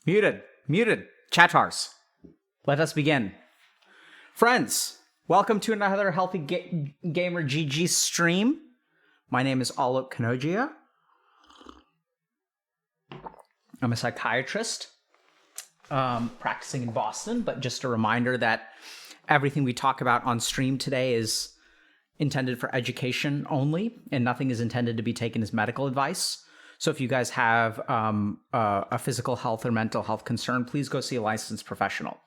Muted. Chatars. Let us begin. Friends, welcome to another Gamer GG stream. My name is Alok Kanogia. I'm a psychiatrist practicing in Boston, but just a reminder that everything we talk about on stream today is intended for education only, and nothing is intended to be taken as medical advice. So if you guys have a physical health or mental health concern, please go see a licensed professional.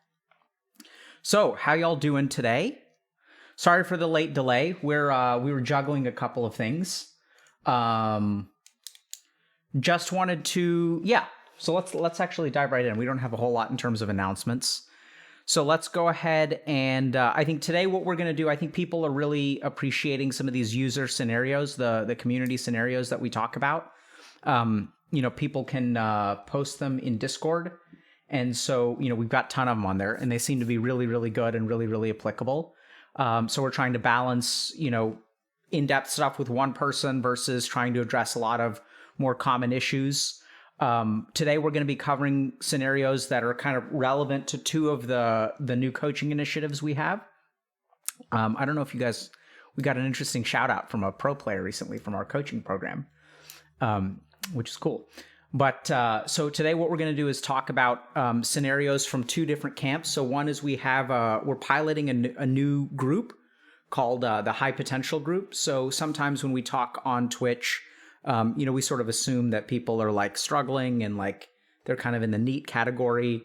So how y'all doing today? Sorry for the late delay. We were juggling a couple of things. Just wanted to, so let's actually dive right in. We don't have a whole lot in terms of announcements. So let's go ahead and I think today what we're going to do, I think people are really appreciating some of these user scenarios, the community scenarios that we talk about. People can post them in Discord. And so, we've got a ton of them on there and they seem to be really, really good and really, really applicable. So we're trying to balance, in-depth stuff with one person versus trying to address a lot of more common issues. Today, we're going to be covering scenarios that are kind of relevant to two of the new coaching initiatives we have. I don't know if you guys, we got an interesting shout out from a pro player recently from our coaching program. Which is cool. But so today what we're going to do is talk about scenarios from two different camps. So one is we're piloting a new group called the High Potential Group. So sometimes when we talk on Twitch, we sort of assume that people are like struggling and like they're kind of in the neat category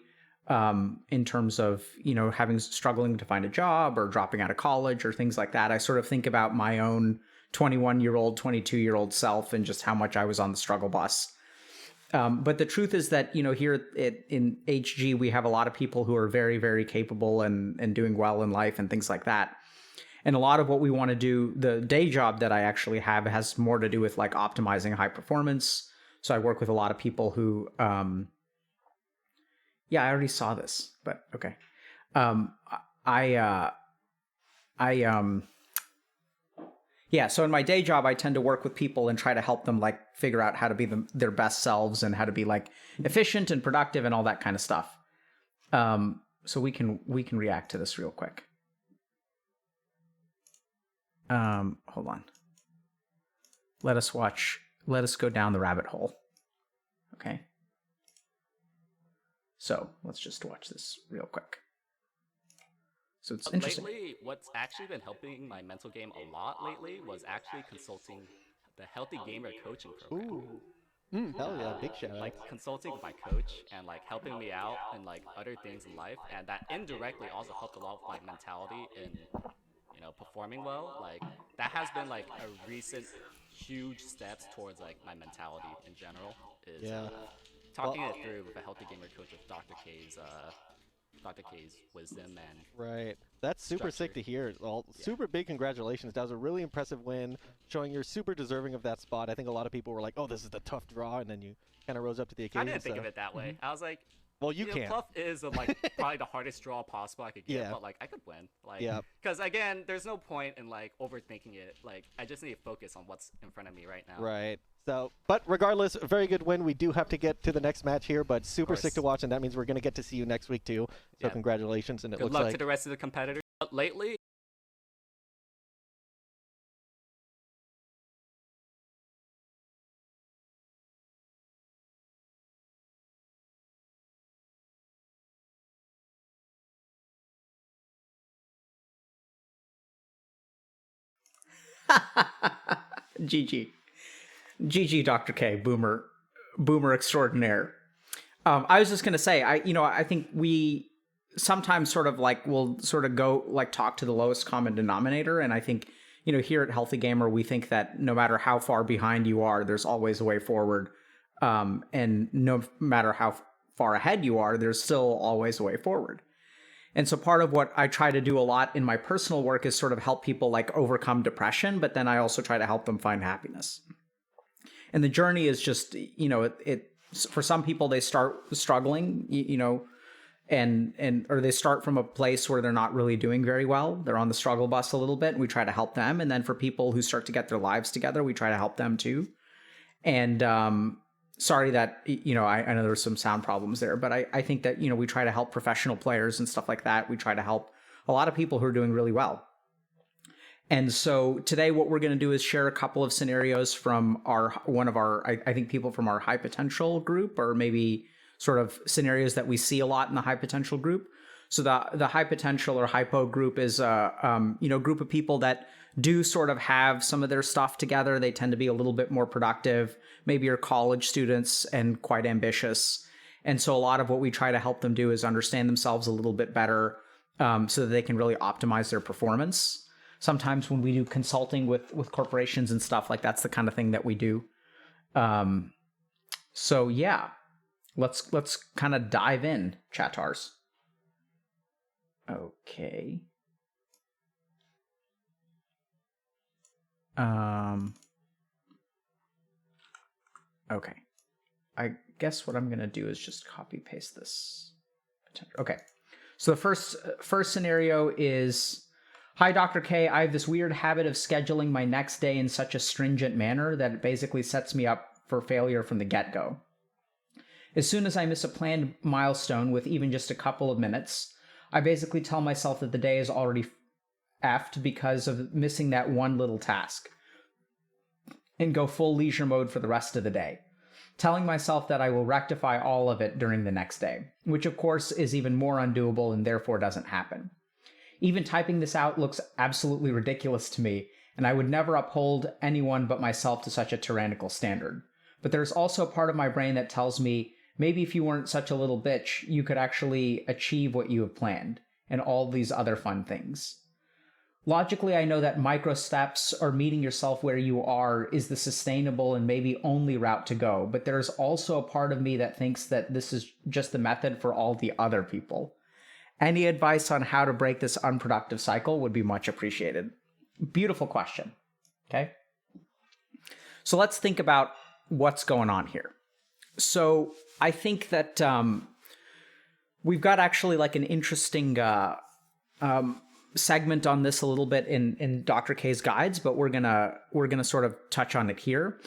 in terms of, struggling to find a job or dropping out of college or things like that. I sort of think about my own 21-year-old, 22-year-old self and just how much I was on the struggle bus. But the truth is that, here in HG, we have a lot of people who are very, very capable and doing well in life and things like that. And a lot of what we want to do, the day job that I actually have has more to do with like optimizing high performance. So I work with a lot of people who Yeah, I already saw this, but okay. Um, I yeah, so in my day job, I tend to work with people and try to help them like figure out how to be their best selves and how to be like efficient and productive and all that kind of stuff. So we can react to this real quick. Hold on. Let us go down the rabbit hole. Okay. So let's just watch this real quick. So it's interesting. Lately, what's actually been helping my mental game a lot lately was actually consulting the Healthy Gamer coaching program. Ooh. Hell yeah, big shout out. Like consulting my coach and like helping me out in like other things in life, and that indirectly also helped a lot with my mentality in performing well. Like that has been like a recent huge steps towards like my mentality in general is Yeah. talking it through with a Healthy Gamer coach with Dr. K's wisdom and Right. That's super structure. sick to hear. Well, super big congratulations. That was a really impressive win, showing you're super deserving of that spot. I think a lot of people were like, oh, this is the tough draw, and then you kind of rose up to the I occasion. didn't think of it that way. I was like, Well, you can't. Pluff is like probably the hardest draw possible I could get, Yeah. but like I could win. Like, Yeah. because again, there's no point in like overthinking it. Like, I just need to focus on what's in front of me right now. Right. So, but regardless, a very good win. We do have to get to the next match here, but super sick to watch, and that means we're going to get to see you next week too. So congratulations, and it Good looks luck like to the rest of the competitors. Lately, GG. GG, Dr. K, boomer extraordinaire. I was just going to say, I think we sometimes sort of like will sort of go like talk to the lowest common denominator. And I think, here at Healthy Gamer, we think that no matter how far behind you are, there's always a way forward. And no matter how far ahead you are, there's still always a way forward. And so part of what I try to do a lot in my personal work is sort of help people like overcome depression, but then I also try to help them find happiness. And the journey is just, it for some people, they start struggling, or they start from a place where they're not really doing very well. They're on the struggle bus a little bit, and we try to help them. And then for people who start to get their lives together, we try to help them too. And sorry that, I know there's some sound problems there, but I think that, we try to help professional players and stuff like that. We try to help a lot of people who are doing really well. And so today what we're going to do is share a couple of scenarios from I think people from our high potential group, or maybe sort of scenarios that we see a lot in the high potential group. So the high potential or hypo group is a group of people that do sort of have some of their stuff together. They tend to be a little bit more productive, maybe are college students and quite ambitious. And so a lot of what we try to help them do is understand themselves a little bit better, so that they can really optimize their performance. Sometimes when we do consulting with corporations and stuff, like that's the kind of thing that we do. So yeah, let's kind of dive in, chatars. Okay. Okay. I guess what I'm gonna do is just copy paste this. Okay. So the first scenario is, hi, Dr. K. I have this weird habit of scheduling my next day in such a stringent manner that it basically sets me up for failure from the get-go. As soon as I miss a planned milestone with even just a couple of minutes, I basically tell myself that the day is already effed because of missing that one little task, and go full leisure mode for the rest of the day, telling myself that I will rectify all of it during the next day, which of course is even more undoable and therefore doesn't happen. Even typing this out looks absolutely ridiculous to me, and I would never uphold anyone but myself to such a tyrannical standard. But there's also a part of my brain that tells me, maybe if you weren't such a little bitch, you could actually achieve what you have planned, and all these other fun things. Logically, I know that micro steps or meeting yourself where you are is the sustainable and maybe only route to go, but there's also a part of me that thinks that this is just the method for all the other people. Any advice on how to break this unproductive cycle would be much appreciated. Beautiful question. Okay. So let's think about what's going on here. So I think that we've got actually like an interesting segment on this a little bit in Dr. K's guides, but we're gonna sort of touch on it here.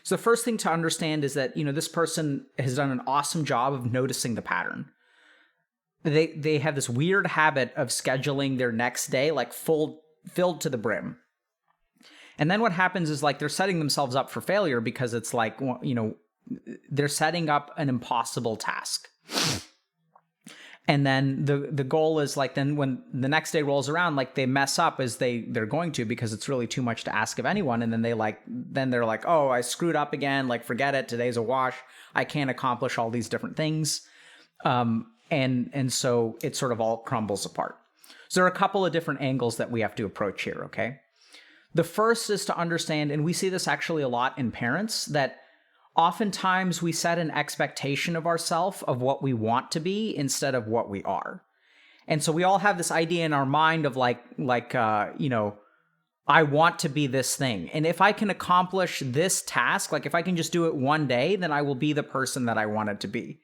So the first thing to understand is that, this person has done an awesome job of noticing the pattern. They have this weird habit of scheduling their next day like filled to the brim. And then what happens is like they're setting themselves up for failure because it's like, they're setting up an impossible task. And then the goal is like, then when the next day rolls around, like they mess up as they're going to, because it's really too much to ask of anyone. And then they're like, oh, I screwed up again. Like, forget it. Today's a wash. I can't accomplish all these different things. And so it sort of all crumbles apart. So there are a couple of different angles that we have to approach here. Okay. The first is to understand, and we see this actually a lot in parents, that oftentimes we set an expectation of ourselves of what we want to be instead of what we are. And so we all have this idea in our mind of I want to be this thing. And if I can accomplish this task, like if I can just do it one day, then I will be the person that I wanted to be.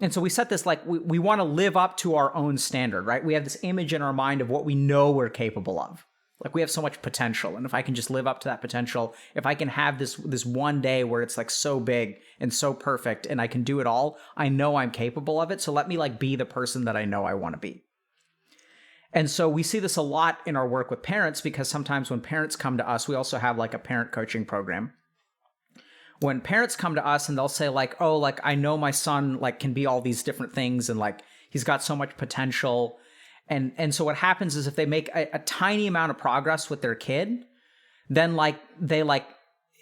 And so we set this like, we want to live up to our own standard, right? We have this image in our mind of what we know we're capable of. Like we have so much potential. And if I can just live up to that potential, if I can have this one day where it's like so big and so perfect and I can do it all, I know I'm capable of it. So let me like be the person that I know I want to be. And so we see this a lot in our work with parents, because sometimes when parents come to us, we also have like a parent coaching program. When parents come to us and they'll say like, oh, like I know my son like can be all these different things and like he's got so much potential. And so what happens is if they make a tiny amount of progress with their kid, then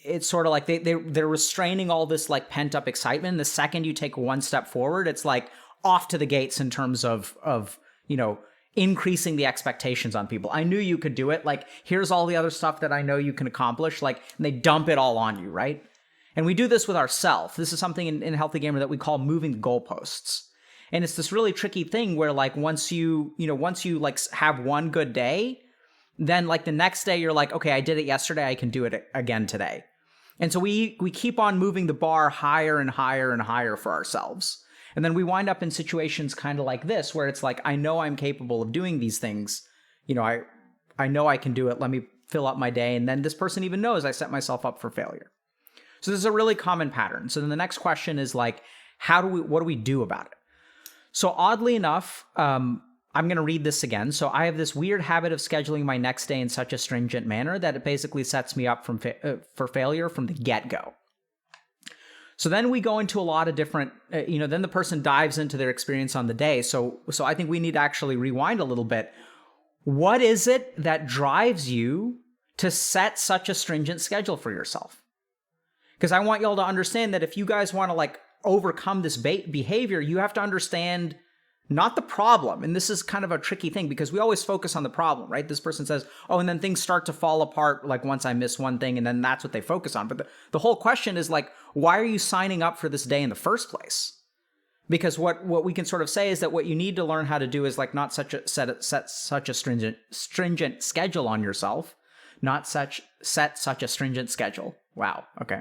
it's sort of like they're restraining all this like pent up excitement. The second you take one step forward, it's like off to the gates in terms of increasing the expectations on people. I knew you could do it. Like, here's all the other stuff that I know you can accomplish. Like, and they dump it all on you, right? And we do this with ourselves. This is something in Healthy Gamer that we call moving the goalposts. And it's this really tricky thing where like once you like have one good day, then like the next day you're like, okay, I did it yesterday, I can do it again today. And so we keep on moving the bar higher and higher and higher for ourselves. And then we wind up in situations kind of like this, where it's like, I know I'm capable of doing these things. I know I can do it. Let me fill up my day. And then this person even knows I set myself up for failure. So this is a really common pattern. So then the next question is like, what do we do about it? So oddly enough, I'm going to read this again. So I have this weird habit of scheduling my next day in such a stringent manner that it basically sets me up for failure from the get-go. So then we go into a lot of different, then the person dives into their experience on the day. So I think we need to actually rewind a little bit. What is it that drives you to set such a stringent schedule for yourself? Because I want y'all to understand that if you guys want to like overcome this behavior, you have to understand not the problem. And this is kind of a tricky thing because we always focus on the problem, right? This person says, oh, and then things start to fall apart like once I miss one thing, and then that's what they focus on. But the whole question is like, why are you signing up for this day in the first place? Because what we can sort of say is that what you need to learn how to do is like not set such a stringent schedule on yourself, set such a stringent schedule. Wow. Okay.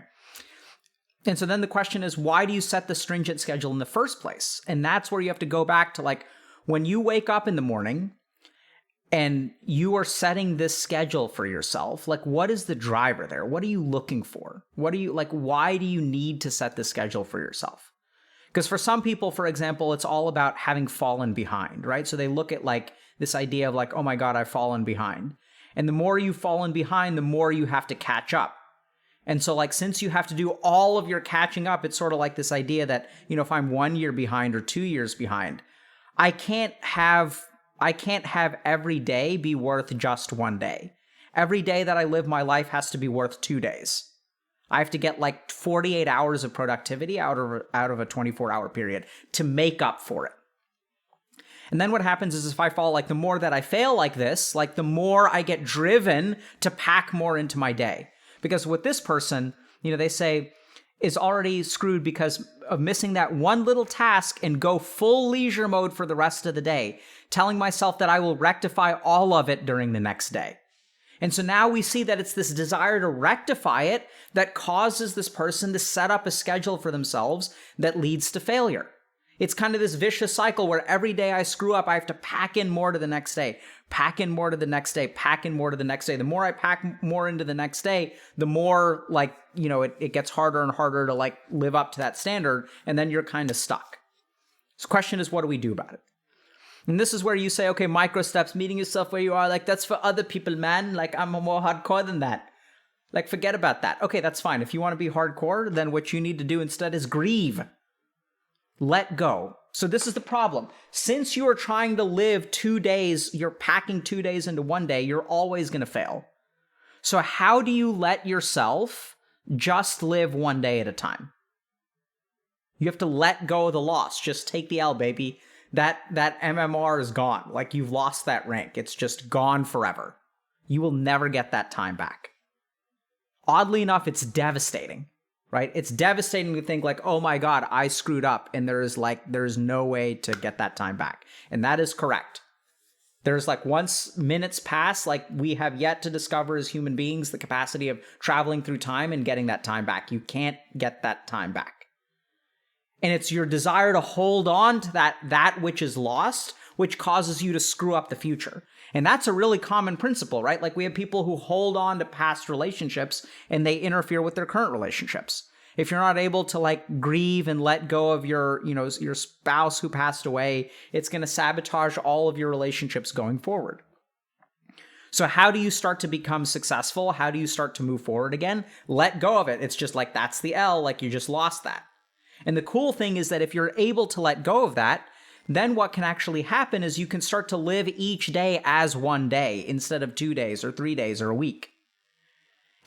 And so then the question is, why do you set the stringent schedule in the first place? And that's where you have to go back to like, when you wake up in the morning and you are setting this schedule for yourself, like what is the driver there? What are you looking for? Why do you need to set this schedule for yourself? Because for some people, for example, it's all about having fallen behind, right? So they look at like this idea of like, oh my God, I've fallen behind. And the more you've fallen behind, the more you have to catch up. And so like, since you have to do all of your catching up, it's sort of like this idea that, if I'm 1 year behind or 2 years behind, I can't have every day be worth just one day. Every day that I live my life has to be worth 2 days. I have to get like 48 hours of productivity out of a 24-hour period to make up for it. And then what happens is if I fall, like the more that I fail like this, like the more I get driven to pack more into my day. Because with this person, they say, is already screwed because of missing that one little task and go full leisure mode for the rest of the day, telling myself that I will rectify all of it during the next day. And so now we see that it's this desire to rectify it that causes this person to set up a schedule for themselves that leads to failure. It's kind of this vicious cycle where every day I screw up, I have to pack in more to the next day, pack in more to the next day, pack in more to the next day. The more I pack more into the next day, the more like, it gets harder and harder to like live up to that standard. And then you're kind of stuck. So the question is, what do we do about it? And this is where you say, okay, micro steps, meeting yourself where you are. Like, that's for other people, man. Like, I'm more hardcore than that. Like, forget about that. Okay, that's fine. If you want to be hardcore, then what you need to do instead is grieve. Let go. So this is the problem. Since you are trying to live 2 days, you're packing 2 days into 1 day, you're always going to fail. So how do you let yourself just live 1 day at a time? You have to let go of the loss. Just take the L, baby. That MMR is gone. Like, you've lost that rank. It's just gone forever. You will never get that time back. Oddly enough, it's devastating. Right? It's devastating to think like, oh my God, I screwed up and there's no way to get that time back. And that is correct. There's like, once minutes pass, like, we have yet to discover as human beings the capacity of traveling through time and getting that time back. You can't get that time back. And it's your desire to hold on to that which is lost, which causes you to screw up the future. And that's a really common principle, right? Like, we have people who hold on to past relationships and they interfere with their current relationships. If you're not able to like grieve and let go of your spouse who passed away, it's going to sabotage all of your relationships going forward. So how do you start to become successful? How do you start to move forward again? Let go of it. It's just like, that's the L, like, you just lost that. And the cool thing is that if you're able to let go of that, then what can actually happen is you can start to live each day as 1 day instead of 2 days or 3 days or a week.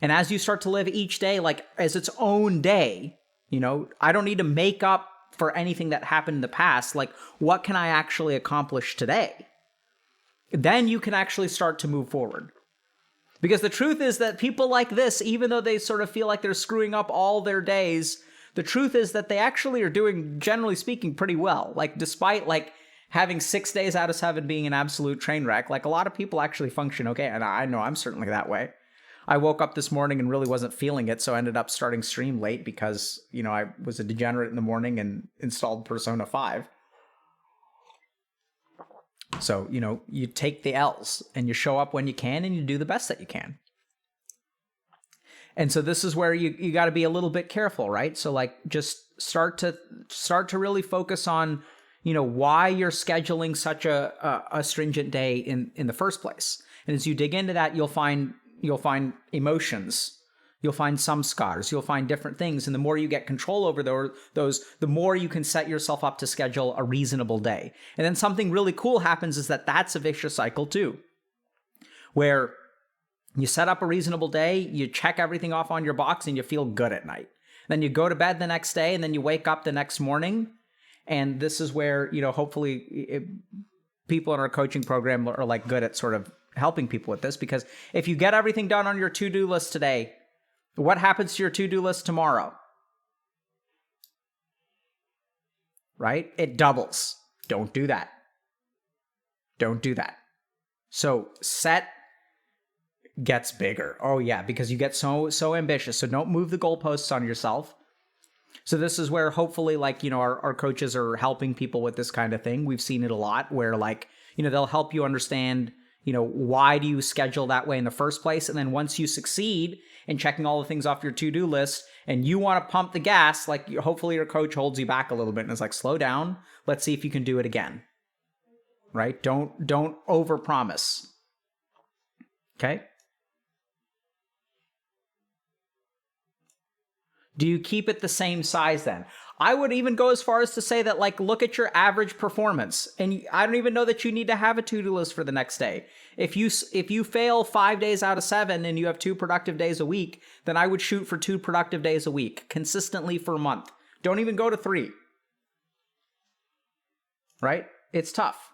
And as you start to live each day like as its own day, I don't need to make up for anything that happened in the past. Like, what can I actually accomplish today? Then you can actually start to move forward. Because the truth is that people like this, even though they sort of feel like they're screwing up all their days, the truth is that they actually are doing, generally speaking, pretty well. Like, despite like having 6 days out of 7 being an absolute train wreck, like, a lot of people actually function okay. And I know I'm certainly that way. I woke up this morning and really wasn't feeling it, so I ended up starting stream late because, I was a degenerate in the morning and installed Persona 5. So, you take the L's and you show up when you can and you do the best that you can. And so this is where you got to be a little bit careful, right? So like, just start to really focus on, why you're scheduling such a stringent day in the first place. And as you dig into that, you'll find emotions, you'll find some scars, you'll find different things. And the more you get control over those, the more you can set yourself up to schedule a reasonable day. And then something really cool happens is that's a vicious cycle too, where you set up a reasonable day, you check everything off on your box, and you feel good at night. Then you go to bed the next day, and then you wake up the next morning. And this is where, hopefully people in our coaching program are like good at sort of helping people with this. Because if you get everything done on your to-do list today, what happens to your to-do list tomorrow? Right? It doubles. Don't do that. Don't do that. So set gets bigger. Oh yeah, because you get so ambitious. So don't move the goalposts on yourself. So this is where hopefully like, our coaches are helping people with this kind of thing. We've seen it a lot where like, they'll help you understand, why do you schedule that way in the first place? And then once you succeed in checking all the things off your to-do list and you want to pump the gas, like hopefully your coach holds you back a little bit and is like, slow down. Let's see if you can do it again. Right? Don't overpromise. Okay? Do you keep it the same size then? I would even go as far as to say that, like, look at your average performance. And I don't even know that you need to have a to-do list for the next day. If you fail 5 days out of 7 and you have 2 productive days a week, then I would shoot for 2 productive days a week, consistently for a month. Don't even go to 3. Right? It's tough.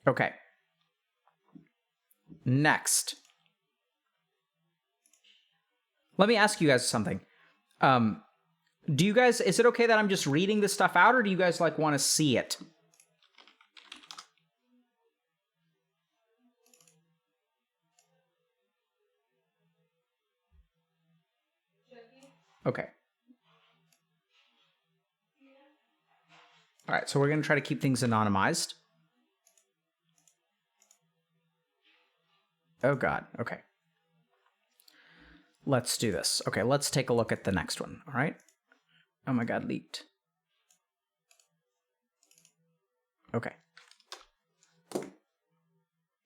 Okay. Next. Let me ask you guys something. Do you guys, is it okay that I'm just reading this stuff out, or do you guys like want to see it? Okay. All right, so we're going to try to keep things anonymized. Oh, God. Okay. Let's do this. Okay, let's take a look at the next one. All right. Oh, my God, leaked. Okay.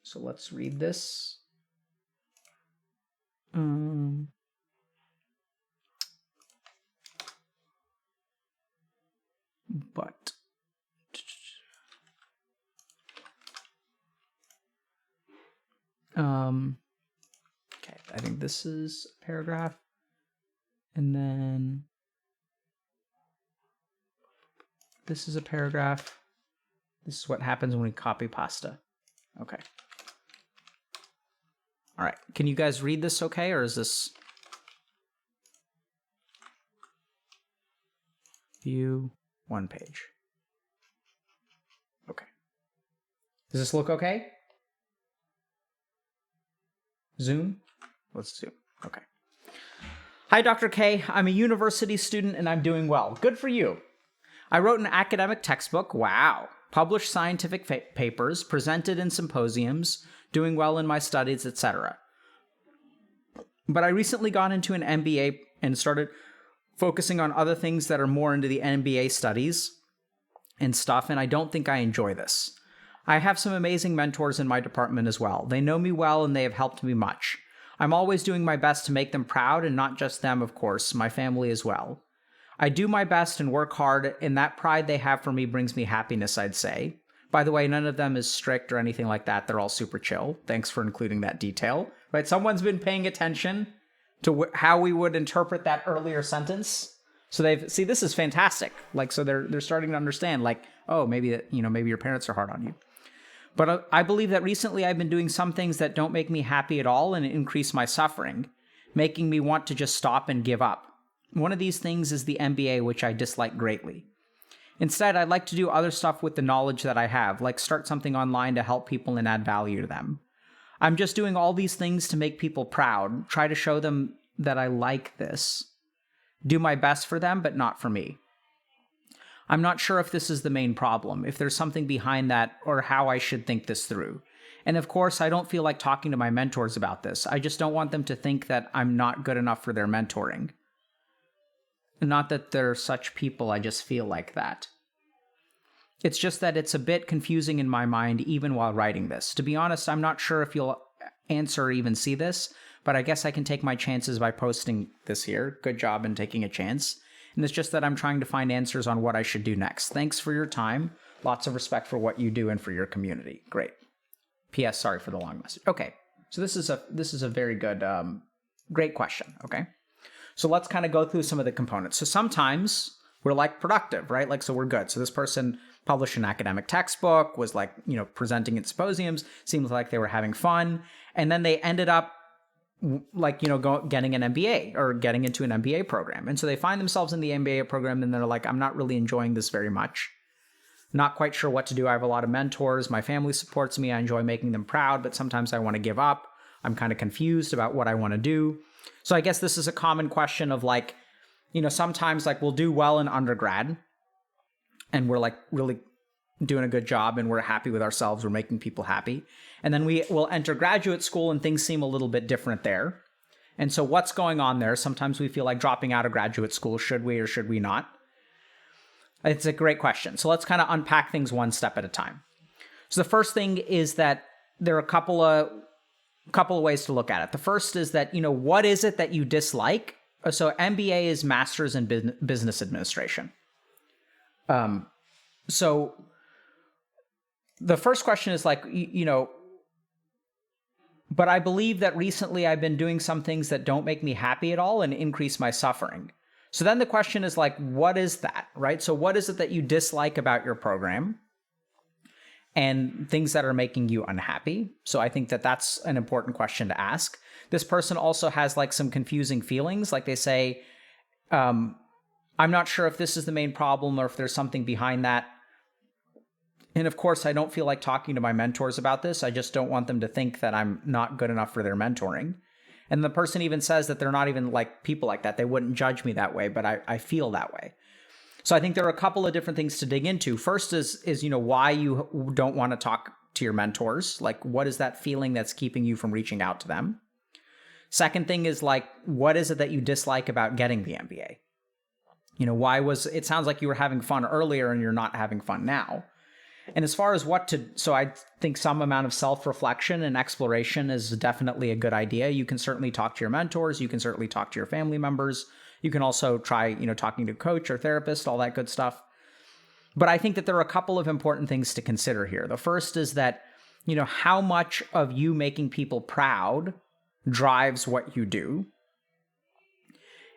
So let's read this. But okay, I think this is a paragraph, and then this is a paragraph. This is what happens when we copy pasta. Okay. All right. Can you guys read this okay, or is this view one page? Okay. Does this look okay? Zoom? Let's zoom. Okay. Hi, Dr. K. I'm a university student and I'm doing well. Good for you. I wrote an academic textbook. Wow. Published scientific papers, presented in symposiums, doing well in my studies, etc. But I recently got into an MBA and started focusing on other things that are more into the MBA studies and stuff, and I don't think I enjoy this. I have some amazing mentors in my department as well. They know me well and they have helped me much. I'm always doing my best to make them proud, and not just them, of course, my family as well. I do my best and work hard, and that pride they have for me brings me happiness, I'd say. By the way, none of them is strict or anything like that. They're all super chill. Thanks for including that detail. Right? Someone's been paying attention to how we would interpret that earlier sentence. So see, this is fantastic. Like, so they're starting to understand, like, oh, maybe that, maybe your parents are hard on you. But I believe that recently I've been doing some things that don't make me happy at all and increase my suffering, making me want to just stop and give up. One of these things is the MBA, which I dislike greatly. Instead, I'd like to do other stuff with the knowledge that I have, like start something online to help people and add value to them. I'm just doing all these things to make people proud, try to show them that I like this, do my best for them, but not for me. I'm not sure if this is the main problem, if there's something behind that, or how I should think this through. And of course, I don't feel like talking to my mentors about this. I just don't want them to think that I'm not good enough for their mentoring. Not that they're such people, I just feel like that. It's just that it's a bit confusing in my mind even while writing this. To be honest, I'm not sure if you'll answer or even see this, but I guess I can take my chances by posting this here. Good job in taking a chance. And it's just that I'm trying to find answers on what I should do next. Thanks for your time. Lots of respect for what you do and for your community. Great. P.S. Sorry for the long message. Okay, so this is a very good, great question. Okay, so let's kind of go through some of the components. So sometimes we're like productive, right? Like, so we're good. So this person published an academic textbook, was like, presenting at symposiums, seems like they were having fun, and then they ended up like, getting an MBA or getting into an MBA program. And so they find themselves in the MBA program and they're like, I'm not really enjoying this very much. Not quite sure what to do. I have a lot of mentors. My family supports me. I enjoy making them proud, but sometimes I want to give up. I'm kind of confused about what I want to do. So I guess this is a common question of like, sometimes like we'll do well in undergrad and we're like really doing a good job and we're happy with ourselves. We're making people happy. And then we will enter graduate school and things seem a little bit different there. And so what's going on there? Sometimes we feel like dropping out of graduate school. Should we or should we not? It's a great question. So let's kind of unpack things one step at a time. So the first thing is that there are a couple of ways to look at it. The first is that, what is it that you dislike? So MBA is Master's in Business Administration. So the first question is like, but I believe that recently I've been doing some things that don't make me happy at all and increase my suffering. So then the question is like, what is that, right? So what is it that you dislike about your program and things that are making you unhappy? So I think that that's an important question to ask. This person also has like some confusing feelings. Like they say, I'm not sure if this is the main problem or if there's something behind that. And of course, I don't feel like talking to my mentors about this. I just don't want them to think that I'm not good enough for their mentoring. And the person even says that they're not even like people like that. They wouldn't judge me that way, but I feel that way. So I think there are a couple of different things to dig into. First is why you don't want to talk to your mentors. Like, what is that feeling that's keeping you from reaching out to them? Second thing is like, what is it that you dislike about getting the MBA? It sounds like you were having fun earlier and you're not having fun now. And as far as so I think some amount of self-reflection and exploration is definitely a good idea. You can certainly talk to your mentors. You can certainly talk to your family members. You can also try, talking to a coach or therapist, all that good stuff. But I think that there are a couple of important things to consider here. The first is that, how much of you making people proud drives what you do.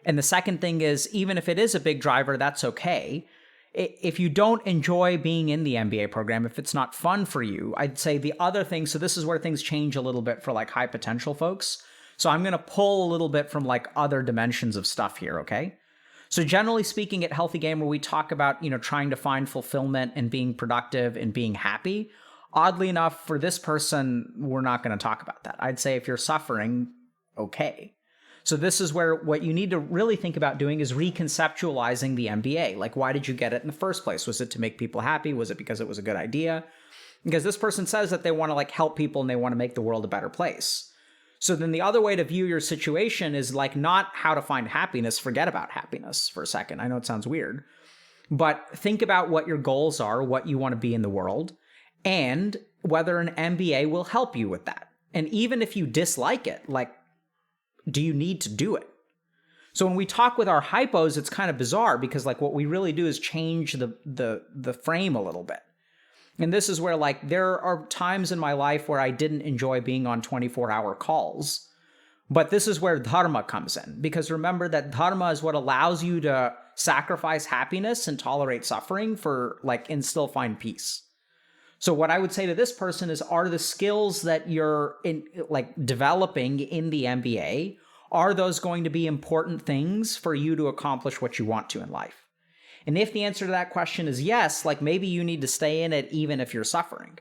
And the second thing is, even if it is a big driver, that's okay. If you don't enjoy being in the MBA program, if it's not fun for you, I'd say the other thing, so this is where things change a little bit for like high potential folks. So I'm going to pull a little bit from like other dimensions of stuff here, okay? So generally speaking at Healthy Gamer, we talk about, trying to find fulfillment and being productive and being happy. Oddly enough, for this person, we're not going to talk about that. I'd say if you're suffering, okay. So this is where what you need to really think about doing is reconceptualizing the MBA. Like, why did you get it in the first place? Was it to make people happy? Was it because it was a good idea? Because this person says that they want to like help people and they want to make the world a better place. So then the other way to view your situation is like not how to find happiness. Forget about happiness for a second. I know it sounds weird, but think about what your goals are, what you want to be in the world, and whether an MBA will help you with that. And even if you dislike it, like, do you need to do it? So when we talk with our hypos, it's kind of bizarre because like what we really do is change the frame a little bit. And this is where like there are times in my life where I didn't enjoy being on 24-hour calls. But this is where dharma comes in, because remember that dharma is what allows you to sacrifice happiness and tolerate suffering for like and still find peace. So what I would say to this person is, are the skills that you're developing in the MBA, are those going to be important things for you to accomplish what you want to in life? And if the answer to that question is yes, like maybe you need to stay in it even if you're suffering,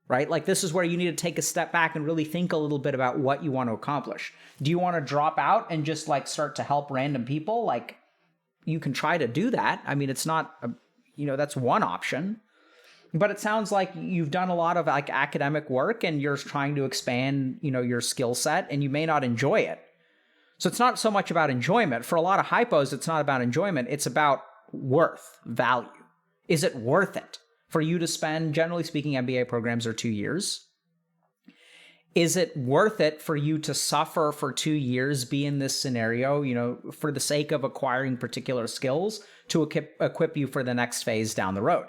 right? Like this is where you need to take a step back and really think a little bit about what you want to accomplish. Do you want to drop out and just like start to help random people? Like you can try to do that. I mean, it's not, that's one option. But it sounds like you've done a lot of like academic work and you're trying to expand, your skill set, and you may not enjoy it. So it's not so much about enjoyment. For a lot of hypos, it's not about enjoyment. It's about worth, value. Is it worth it for you to spend, generally speaking, MBA programs are 2 years? Is it worth it for you to suffer for 2 years, be in this scenario, for the sake of acquiring particular skills to equip you for the next phase down the road?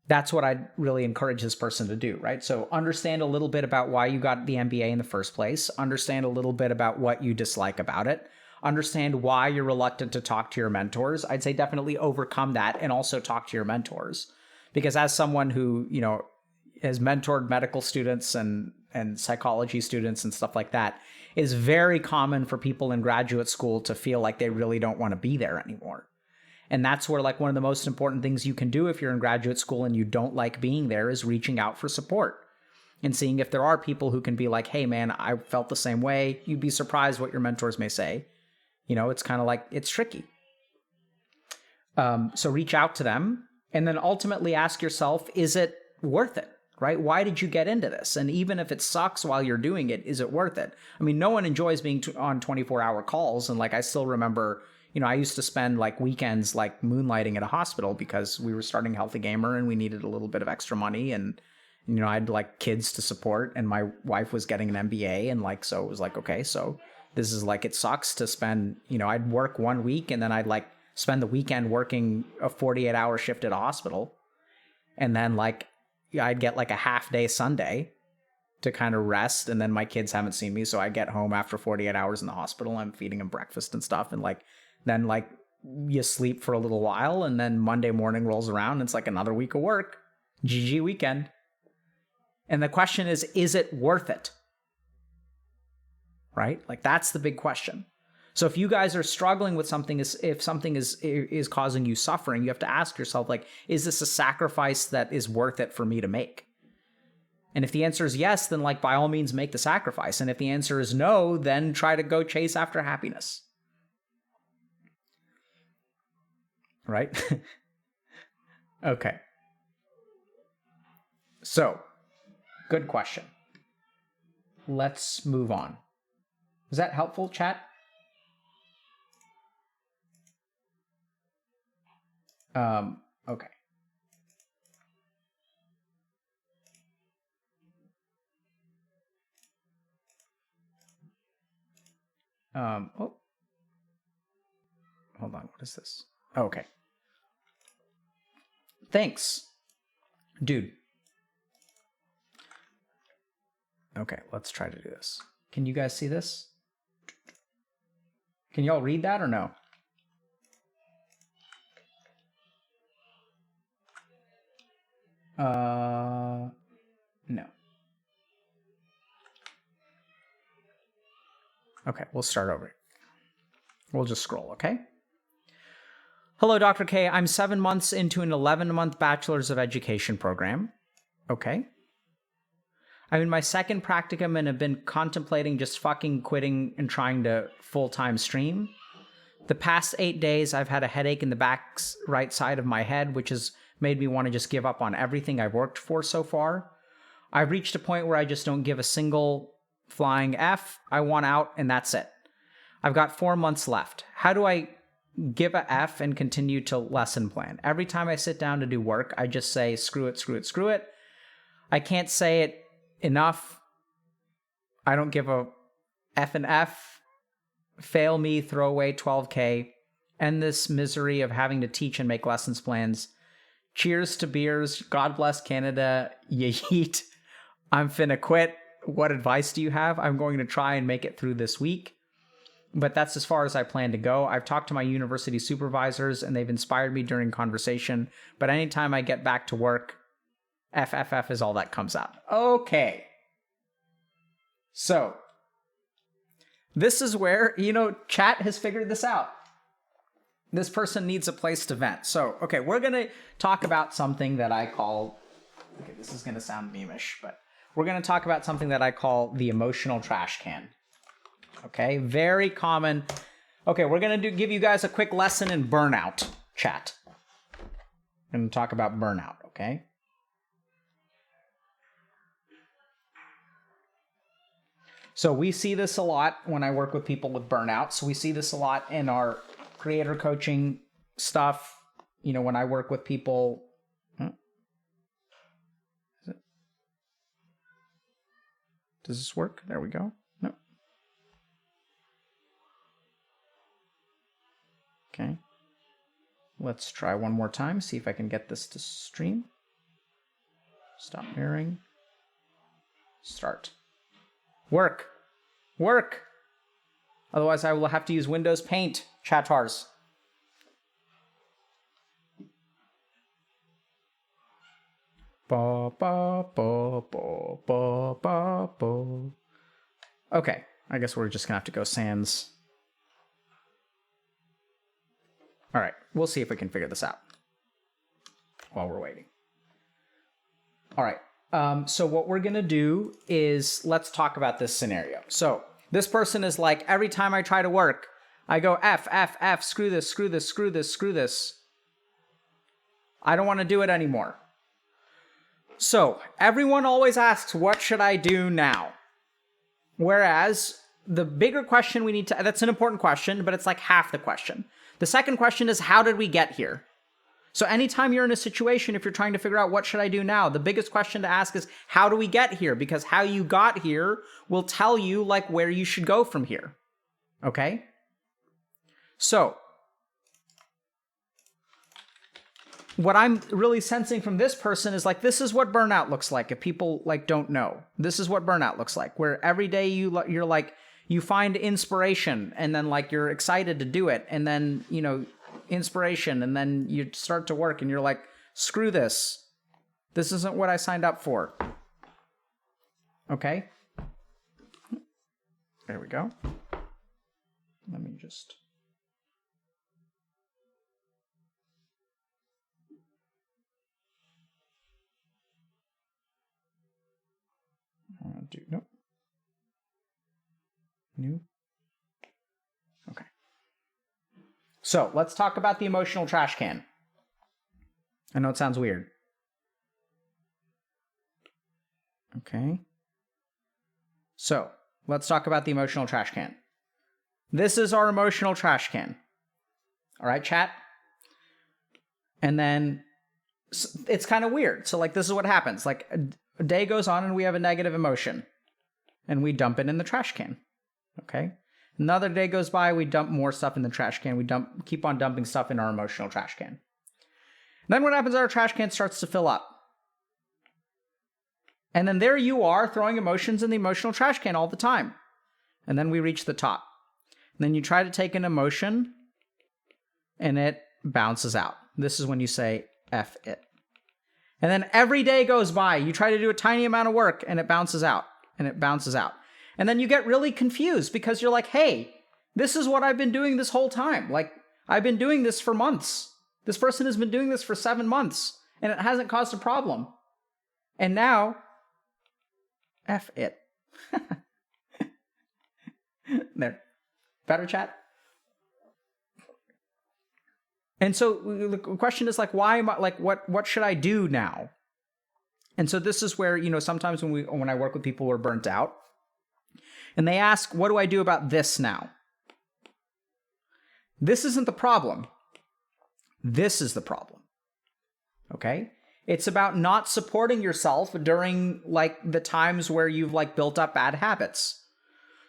That's what I'd really encourage this person to do, right? So understand a little bit about why you got the MBA in the first place. Understand a little bit about what you dislike about it. Understand why you're reluctant to talk to your mentors. I'd say definitely overcome that and also talk to your mentors. Because as someone who, has mentored medical students and psychology students and stuff like that, it is very common for people in graduate school to feel like they really don't want to be there anymore. And that's where like one of the most important things you can do if you're in graduate school and you don't like being there is reaching out for support and seeing if there are people who can be like, hey man, I felt the same way. You'd be surprised what your mentors may say. It's kind of like, it's tricky. So reach out to them and then ultimately ask yourself, is it worth it? Right? Why did you get into this? And even if it sucks while you're doing it, is it worth it? I mean, no one enjoys being on 24-hour calls. And like, I still remember, I used to spend like weekends like moonlighting at a hospital because we were starting Healthy Gamer and we needed a little bit of extra money. And, I had like kids to support and my wife was getting an MBA. And like, so it was like, okay, so this is like, it sucks to spend, I'd work 1 week and then I'd like spend the weekend working a 48-hour shift at a hospital. And then like, I'd get like a half day Sunday to kind of rest. And then my kids haven't seen me. So I get home after 48 hours in the hospital. I'm feeding them breakfast and stuff. And like, then like you sleep for a little while and then Monday morning rolls around and it's like another week of work. GG weekend. And the question is it worth it? Right? Like that's the big question. So if you guys are struggling with something, if something is causing you suffering, you have to ask yourself, like, is this a sacrifice that is worth it for me to make? And if the answer is yes, then like by all means make the sacrifice. And if the answer is no, then try to go chase after happiness. right? Okay. So, good question. Let's move on. Is that helpful, chat? Okay. Oh, hold on. What is this? Okay. Thanks, dude. Okay, let's try to do this. Can you guys see this? Can y'all read that or no? No. Okay, we'll start over. We'll just scroll, okay? Hello, Dr. K. I'm 7 months into an 11-month Bachelor's of Education program. Okay. I'm in my second practicum and have been contemplating just fucking quitting and trying to full-time stream. The past 8 days, I've had a headache in the back right side of my head, which has made me want to just give up on everything I've worked for so far. I've reached a point where I just don't give a single flying F. I want out, and that's it. I've got 4 months left. How do I give a F and continue to lesson plan? Every time I sit down to do work, I just say, screw it, screw it, screw it. I can't say it enough. I don't give a F and F. Fail me, throw away 12K. End this misery of having to teach and make lessons plans. Cheers to beers. God bless Canada. Yeet. I'm finna quit. What advice do you have? I'm going to try and make it through this week. But that's as far as I plan to go. I've talked to my university supervisors and they've inspired me during conversation. But anytime I get back to work, FFF is all that comes out. Okay. So, this is where, chat has figured this out. This person needs a place to vent. So, okay, we're going to talk about something that I call, okay, this is going to sound memeish, but we're going to talk about something that I call the emotional trash can. Okay, very common. Okay, we're going to give you guys a quick lesson in burnout, chat. We're going to talk about burnout, okay? So we see this a lot when I work with people with burnout. So we see this a lot in our creator coaching stuff. When I work with people. Does this work? There we go. No. Okay. Let's try one more time. See if I can get this to stream. Stop mirroring. Start. Work. Work. Otherwise, I will have to use Windows Paint, chatars. Ba, ba, ba, ba, ba, ba, ba. Okay, I guess we're just gonna have to go sans. All right, we'll see if we can figure this out while we're waiting. All right. So what we're going to do is let's talk about this scenario. So this person is like, every time I try to work, I go F, F, F, screw this, screw this, screw this, screw this. I don't want to do it anymore. So everyone always asks, what should I do now? Whereas the bigger question we need to, that's an important question, but it's like half the question. The second question is, how did we get here? So anytime you're in a situation, if you're trying to figure out what should I do now, the biggest question to ask is, how do we get here? Because how you got here will tell you like where you should go from here. Okay? So what I'm really sensing from this person is like, this is what burnout looks like. If people like don't know, this is what burnout looks like, where every day you're like, you find inspiration and then like you're excited to do it. And then, inspiration, and then you start to work and you're like, screw this. This isn't what I signed up for. Okay? There we go. Let me just... nope. New. Okay. So let's talk about the emotional trash can. I know it sounds weird. Okay. So let's talk about the emotional trash can. This is our emotional trash can. All right, chat? And then it's kind of weird. So like this is what happens. Like a day goes on and we have a negative emotion and we dump it in the trash can. Okay? Another day goes by, we dump more stuff in the trash can. We keep on dumping stuff in our emotional trash can. And then what happens is our trash can starts to fill up. And then there you are throwing emotions in the emotional trash can all the time. And then we reach the top. And then you try to take an emotion and it bounces out. This is when you say F it. And then every day goes by, you try to do a tiny amount of work and it bounces out and it bounces out. And then you get really confused because you're like, hey, this is what I've been doing this whole time. Like, I've been doing this for months. This person has been doing this for 7 months and it hasn't caused a problem. And now, F it. There. Better, chat? And so the question is like, why am I, like, what should I do now? And so this is where, sometimes when I work with people who are burnt out, and they ask, what do I do about this now? This isn't the problem. This is the problem. Okay? It's about not supporting yourself during like the times where you've like built up bad habits.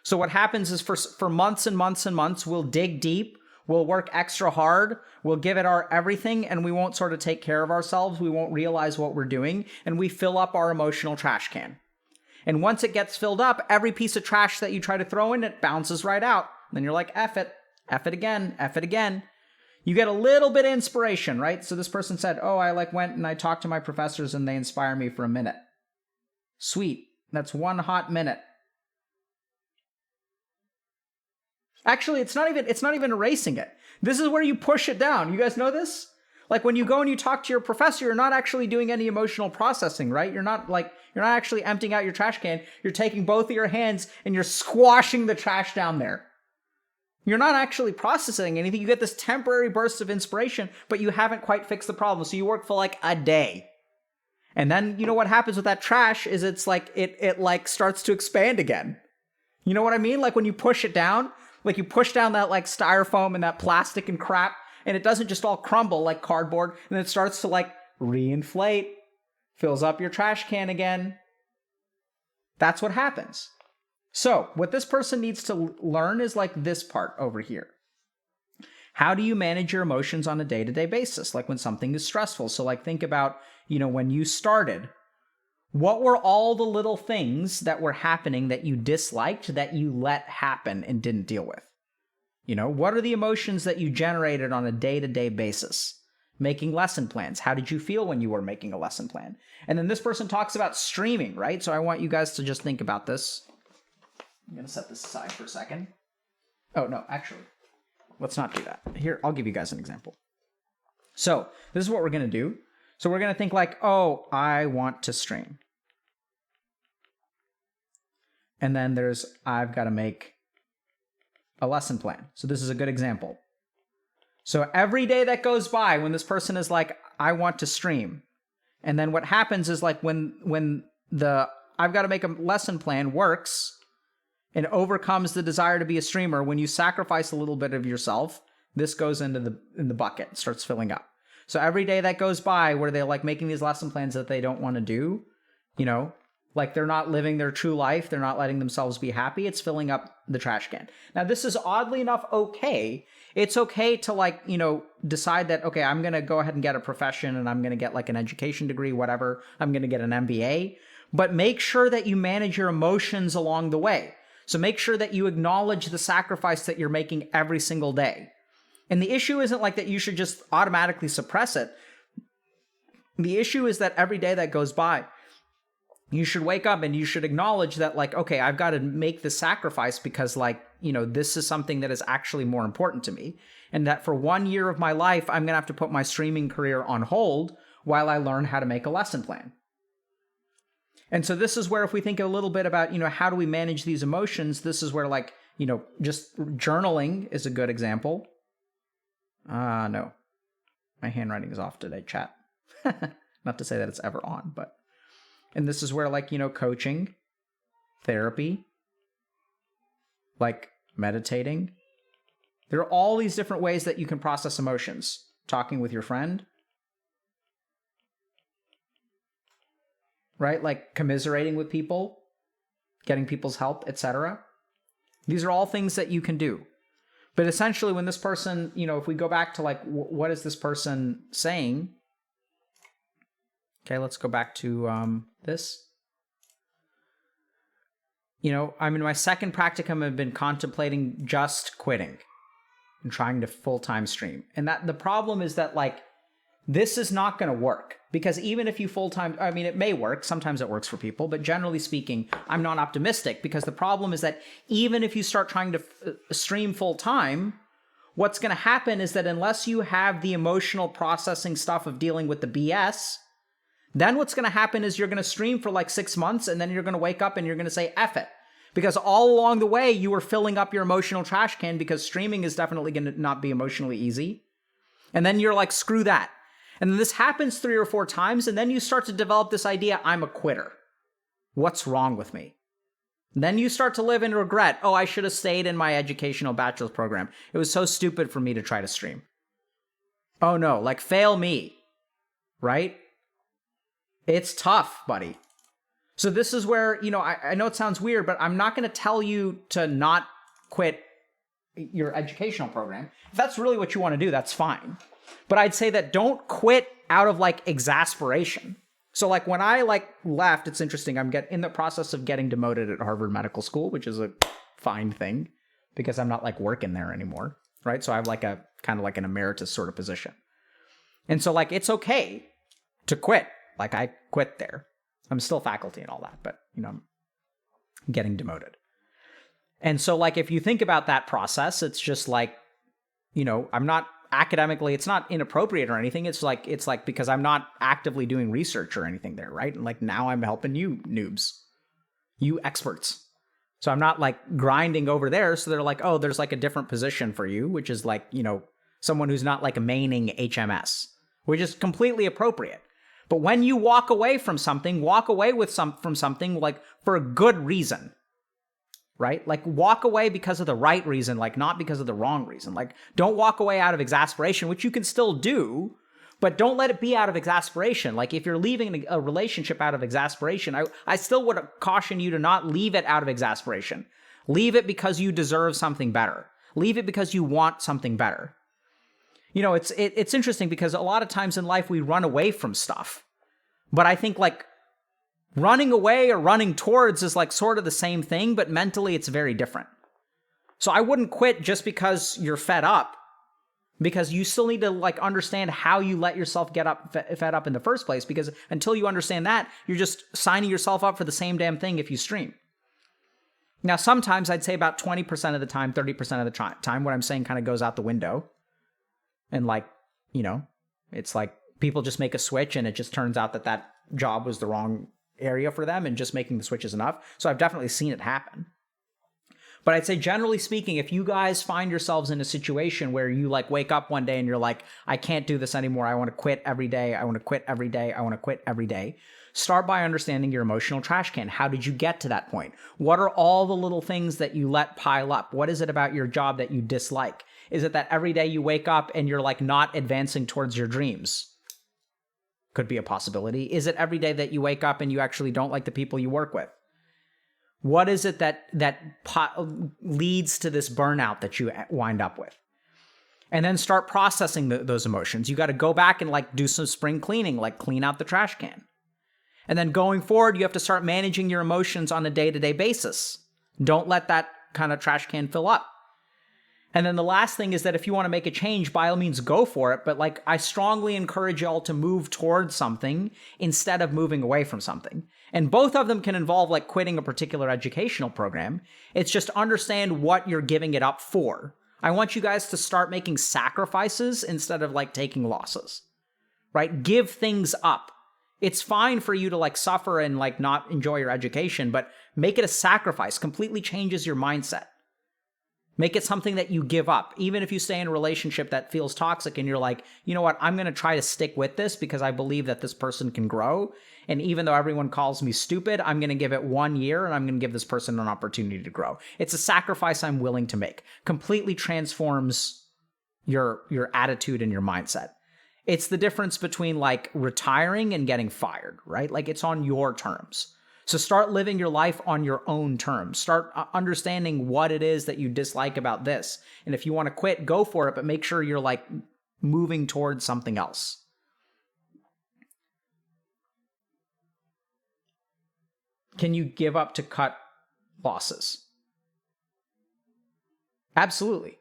So what happens is for months and months and months, we'll dig deep, we'll work extra hard, we'll give it our everything, and we won't sort of take care of ourselves. We won't realize what we're doing, and we fill up our emotional trash can. And once it gets filled up, every piece of trash that you try to throw in, it bounces right out. And then you're like, F it again, F it again. You get a little bit of inspiration, right? So this person said, oh, I like went and I talked to my professors and they inspire me for a minute. Sweet. That's 1 hot minute. Actually, it's not even erasing it. This is where you push it down. You guys know this? Like when you go and you talk to your professor, you're not actually doing any emotional processing, right? You're not actually emptying out your trash can. You're taking both of your hands and you're squashing the trash down there. You're not actually processing anything. You get this temporary burst of inspiration, but you haven't quite fixed the problem. So you work for like a day. And then you know what happens with that trash is it's like it like starts to expand again. You know what I mean? Like when you push it down, like you push down that like styrofoam and that plastic and crap, and it doesn't just all crumble like cardboard, and it starts to like reinflate, fills up your trash can again. That's what happens. So what this person needs to learn is like this part over here. How do you manage your emotions on a day-to-day basis? Like when something is stressful. So like think about, when you started, what were all the little things that were happening that you disliked that you let happen and didn't deal with? What are the emotions that you generated on a day-to-day basis? Making lesson plans. How did you feel when you were making a lesson plan? And then this person talks about streaming, right? So I want you guys to just think about this. I'm going to set this aside for a second. Oh, no, actually, let's not do that. Here, I'll give you guys an example. So this is what we're going to do. So we're going to think like, oh, I want to stream. And then I've got to make a lesson plan. So this is a good example. So every day that goes by when this person is like, I want to stream. And then what happens is like when the I've got to make a lesson plan works and overcomes the desire to be a streamer, when you sacrifice a little bit of yourself, this goes in the bucket, starts filling up. So every day that goes by where they're like making these lesson plans that they don't want to do, like they're not living their true life, they're not letting themselves be happy, it's filling up the trash can. Now, this is oddly enough okay. It's okay to like, decide that, okay, I'm going to go ahead and get a profession and I'm going to get like an education degree, whatever. I'm going to get an MBA. But make sure that you manage your emotions along the way. So make sure that you acknowledge the sacrifice that you're making every single day. And the issue isn't like that you should just automatically suppress it. The issue is that every day that goes by, you should wake up and you should acknowledge that like, okay, I've got to make the sacrifice because like, this is something that is actually more important to me. And that for 1 year of my life, I'm going to have to put my streaming career on hold while I learn how to make a lesson plan. And so this is where if we think a little bit about, how do we manage these emotions? This is where like, just journaling is a good example. No. My handwriting is off today, chat. Not to say that it's ever on, but... And this is where, like, you know, coaching, therapy, like meditating. There are all these different ways that you can process emotions. Talking with your friend, right? Like commiserating with people, getting people's help, etc. These are all things that you can do. But essentially, when this person, you know, if we go back to like, what is this person saying? Okay, let's go back to this. You know, I'm in my second practicum. I've been contemplating just quitting and trying to full-time stream. And that the problem is that, like, this is not going to work, because even if you full-time, I mean, it may work. Sometimes it works for people, but generally speaking, I'm not optimistic, because the problem is that even if you start trying to stream full-time, what's going to happen is that unless you have the emotional processing stuff of dealing with the BS, then what's going to happen is you're going to stream for like 6 months, and then you're going to wake up and you're going to say, F it. Because all along the way, you were filling up your emotional trash can, because streaming is definitely going to not be emotionally easy. And then you're like, screw that. And then this happens 3 or 4 times, and then you start to develop this idea, I'm a quitter. What's wrong with me? And then you start to live in regret. Oh, I should have stayed in my educational bachelor's program. It was so stupid for me to try to stream. Oh no, like fail me, right? It's tough, buddy. So this is where, you know, I know it sounds weird, but I'm not going to tell you to not quit your educational program. If that's really what you want to do, that's fine. But I'd say that don't quit out of like exasperation. So like when I like left, it's interesting. I'm in the process of getting demoted at Harvard Medical School, which is a fine thing because I'm not like working there anymore, right? So I have like a kind of like an emeritus sort of position. And so like it's okay to quit. Like I quit there. I'm still faculty and all that, but you know, I'm getting demoted. And so like if you think about that process, it's just like, you know, I'm not academically, it's not inappropriate or anything. It's like because I'm not actively doing research or anything there, right? And like now I'm helping you noobs, you experts. So I'm not like grinding over there. So they're like, oh, there's like a different position for you, which is like, you know, someone who's not like maining HMS, which is completely appropriate. But when you walk away from something, walk away from something like for a good reason. Right? Like walk away because of the right reason, like not because of the wrong reason. Like don't walk away out of exasperation, which you can still do, but don't let it be out of exasperation. Like if you're leaving a relationship out of exasperation, I still would caution you to not leave it out of exasperation. Leave it because you deserve something better. Leave it because you want something better. You know, it's interesting because a lot of times in life we run away from stuff. But I think like running away or running towards is like sort of the same thing, but mentally it's very different. So I wouldn't quit just because you're fed up, because you still need to like understand how you let yourself get fed up in the first place, because until you understand that, you're just signing yourself up for the same damn thing if you stream. Now, sometimes I'd say about 20% of the time, 30% of the time, what I'm saying kind of goes out the window. And like, you know, it's like people just make a switch and it just turns out that job was the wrong area for them and just making the switch is enough. So I've definitely seen it happen. But I'd say generally speaking, if you guys find yourselves in a situation where you like wake up one day and you're like, I can't do this anymore. I want to quit every day. I want to quit every day. I want to quit every day. Start by understanding your emotional trash can. How did you get to that point? What are all the little things that you let pile up? What is it about your job that you dislike? Is it that every day you wake up and you're like not advancing towards your dreams? Could be a possibility. Is it every day that you wake up and you actually don't like the people you work with? What is it that leads to this burnout that you wind up with? And then start processing those emotions. You got to go back and like do some spring cleaning, like clean out the trash can. And then going forward, you have to start managing your emotions on a day-to-day basis. Don't let that kind of trash can fill up. And then the last thing is that if you want to make a change, by all means, go for it. But like, I strongly encourage y'all to move towards something instead of moving away from something. And both of them can involve like quitting a particular educational program. It's just understand what you're giving it up for. I want you guys to start making sacrifices instead of like taking losses, right? Give things up. It's fine for you to like suffer and like not enjoy your education, but make it a sacrifice. Completely changes your mindset. Make it something that you give up. Even if you stay in a relationship that feels toxic and you're like, you know what, I'm going to try to stick with this because I believe that this person can grow. And even though everyone calls me stupid, I'm going to give it 1 year and I'm going to give this person an opportunity to grow. It's a sacrifice I'm willing to make. Completely transforms your attitude and your mindset. It's the difference between like retiring and getting fired, right? Like it's on your terms. So start living your life on your own terms. Start understanding what it is that you dislike about this. And if you want to quit, go for it, but make sure you're like moving towards something else. Can you give up to cut losses? Absolutely.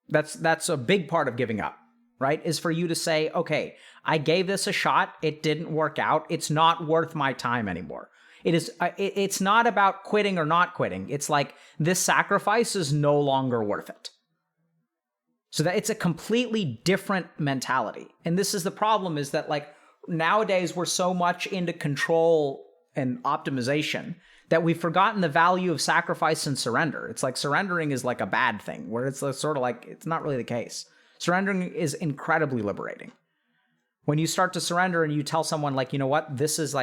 That's a big part of giving up, right? Is for you to say, okay, I gave this a shot. It didn't work out. It's not worth my time anymore. It's not about quitting or not quitting. It's like this sacrifice is no longer worth it. So that it's a completely different mentality. And this is the problem, is that like nowadays we're so much into control and optimization that we've forgotten the value of sacrifice and surrender. It's like surrendering is like a bad thing, where it's sort of like, it's not really the case. Surrendering is incredibly liberating. When you start to surrender and you tell someone like, you know what, this is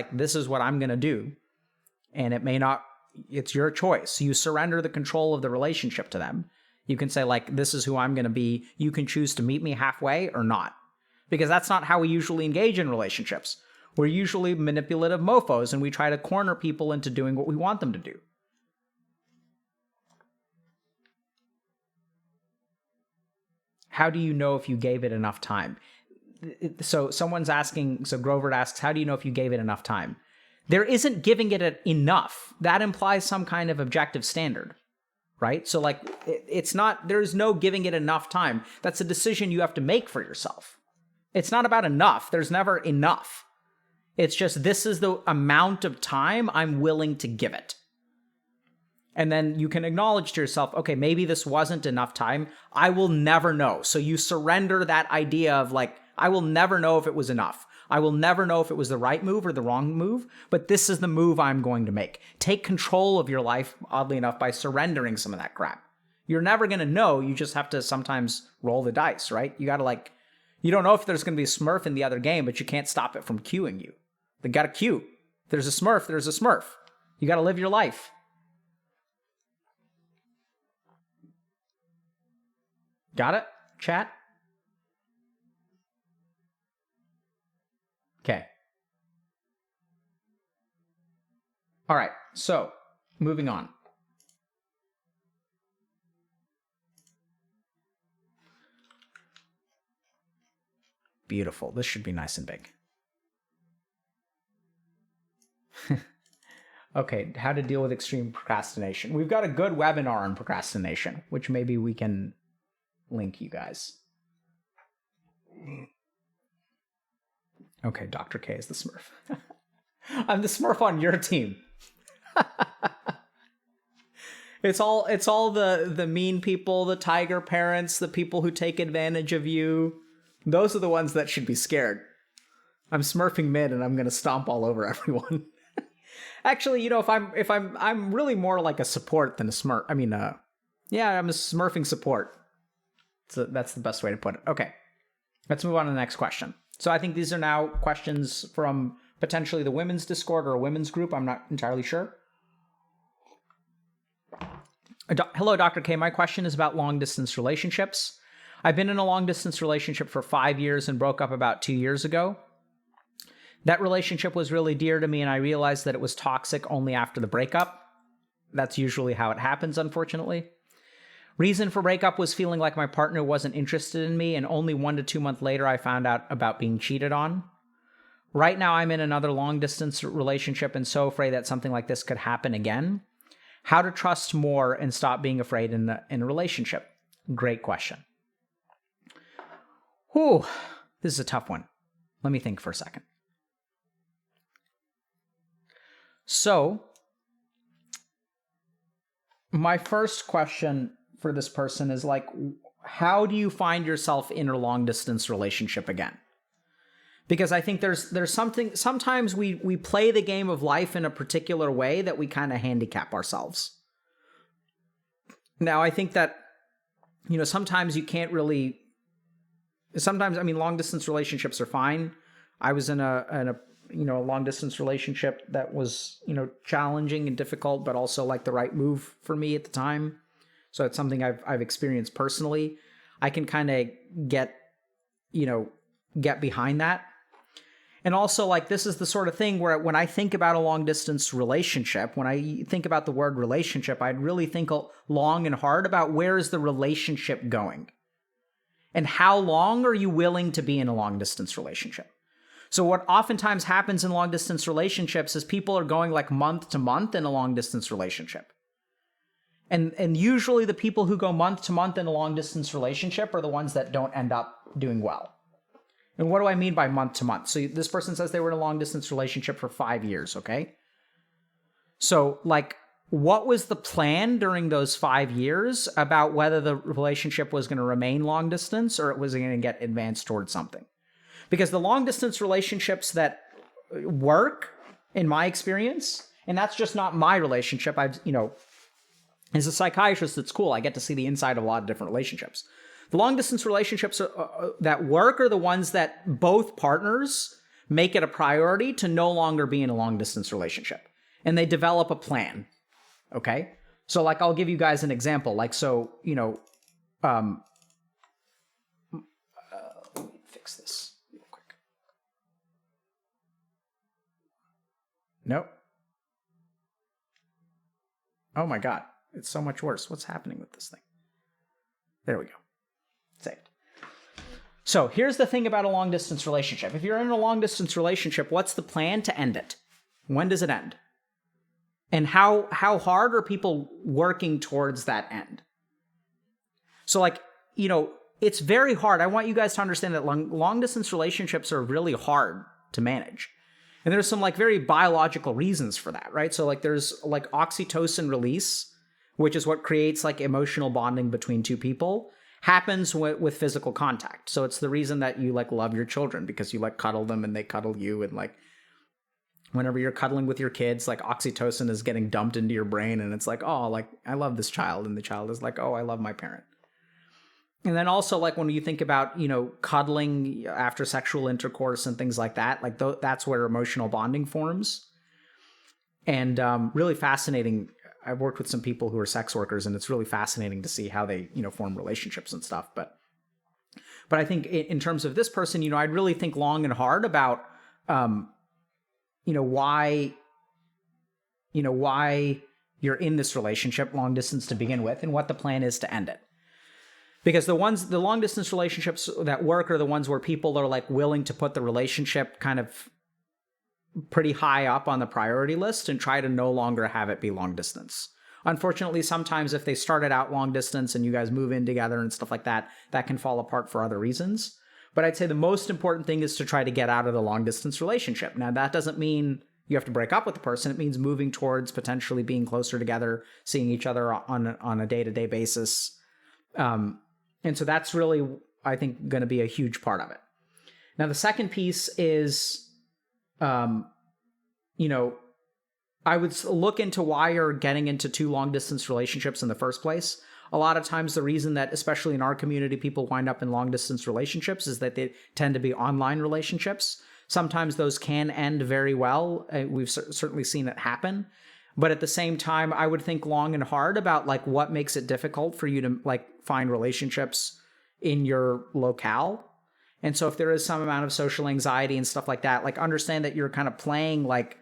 what I'm going to do. And it may not, it's your choice. You surrender the control of the relationship to them. You can say like, this is who I'm going to be. You can choose to meet me halfway or not. Because that's not how we usually engage in relationships. We're usually manipulative mofos and we try to corner people into doing what we want them to do. How do you know if you gave it enough time? So someone's asking, so Grover asks, how do you know if you gave it enough time? There isn't giving it enough. That implies some kind of objective standard, right? So like, it's not, there's no giving it enough time. That's a decision you have to make for yourself. It's not about enough. There's never enough. It's just, this is the amount of time I'm willing to give it. And then you can acknowledge to yourself, okay, maybe this wasn't enough time. I will never know. So you surrender that idea of like, I will never know if it was enough. I will never know if it was the right move or the wrong move, but this is the move I'm going to make. Take control of your life, oddly enough, by surrendering some of that crap. You're never going to know. You just have to sometimes roll the dice, right? You got to like, you don't know if there's going to be a Smurf in the other game, but you can't stop it from queuing you. They got to queue. There's a Smurf, there's a Smurf. You got to live your life. Got it, chat? Okay. All right, so moving on. Beautiful. This should be nice and big. Okay, how to deal with extreme procrastination. We've got a good webinar on procrastination, which maybe we can link you guys. Okay, Dr. K is the Smurf. I'm the Smurf on your team. It's all the mean people, the tiger parents, the people who take advantage of you. Those are the ones that should be scared. I'm Smurfing mid and I'm gonna stomp all over everyone. Actually, you know, if I'm really more like a support than a Smurf. I mean, yeah, I'm a Smurfing support. So that's the best way to put it. Okay, let's move on to the next question. So I think these are now questions from potentially the women's Discord or a women's group. I'm not entirely sure. Hello, Dr. K. My question is about long-distance relationships. I've been in a long-distance relationship for 5 years and broke up about 2 years ago. That relationship was really dear to me, and I realized that it was toxic only after the breakup. That's usually how it happens, unfortunately. Reason for breakup was feeling like my partner wasn't interested in me, and only 1 to 2 months later I found out about being cheated on. Right now I'm in another long-distance relationship and so afraid that something like this could happen again. How to trust more and stop being afraid in a relationship? Great question. Whew, this is a tough one. Let me think for a second. So, my first question for this person is like, how do you find yourself in a long distance relationship again? Because I think there's something, sometimes we play the game of life in a particular way that we kind of handicap ourselves. Now, I think that, sometimes you can't really, sometimes, I mean, long distance relationships are fine. I was in a long distance relationship that was, challenging and difficult, but also like the right move for me at the time. So it's something I've experienced personally. I can kind of get behind that. And also, like, this is the sort of thing where when I think about a long distance relationship, when I think about the word relationship, I'd really think long and hard about where is the relationship going and how long are you willing to be in a long distance relationship. So what oftentimes happens in long distance relationships is people are going like month to month in a long distance relationship. And usually the people who go month to month in a long distance relationship are the ones that don't end up doing well. And what do I mean by month to month? So this person says they were in a long distance relationship for 5 years, okay? So like, what was the plan during those 5 years about whether the relationship was going to remain long distance or it was going to get advanced towards something? Because the long distance relationships that work, in my experience, and that's just not my relationship, as a psychiatrist at school, I get to see the inside of a lot of different relationships. The long distance relationships that work are the ones that both partners make it a priority to no longer be in a long distance relationship. And they develop a plan. Okay? So like, I'll give you guys an example. Like, so, let me fix this real quick. Nope. Oh my God. It's so much worse. What's happening with this thing? There we go. Saved. So here's the thing about a long distance relationship. If you're in a long distance relationship, what's the plan to end it? When does it end? And how hard are people working towards that end? So like, it's very hard. I want you guys to understand that long distance relationships are really hard to manage. And there's some like very biological reasons for that, right? So like there's like oxytocin release, which is what creates like emotional bonding between two people, happens with physical contact. So it's the reason that you like love your children, because you like cuddle them and they cuddle you. And like whenever you're cuddling with your kids, like oxytocin is getting dumped into your brain and it's like, oh, like I love this child. And the child is like, oh, I love my parent. And then also like when you think about, cuddling after sexual intercourse and things like that, like that's where emotional bonding forms. And really fascinating. I've worked with some people who are sex workers, and it's really fascinating to see how they, form relationships and stuff. But I think in terms of this person, I'd really think long and hard about, why you're in this relationship long distance to begin with, and what the plan is to end it. Because the long distance relationships that work are the ones where people are like willing to put the relationship kind of pretty high up on the priority list and try to no longer have it be long distance. Unfortunately, sometimes if they started out long distance and you guys move in together and stuff like that, that can fall apart for other reasons. But I'd say the most important thing is to try to get out of the long distance relationship. Now, that doesn't mean you have to break up with the person. It means moving towards potentially being closer together, seeing each other on a day-to-day basis. And so that's really, I think, going to be a huge part of it. Now, the second piece is, I would look into why you're getting into two long-distance relationships in the first place. A lot of times the reason that, especially in our community, people wind up in long-distance relationships is that they tend to be online relationships. Sometimes those can end very well. We've certainly seen it happen. But at the same time, I would think long and hard about like what makes it difficult for you to like find relationships in your locale. And so if there is some amount of social anxiety and stuff like that, like understand that you're kind of playing like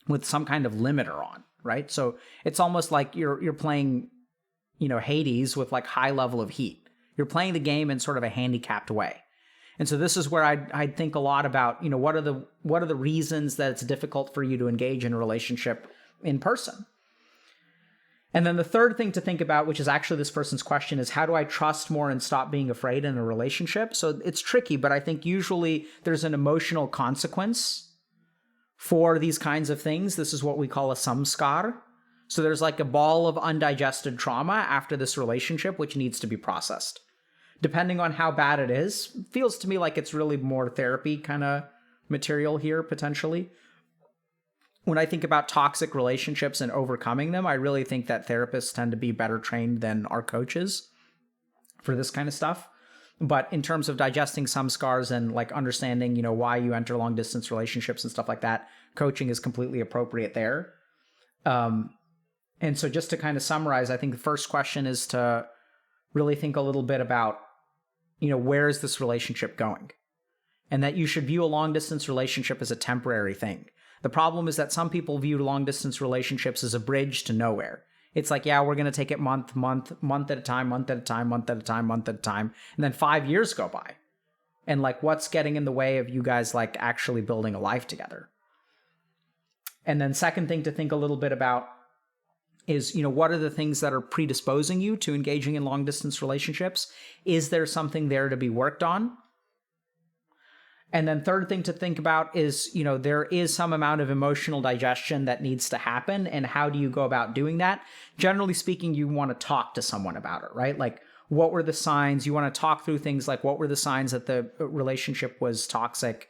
with some kind of limiter on, right? So it's almost like you're playing, Hades with like high level of heat. You're playing the game in sort of a handicapped way. And so this is where I'd think a lot about, what are the reasons that it's difficult for you to engage in a relationship in person. And then the third thing to think about, which is actually this person's question, is how do I trust more and stop being afraid in a relationship? So it's tricky, but I think usually there's an emotional consequence for these kinds of things. This is what we call a samskar. So there's like a ball of undigested trauma after this relationship, which needs to be processed. Depending on how bad it is, feels to me like it's really more therapy kind of material here, potentially. when I think about toxic relationships and overcoming them, I really think that therapists tend to be better trained than our coaches for this kind of stuff. But in terms of digesting some scars and like understanding, why you enter long distance relationships and stuff like that, coaching is completely appropriate there. And so just to kind of summarize, I think the first question is to really think a little bit about, where is this relationship going? And that you should view a long distance relationship as a temporary thing. The problem is that some people view long distance relationships as a bridge to nowhere. It's like, yeah, we're going to take it month at a time, and then 5 years go by. And like, what's getting in the way of you guys like actually building a life together? And then second thing to think a little bit about is, what are the things that are predisposing you to engaging in long distance relationships? Is there something there to be worked on? And then third thing to think about is, there is some amount of emotional digestion that needs to happen. And how do you go about doing that? Generally speaking, you want to talk to someone about it, right? Like, what were the signs? You want to talk through things like, what were the signs that the relationship was toxic?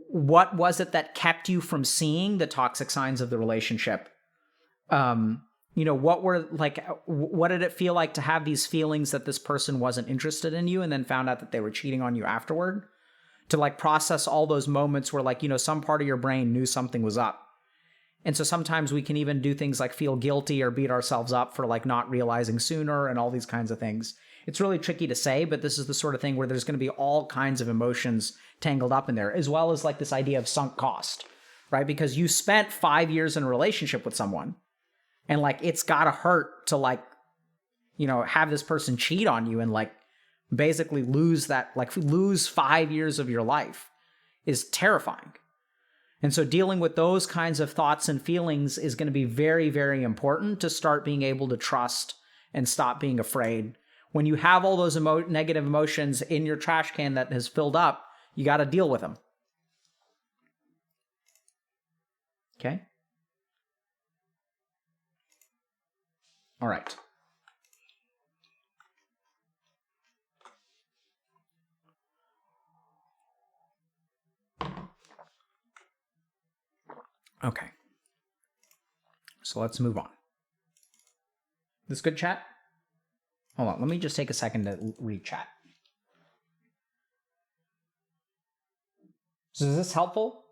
What was it that kept you from seeing the toxic signs of the relationship? What did it feel like to have these feelings that this person wasn't interested in you and then found out that they were cheating on you afterward? To like process all those moments where like, some part of your brain knew something was up. And so sometimes we can even do things like feel guilty or beat ourselves up for like not realizing sooner and all these kinds of things. It's really tricky to say, but this is the sort of thing where there's going to be all kinds of emotions tangled up in there, as well as like this idea of sunk cost, right? Because you spent 5 years in a relationship with someone and like, it's gotta hurt to like, have this person cheat on you and like, basically lose 5 years of your life is terrifying. And so dealing with those kinds of thoughts and feelings is going to be very, very important to start being able to trust and stop being afraid. When you have all those negative emotions in your trash can that has filled up, you got to deal with them. Okay? All right. Okay. So let's move on. This good, chat? Hold on. Let me just take a second to read chat. So is this helpful?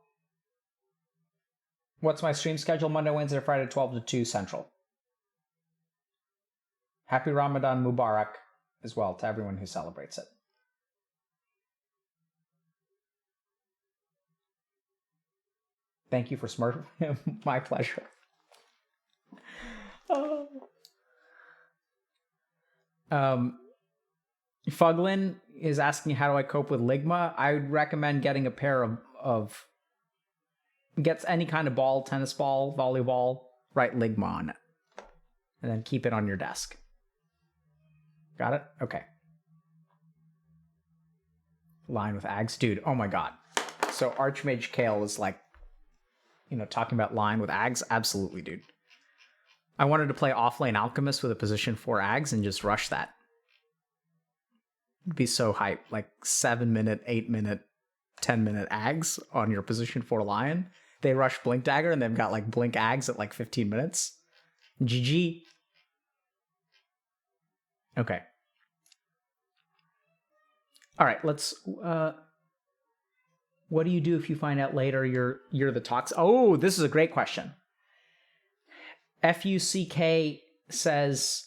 What's my stream schedule? Monday, Wednesday, Friday, 12 to 2 Central. Happy Ramadan Mubarak as well to everyone who celebrates it. Thank you for smart. My pleasure. Oh. Fuglin is asking, how do I cope with ligma? I would recommend getting a pair of gets any kind of ball, tennis ball, volleyball, write ligma on it, and then keep it on your desk. Got it? Okay. Line with Ags. Dude, oh my god. So Archmage Kale is like, talking about line with Ags? Absolutely, dude. I wanted to play offlane Alchemist with a position 4 Ags and just rush that. It'd be so hype. Like 7-minute, 8-minute, 10-minute Ags on your position 4 Lion. They rush Blink Dagger and they've got like Blink Ags at like 15 minutes. GG. Okay. All right, let's... what do you do if you find out later you're the toxic? Oh, this is a great question. FUCK says,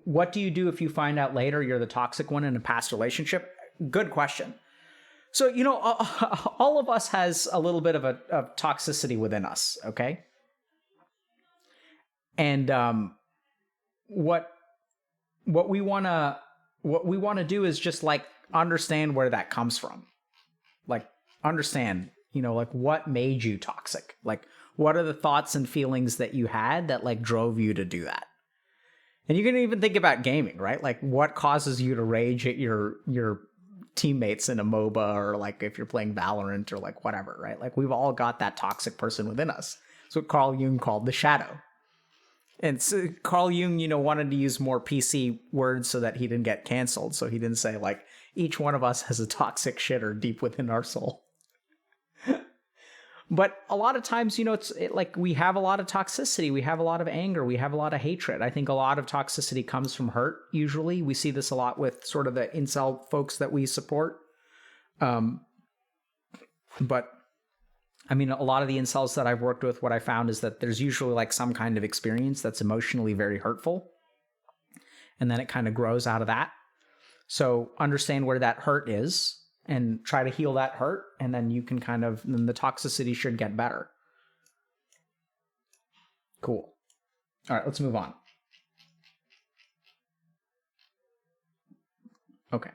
what do you do if you find out later you're the toxic one in a past relationship? Good question. So, all of us has a little bit of toxicity within us, okay? And what we want to do is just like understand where that comes from. Like understand, like what made you toxic? Like what are the thoughts and feelings that you had that like drove you to do that? And you can even think about gaming, right? Like what causes you to rage at your teammates in a MOBA, or like if you're playing Valorant or like whatever, right? Like we've all got that toxic person within us. It's what Carl Jung called the shadow. And so Carl Jung, wanted to use more PC words so that he didn't get canceled. So he didn't say like each one of us has a toxic shitter deep within our soul. But a lot of times, like we have a lot of toxicity, we have a lot of anger, we have a lot of hatred. I think a lot of toxicity comes from hurt. Usually we see this a lot with sort of the incel folks that we support. But I mean, a lot of the incels that I've worked with, what I found is that there's usually like some kind of experience that's emotionally very hurtful. And then it kind of grows out of that. So understand where that hurt is and try to heal that hurt. And then you can then the toxicity should get better. Cool. All right, let's move on. Okay.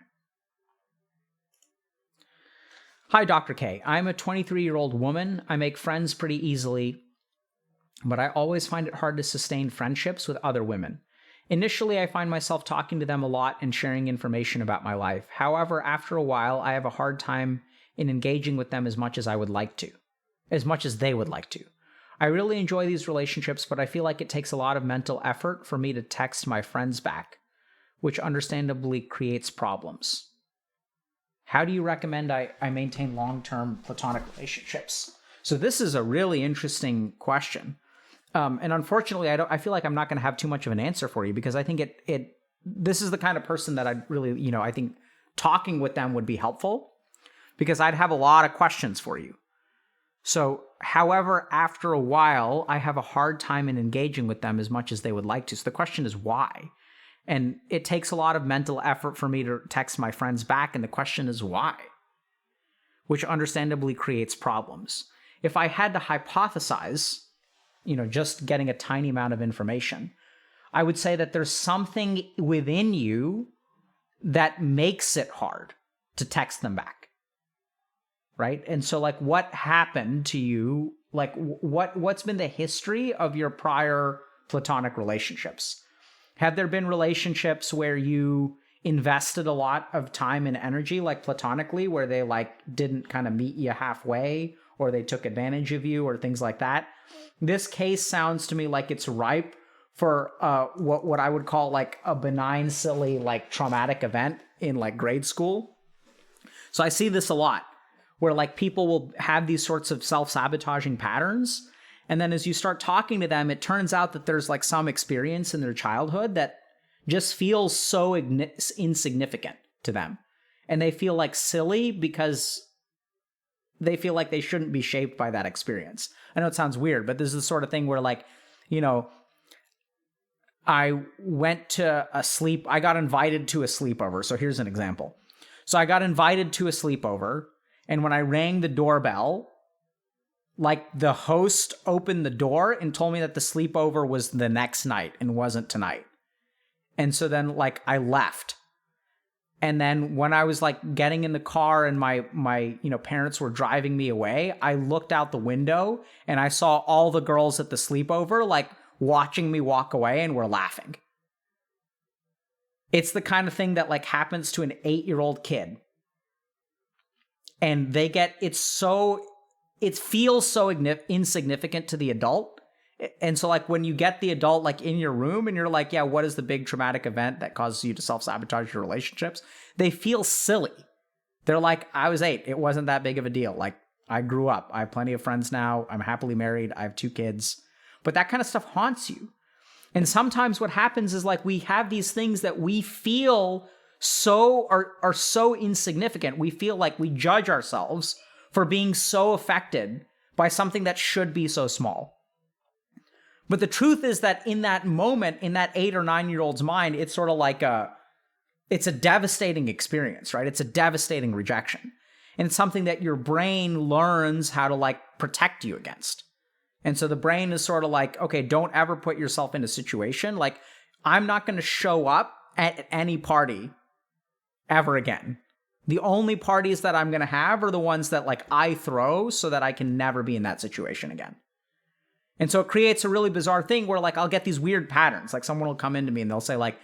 Hi, Dr. K. I'm a 23-year-old woman. I make friends pretty easily, but I always find it hard to sustain friendships with other women. Initially, I find myself talking to them a lot and sharing information about my life. However, after a while, I have a hard time in engaging with them as much as I would like to, as much as they would like to. I really enjoy these relationships, but I feel like it takes a lot of mental effort for me to text my friends back, which understandably creates problems. How do you recommend I maintain long-term platonic relationships? So this is a really interesting question. And unfortunately, I feel like I'm not going to have too much of an answer for you because I think this is the kind of person that I'd really, I think talking with them would be helpful because I'd have a lot of questions for you. So, however, after a while, I have a hard time in engaging with them as much as they would like to. So the question is why? And it takes a lot of mental effort for me to text my friends back, and the question is why? Which understandably creates problems. If I had to hypothesize, just getting a tiny amount of information, I would say that there's something within you that makes it hard to text them back, right? And so, like, what happened to you? Like, what's been the history of your prior platonic relationships? Have there been relationships where you invested a lot of time and energy, like platonically, where they like didn't kind of meet you halfway, or they took advantage of you, or things like that? This case sounds to me like it's ripe for what I would call like a benign, silly, like traumatic event in like grade school. So I see this a lot, where like people will have these sorts of self-sabotaging patterns. And then as you start talking to them, it turns out that there's like some experience in their childhood that just feels so insignificant to them. And they feel like silly because they feel like they shouldn't be shaped by that experience. I know it sounds weird, but this is the sort of thing where like, I got invited to a sleepover. So here's an example. So I got invited to a sleepover, and when I rang the doorbell, like the host opened the door and told me that the sleepover was the next night and wasn't tonight. And so then like I left. And then when I was like getting in the car and my parents were driving me away, I looked out the window and I saw all the girls at the sleepover like watching me walk away and were laughing. It's the kind of thing that like happens to an 8-year-old kid. And it feels so insignificant to the adult. And so like when you get the adult like in your room and you're like, yeah, what is the big traumatic event that causes you to self-sabotage your relationships? They feel silly. They're like, I was 8. It wasn't that big of a deal. Like I grew up. I have plenty of friends now. I'm happily married. I have 2 kids. But that kind of stuff haunts you. And sometimes what happens is like we have these things that we feel are so insignificant. We feel like we judge ourselves for being so affected by something that should be so small. But the truth is that in that moment, in that 8 or 9-year-old's mind, it's sort of like it's a devastating experience, right? It's a devastating rejection. And it's something that your brain learns how to like protect you against. And so the brain is sort of like, okay, don't ever put yourself in a situation. Like, I'm not going to show up at any party ever again. The only parties that I'm going to have are the ones that like I throw so that I can never be in that situation again. And so it creates a really bizarre thing where like I'll get these weird patterns. Like someone will come into me and they'll say like,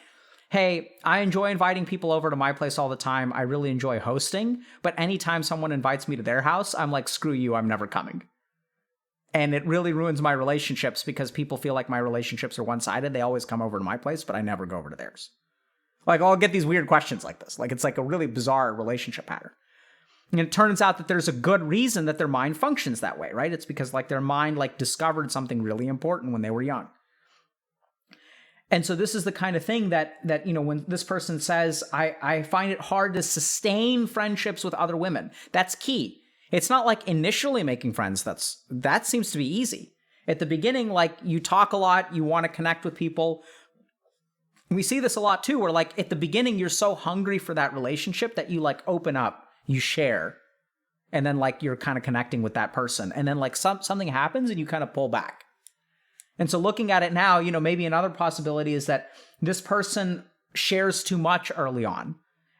hey, I enjoy inviting people over to my place all the time. I really enjoy hosting. But anytime someone invites me to their house, I'm like, screw you, I'm never coming. And it really ruins my relationships because people feel like my relationships are one-sided. They always come over to my place, but I never go over to theirs. Like I'll get these weird questions like this. Like it's like a really bizarre relationship pattern. And it turns out that there's a good reason that their mind functions that way, right? It's because like their mind like discovered something really important when they were young. And so this is the kind of thing that when this person says, I find it hard to sustain friendships with other women, that's key. It's not like initially making friends. That seems to be easy. At the beginning, like you talk a lot, you want to connect with people. We see this a lot too, where like at the beginning, you're so hungry for that relationship that you like open up, you share, and then like you're kind of connecting with that person. And then like something happens and you kind of pull back. And so looking at it now, maybe another possibility is that this person shares too much early on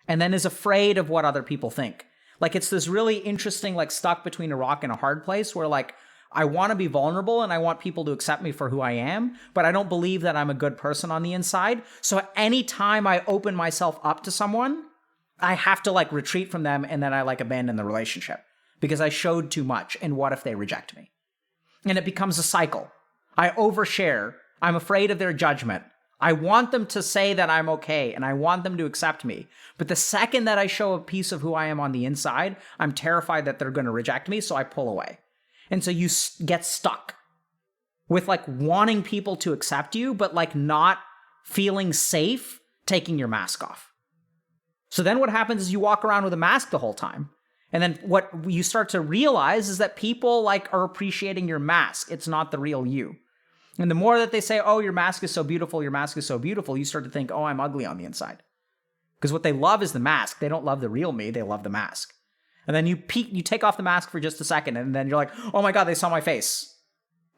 and then is afraid of what other people think. Like it's this really interesting, like stuck between a rock and a hard place where like I want to be vulnerable and I want people to accept me for who I am, but I don't believe that I'm a good person on the inside. So anytime I open myself up to someone, I have to like retreat from them and then I like abandon the relationship because I showed too much. And what if they reject me? And it becomes a cycle. I overshare. I'm afraid of their judgment. I want them to say that I'm okay and I want them to accept me. But the second that I show a piece of who I am on the inside, I'm terrified that they're going to reject me, so I pull away. And so you get stuck with like wanting people to accept you, but like not feeling safe taking your mask off. So then what happens is you walk around with a mask the whole time. And then what you start to realize is that people like are appreciating your mask. It's not the real you. And the more that they say, oh, your mask is so beautiful, your mask is so beautiful, you start to think, oh, I'm ugly on the inside. Because what they love is the mask. They don't love the real me. They love the mask. And then you take off the mask for just a second, and then you're like, oh my God, they saw my face.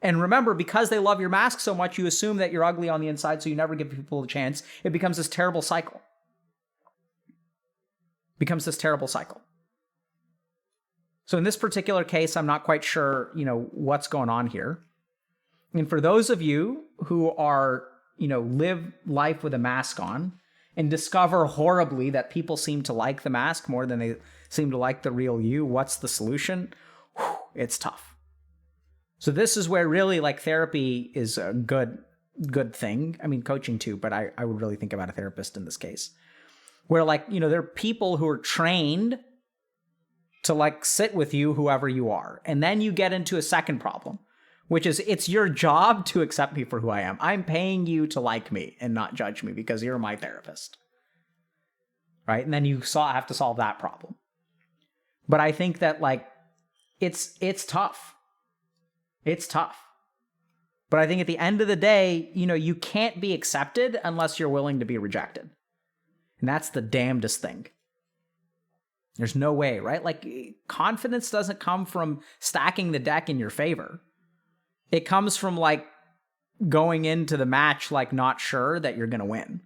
And remember, because they love your mask so much, you assume that you're ugly on the inside, so you never give people a chance. It becomes this terrible cycle. So in this particular case, I'm not quite sure, what's going on here. And for those of you who are, live life with a mask on and discover horribly that people seem to like the mask more than they seem to like the real you, what's the solution? Whew, it's tough. So this is where really like therapy is a good thing. I mean, coaching too, but I would really think about a therapist in this case. Where like, there are people who are trained to like sit with you, whoever you are. And then you get into a second problem, which is it's your job to accept me for who I am. I'm paying you to like me and not judge me because you're my therapist. Right? And then you have to solve that problem. But I think that like, it's tough. It's tough. But I think at the end of the day, you can't be accepted unless you're willing to be rejected. And that's the damnedest thing. There's no way, right? Like confidence doesn't come from stacking the deck in your favor. It comes from like going into the match like not sure that you're going to win.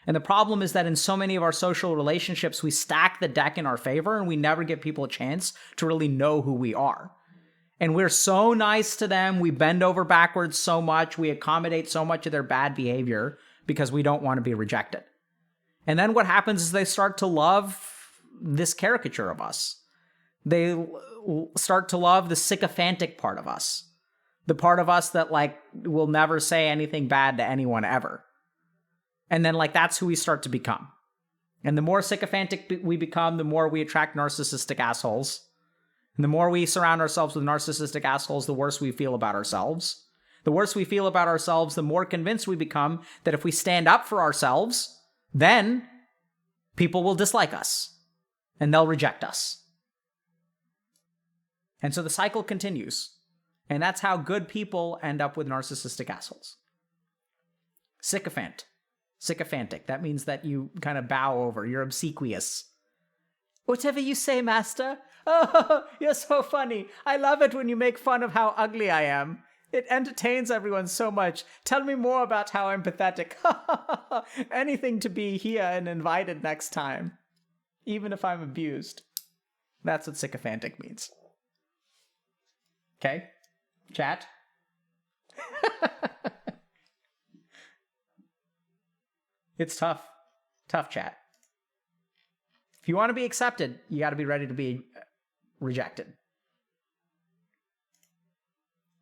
And the problem is that in so many of our social relationships, we stack the deck in our favor and we never give people a chance to really know who we are. And we're so nice to them. We bend over backwards so much. We accommodate so much of their bad behavior because we don't want to be rejected. And then what happens is they start to love this caricature of us. They start to love the sycophantic part of us. The part of us that like will never say anything bad to anyone ever. And then like that's who we start to become. And the more sycophantic we become, the more we attract narcissistic assholes. And the more we surround ourselves with narcissistic assholes, the worse we feel about ourselves. The worse we feel about ourselves, the more convinced we become that if we stand up for ourselves, then people will dislike us and they'll reject us. And so the cycle continues. And that's how good people end up with narcissistic assholes. Sycophantic. That means that you kind of bow over. You're obsequious. Whatever you say, master. Oh, you're so funny. I love it when you make fun of how ugly I am. It entertains everyone so much. Tell me more about how I'm pathetic. Anything to be here and invited next time. Even if I'm abused. That's what sycophantic means. Okay? Chat? It's tough. Tough chat. If you want to be accepted, you got to be ready to be rejected.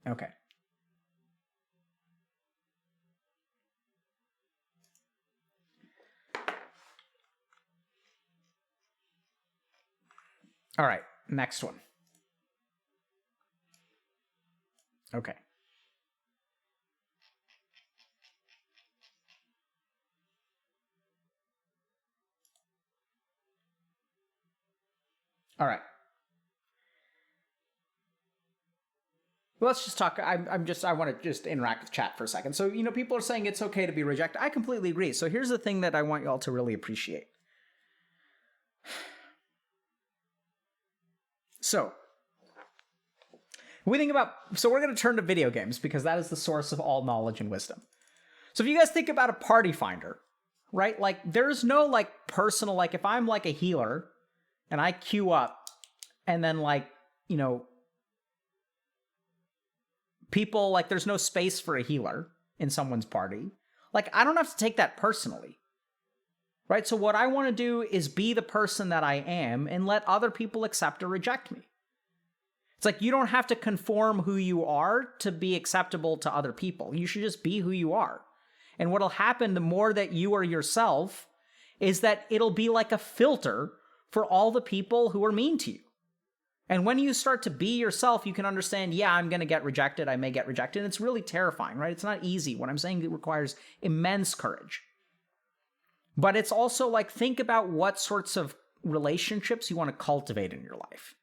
Okay. All right, next one. Okay. All right. Let's just talk. I want to just interact with chat for a second. So, people are saying it's okay to be rejected. I completely agree. So here's the thing that I want y'all to really appreciate. So we're going to turn to video games because that is the source of all knowledge and wisdom. So if you guys think about a party finder, right? Like there's no like personal, like if I'm like a healer and I queue up and then like, people like there's no space for a healer in someone's party. Like I don't have to take that personally. Right? So what I want to do is be the person that I am and let other people accept or reject me. It's like you don't have to conform who you are to be acceptable to other people. You should just be who you are. And what'll happen the more that you are yourself is that it'll be like a filter for all the people who are mean to you. And when you start to be yourself, you can understand, yeah, I'm going to get rejected. I may get rejected. And it's really terrifying, right? It's not easy. What I'm saying, it requires immense courage. But it's also like, think about what sorts of relationships you want to cultivate in your life.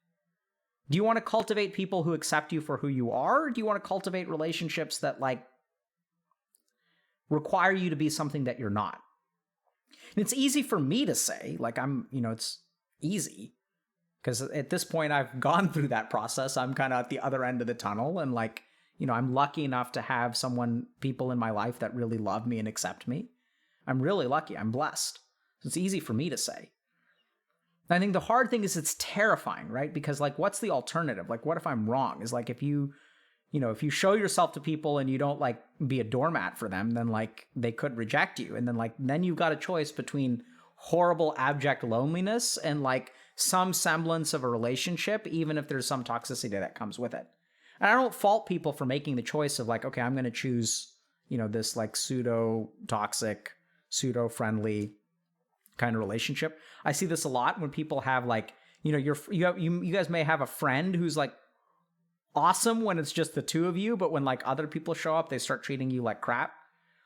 Do you want to cultivate people who accept you for who you are? Or do you want to cultivate relationships that like require you to be something that you're not? And it's easy for me to say, like it's easy. Because at this point, I've gone through that process. I'm kind of at the other end of the tunnel. And like, I'm lucky enough to have people in my life that really love me and accept me. I'm really lucky. I'm blessed. So it's easy for me to say. And I think the hard thing is it's terrifying, right? Because like, what's the alternative? Like, what if I'm wrong? Is like, if you show yourself to people and you don't like be a doormat for them, then like they could reject you. And then you've got a choice between horrible, abject loneliness and like some semblance of a relationship, even if there's some toxicity that comes with it. And I don't fault people for making the choice of like, okay, I'm going to choose, this like pseudo-toxic, pseudo-friendly kind of relationship. I see this a lot when people have like, you guys may have a friend who's like awesome when it's just the two of you, but when like other people show up, they start treating you like crap.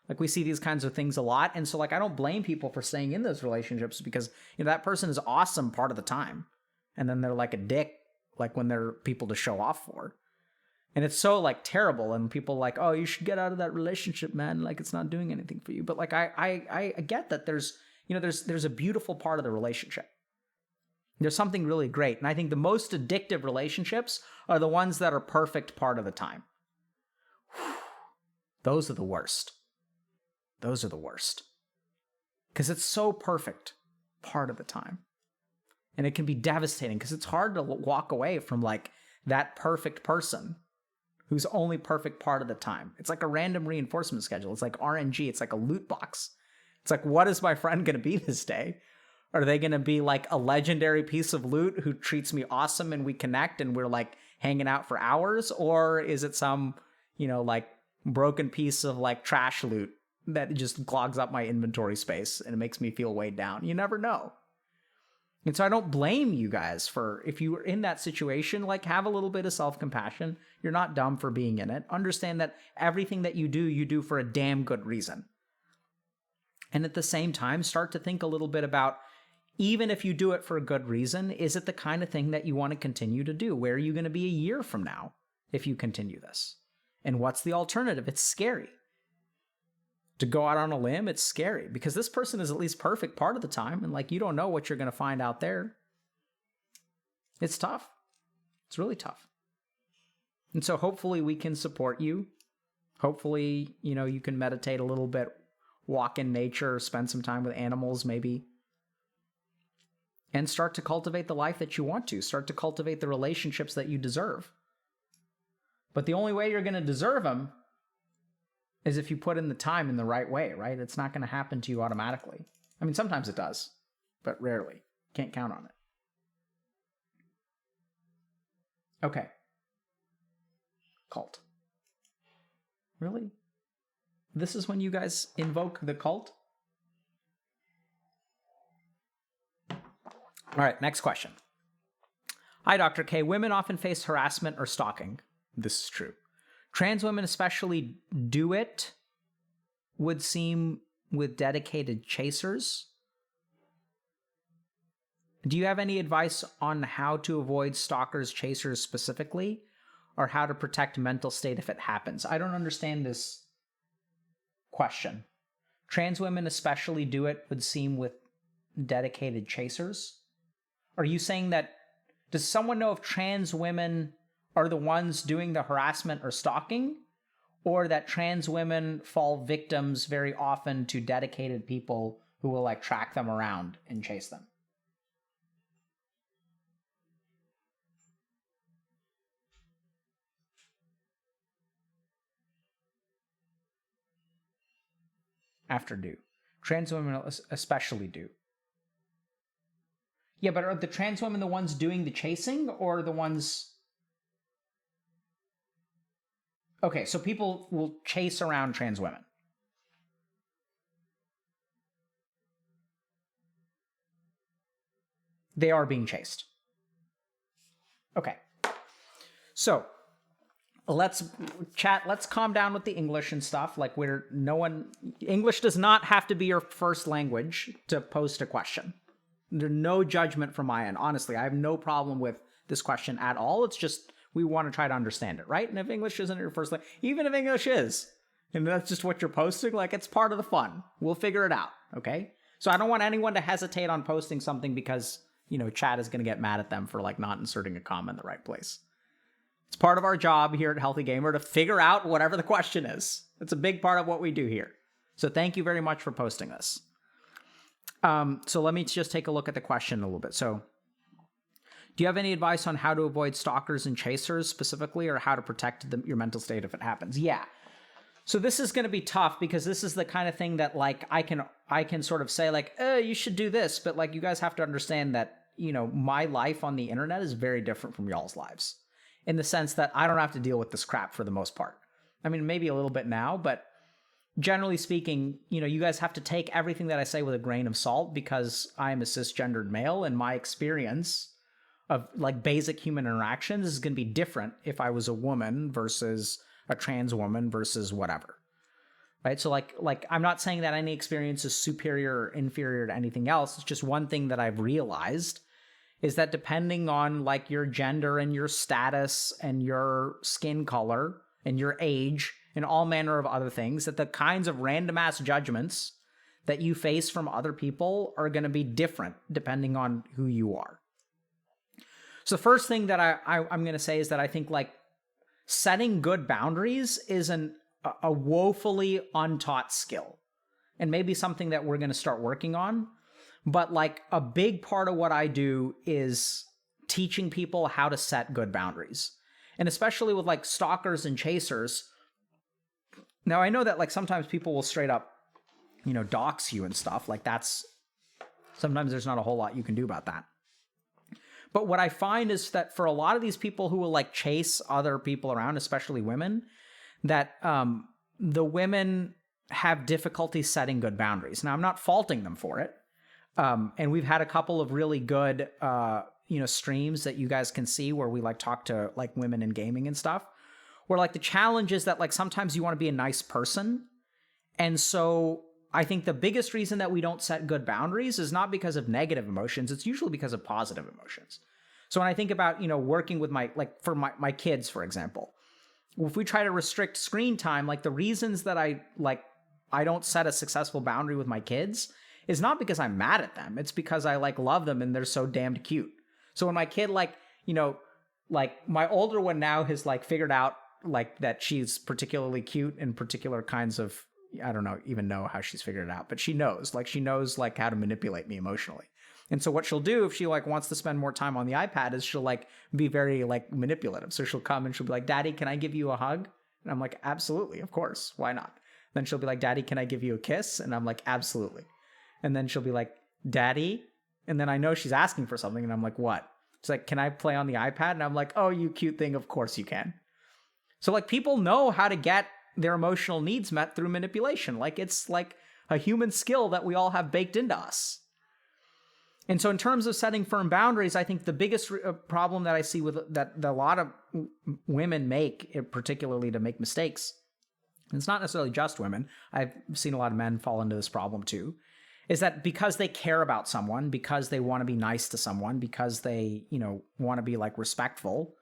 Like we see these kinds of things a lot. And so like, I don't blame people for staying in those relationships because, that person is awesome part of the time. And then they're like a dick, like when they're people to show off for. And it's so like terrible. And people like, oh, you should get out of that relationship, man. Like it's not doing anything for you. But like, I get that there's a beautiful part of the relationship. There's something really great. And I think the most addictive relationships are the ones that are perfect part of the time. Those are the worst. Those are the worst. Because it's so perfect part of the time. And it can be devastating because it's hard to walk away from like that perfect person who's only perfect part of the time. It's like a random reinforcement schedule. It's like RNG. It's like a loot box. It's like, what is my friend going to be this day? Are they going to be like a legendary piece of loot who treats me awesome and we connect and we're like hanging out for hours? Or is it some, like broken piece of like trash loot that just clogs up my inventory space and it makes me feel weighed down? You never know. And so I don't blame you guys for, if you were in that situation, like have a little bit of self-compassion. You're not dumb for being in it. Understand that everything that you do for a damn good reason. And at the same time, start to think a little bit about, even if you do it for a good reason, is it the kind of thing that you want to continue to do? Where are you going to be a year from now if you continue this? And what's the alternative? It's scary. To go out on a limb, it's scary because this person is at least perfect part of the time. And like, you don't know what you're going to find out there. It's tough. It's really tough. And so hopefully we can support you. Hopefully, you can meditate a little bit, walk in nature, spend some time with animals maybe. And start to cultivate the life that you want to. Start to cultivate the relationships that you deserve. But the only way you're going to deserve them is if you put in the time in the right way, right? It's not going to happen to you automatically. I mean, sometimes it does, but rarely. Can't count on it. Okay. Cult. Really? This is when you guys invoke the cult? All right, next question. Hi, Dr. K. Women often face harassment or stalking. This is true. Trans women especially do it, would seem, with dedicated chasers. Do you have any advice on how to avoid stalkers, chasers specifically, or how to protect mental state if it happens? I don't understand this question. Trans women especially do it, would seem, with dedicated chasers. Are you saying that, does someone know if trans women are the ones doing the harassment or stalking, or that trans women fall victims very often to dedicated people who will like track them around and chase them? After do. Trans women especially do. Yeah, but are the trans women the ones doing the chasing, or the ones... Okay, so people will chase around trans women. They are being chased. Okay. So, let's calm down with the English and stuff. Like, English does not have to be your first language to post a question. There's no judgment from my end. Honestly, I have no problem with this question at all. It's just, we want to try to understand it, right? And if English isn't your first language, even if English is, and that's just what you're posting, like, it's part of the fun. We'll figure it out, okay? So I don't want anyone to hesitate on posting something because, chat is going to get mad at them for, like, not inserting a comma in the right place. It's part of our job here at Healthy Gamer to figure out whatever the question is. It's a big part of what we do here. So thank you very much for posting this. So let me just take a look at the question a little bit. So, do you have any advice on how to avoid stalkers and chasers specifically, or how to protect your mental state if it happens? Yeah. So this is going to be tough because this is the kind of thing that, like, I can sort of say, like, you should do this, but, like, you guys have to understand that, my life on the internet is very different from y'all's lives, in the sense that I don't have to deal with this crap for the most part. I mean, maybe a little bit now, but generally speaking, you guys have to take everything that I say with a grain of salt, because I am a cisgendered male, and my experience of, like, basic human interactions is going to be different if I was a woman versus a trans woman versus whatever. Right? So like I'm not saying that any experience is superior or inferior to anything else. It's just one thing that I've realized is that depending on, like, your gender and your status and your skin color and your age and all manner of other things, that the kinds of random ass judgments that you face from other people are going to be different depending on who you are. So the first thing that I'm going to say is that I think, like, setting good boundaries is a woefully untaught skill, and maybe something that we're going to start working on. But, like, a big part of what I do is teaching people how to set good boundaries. And especially with, like, stalkers and chasers. Now, I know that, like, sometimes people will straight up, dox you and stuff. Like, sometimes there's not a whole lot you can do about that. But what I find is that for a lot of these people who will, like, chase other people around, especially women, that the women have difficulty setting good boundaries. Now, I'm not faulting them for it. And we've had a couple of really good, streams that you guys can see where we, like, talk to, like, women in gaming and stuff, where, like, the challenge is that, like, sometimes you want to be a nice person. And so I think the biggest reason that we don't set good boundaries is not because of negative emotions. It's usually because of positive emotions. So when I think about, working with for my kids, for example, if we try to restrict screen time, like, the reasons that I don't set a successful boundary with my kids is not because I'm mad at them. It's because I, like, love them and they're so damned cute. So when my kid, like, my older one now has, like, figured out, like, that she's particularly cute in particular kinds of, I don't even know how she's figured it out, but she knows, like, how to manipulate me emotionally. And so what she'll do if she, like, wants to spend more time on the iPad is she'll, like, be very, like, manipulative. So she'll come and she'll be like, Daddy, can I give you a hug? And I'm like, absolutely, of course, why not? Then she'll be like, Daddy, can I give you a kiss? And I'm like, absolutely. And then she'll be like, Daddy? And then I know she's asking for something, and I'm like, what? She's like, can I play on the iPad? And I'm like, oh, you cute thing, of course you can. So, like, people know how to get their emotional needs met through manipulation. Like, it's, like, a human skill that we all have baked into us. And so in terms of setting firm boundaries, I think the biggest problem that I see with that a lot of women make, particularly to make mistakes, and it's not necessarily just women, I've seen a lot of men fall into this problem too, is that because they care about someone, because they want to be nice to someone, because they, want to be like respectful,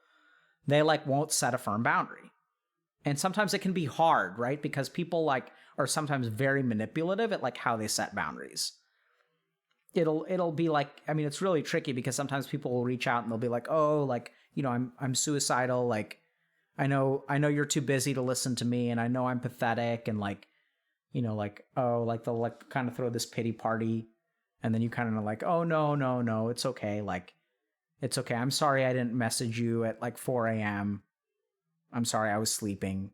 they like won't set a firm boundary. And sometimes it can be hard, right? Because people like are sometimes very manipulative at like how they set boundaries. It'll be like, I mean, it's really tricky because sometimes people will reach out and they'll be like, oh, like, I'm suicidal. Like, I know you're too busy to listen to me, and I know I'm pathetic, and like, oh, like they'll like kind of throw this pity party, and then you kind of like, oh, no, it's okay. Like, it's okay. I'm sorry I didn't message you at like 4 a.m. I'm sorry I was sleeping.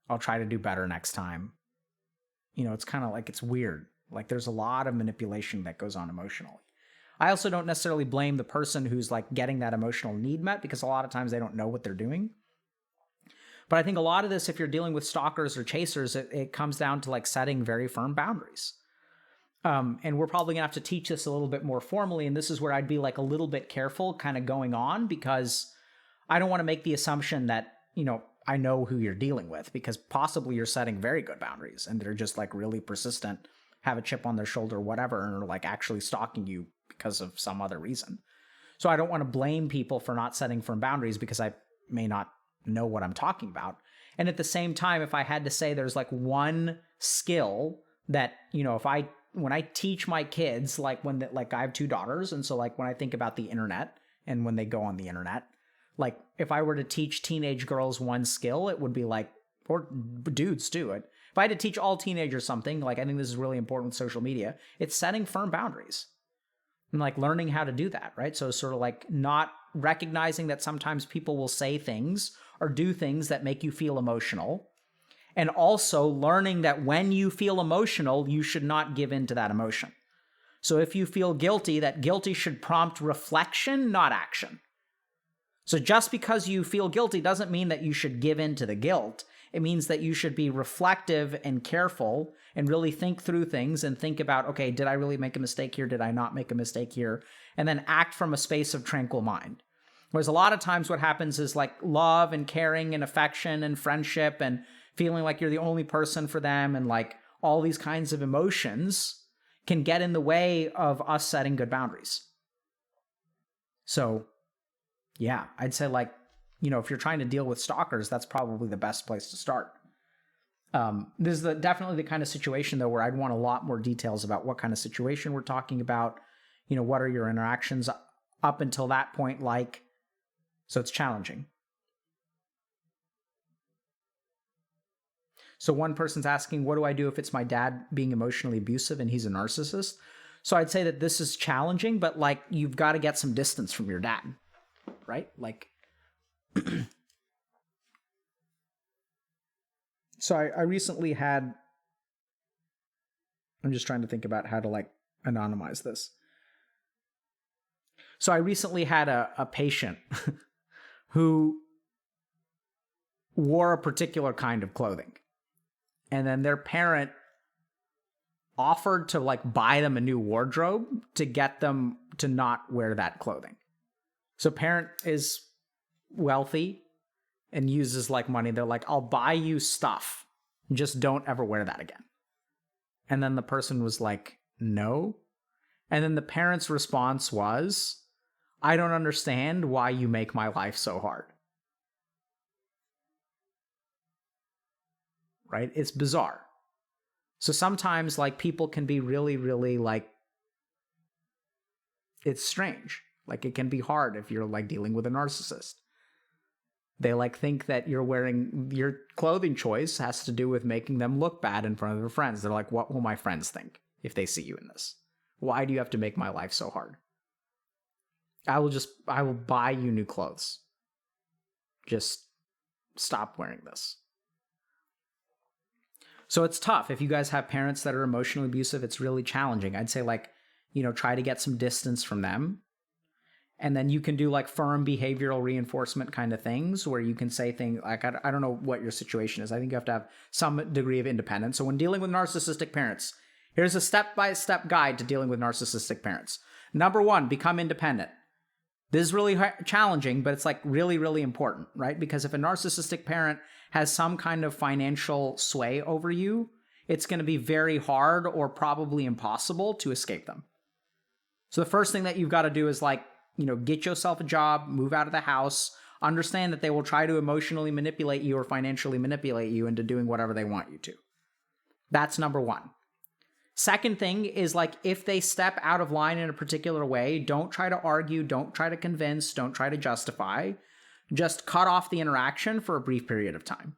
I'll try to do better next time. It's kind of like, it's weird. Like there's a lot of manipulation that goes on emotionally. I also don't necessarily blame the person who's like getting that emotional need met, because a lot of times they don't know what they're doing. But I think a lot of this, if you're dealing with stalkers or chasers, it comes down to like setting very firm boundaries. And we're probably gonna have to teach this a little bit more formally. And this is where I'd be like a little bit careful kind of going on, because I don't want to make the assumption that, I know who you're dealing with, because possibly you're setting very good boundaries and they're just like really persistent, have a chip on their shoulder, whatever, and are like actually stalking you because of some other reason. So I don't want to blame people for not setting firm boundaries, because I may not know what I'm talking about. And at the same time, if I had to say there's like one skill that, when I teach my kids, like I have 2 daughters. And so like when I think about the internet and when they go on the internet, like if I were to teach teenage girls one skill, it would be like, or dudes too. If I had to teach all teenagers something, like I think this is really important with social media, it's setting firm boundaries and like learning how to do that, right? So sort of like not recognizing that sometimes people will say things or do things that make you feel emotional. And also learning that when you feel emotional, you should not give in to that emotion. So if you feel guilty, that guilty should prompt reflection, not action. So just because you feel guilty doesn't mean that you should give in to the guilt. It means that you should be reflective and careful and really think through things and think about, okay, did I really make a mistake here? Did I not make a mistake here? And then act from a space of tranquil mind. Whereas a lot of times what happens is like love and caring and affection and friendship and feeling like you're the only person for them and like all these kinds of emotions can get in the way of us setting good boundaries. So yeah, I'd say like, if you're trying to deal with stalkers, that's probably the best place to start. This is definitely the kind of situation though where I'd want a lot more details about what kind of situation we're talking about. What are your interactions up until that point like? So it's challenging. So one person's asking, what do I do if it's my dad being emotionally abusive and he's a narcissist? So I'd say that this is challenging, but like you've got to get some distance from your dad, right? Like, so I recently had, I'm just trying to think about how to like anonymize this. So I recently had a patient who wore a particular kind of clothing. And then their parent offered to like buy them a new wardrobe to get them to not wear that clothing. So parent is wealthy and uses like money. They're like, I'll buy you stuff. Just don't ever wear that again. And then the person was like, no. And then the parent's response was, I don't understand why you make my life so hard. Right? It's bizarre. So sometimes like people can be really, really like, it's strange. Like it can be hard if you're like dealing with a narcissist. They like think that you're wearing your clothing choice has to do with making them look bad in front of their friends. They're like, what will my friends think if they see you in this? Why do you have to make my life so hard? I will buy you new clothes. Just stop wearing this. So it's tough. If you guys have parents that are emotionally abusive, it's really challenging. I'd say like, try to get some distance from them. And then you can do like firm behavioral reinforcement kind of things where you can say things like, I don't know what your situation is. I think you have to have some degree of independence. So when dealing with narcissistic parents, here's a step-by-step guide to dealing with narcissistic parents. Number one, become independent. This is really challenging, but it's like really, really important, right? Because if a narcissistic parent has some kind of financial sway over you, it's going to be very hard or probably impossible to escape them. So the first thing that you've got to do is like, get yourself a job, move out of the house, understand that they will try to emotionally manipulate you or financially manipulate you into doing whatever they want you to. That's number one. Second thing is like, if they step out of line in a particular way, don't try to argue, don't try to convince, don't try to justify. Just cut off the interaction for a brief period of time.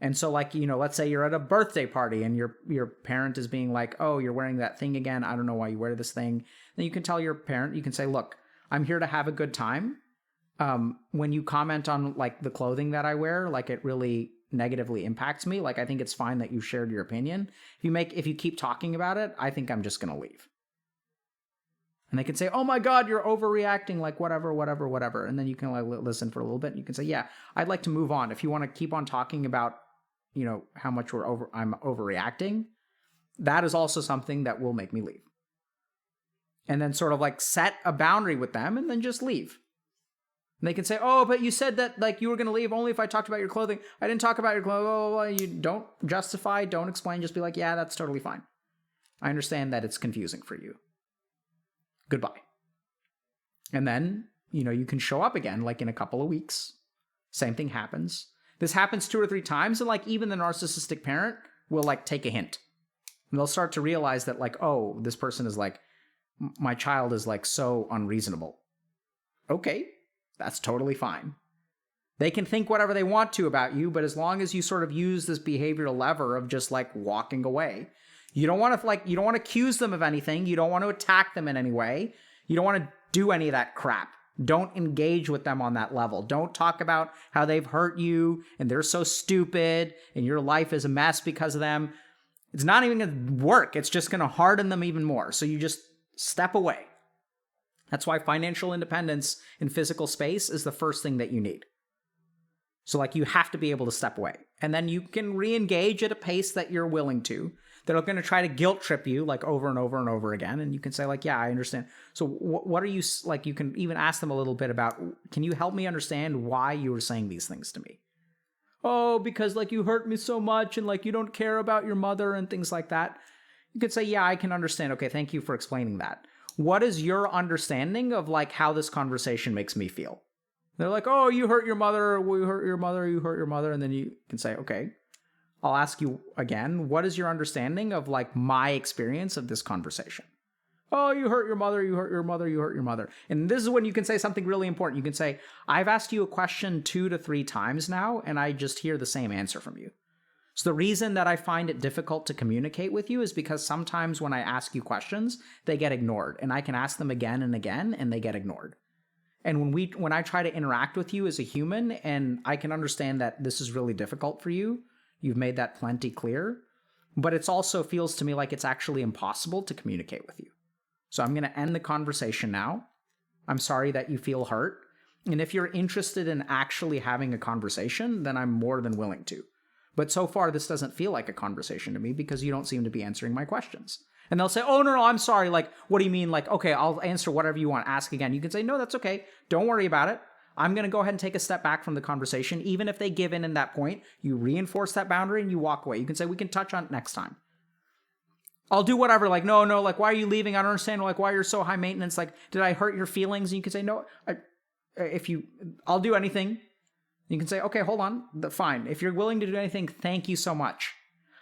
And so like, let's say you're at a birthday party and your parent is being like, oh, you're wearing that thing again. I don't know why you wear this thing. Then you can tell your parent, you can say, look, I'm here to have a good time. When you comment on like the clothing that I wear, like it really negatively impacts me. Like, I think it's fine that you shared your opinion. If you keep talking about it, I think I'm just going to leave. And they can say, oh my God, you're overreacting, like whatever. And then you can like listen for a little bit. And you can say, yeah, I'd like to move on. If you want to keep on talking about, how much I'm overreacting, that is also something that will make me leave. And then sort of like set a boundary with them and then just leave. And they can say, oh, but you said that like you were going to leave only if I talked about your clothing. I didn't talk about your clothing. You don't justify, don't explain. Just be like, yeah, that's totally fine. I understand that it's confusing for you. Goodbye. And then, you can show up again, like in a couple of weeks. Same thing happens. This happens 2 or 3 times. And like even the narcissistic parent will like take a hint. And they'll start to realize that like, oh, this person is like, my child is like so unreasonable. Okay. That's totally fine. They can think whatever they want to about you, but as long as you sort of use this behavioral lever of just like walking away, you don't want to accuse them of anything. You don't want to attack them in any way. You don't want to do any of that crap. Don't engage with them on that level. Don't talk about how they've hurt you and they're so stupid and your life is a mess because of them. It's not even going to work. It's just going to harden them even more. So you just step away. That's why financial independence in physical space is the first thing that you need. So like you have to be able to step away. And then you can re-engage at a pace that you're willing to. They're going to try to guilt trip you like over and over and over again. And you can say like, yeah, I understand. So what are you, like you can even ask them a little bit about, can you help me understand why you were saying these things to me? Oh, because like you hurt me so much and like you don't care about your mother and things like that. You could say, yeah, I can understand. Okay, thank you for explaining that. What is your understanding of like how this conversation makes me feel? They're like, oh, you hurt your mother, you hurt your mother. And then you can say, okay, I'll ask you again, what is your understanding of like my experience of this conversation? Oh, you hurt your mother, you hurt your mother. And this is when you can say something really important. You can say, I've asked you a question 2 to 3 times now, and I just hear the same answer from you. So the reason that I find it difficult to communicate with you is because sometimes when I ask you questions, they get ignored. And I can ask them again and again, and they get ignored. And when I try to interact with you as a human, and I can understand that this is really difficult for you, you've made that plenty clear, but it also feels to me like it's actually impossible to communicate with you. So I'm going to end the conversation now. I'm sorry that you feel hurt. And if you're interested in actually having a conversation, then I'm more than willing to. But so far, this doesn't feel like a conversation to me because you don't seem to be answering my questions. And they'll say, oh, no, I'm sorry. Like, what do you mean? Like, okay, I'll answer whatever you want. Ask again. You can say, no, that's okay. Don't worry about it. I'm going to go ahead and take a step back from the conversation. Even if they give in that point, you reinforce that boundary and you walk away. You can say, we can touch on it next time. I'll do whatever. Like, no, like, why are you leaving? I don't understand. Like, why you're so high maintenance? Like, did I hurt your feelings? And you can say, no, I'll do anything. You can say, okay, hold on. Fine. If you're willing to do anything, thank you so much.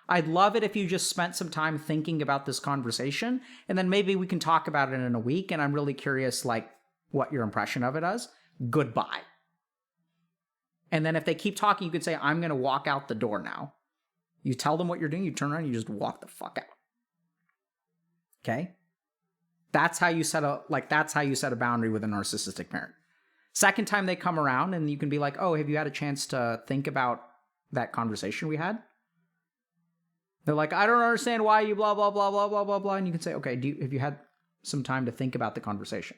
I'd love it if you just spent some time thinking about this conversation, and then maybe we can talk about it in a week, and I'm really curious, like, what your impression of it is. Goodbye. And then if they keep talking, you could say, I'm going to walk out the door now. You tell them what you're doing, you turn around, you just walk the fuck out. Okay? That's how you set a boundary with a narcissistic parent. Second time they come around and you can be like, oh, have you had a chance to think about that conversation we had? They're like, I don't understand why you blah, blah, blah, blah, blah, blah, blah. And you can say, okay, have you had some time to think about the conversation?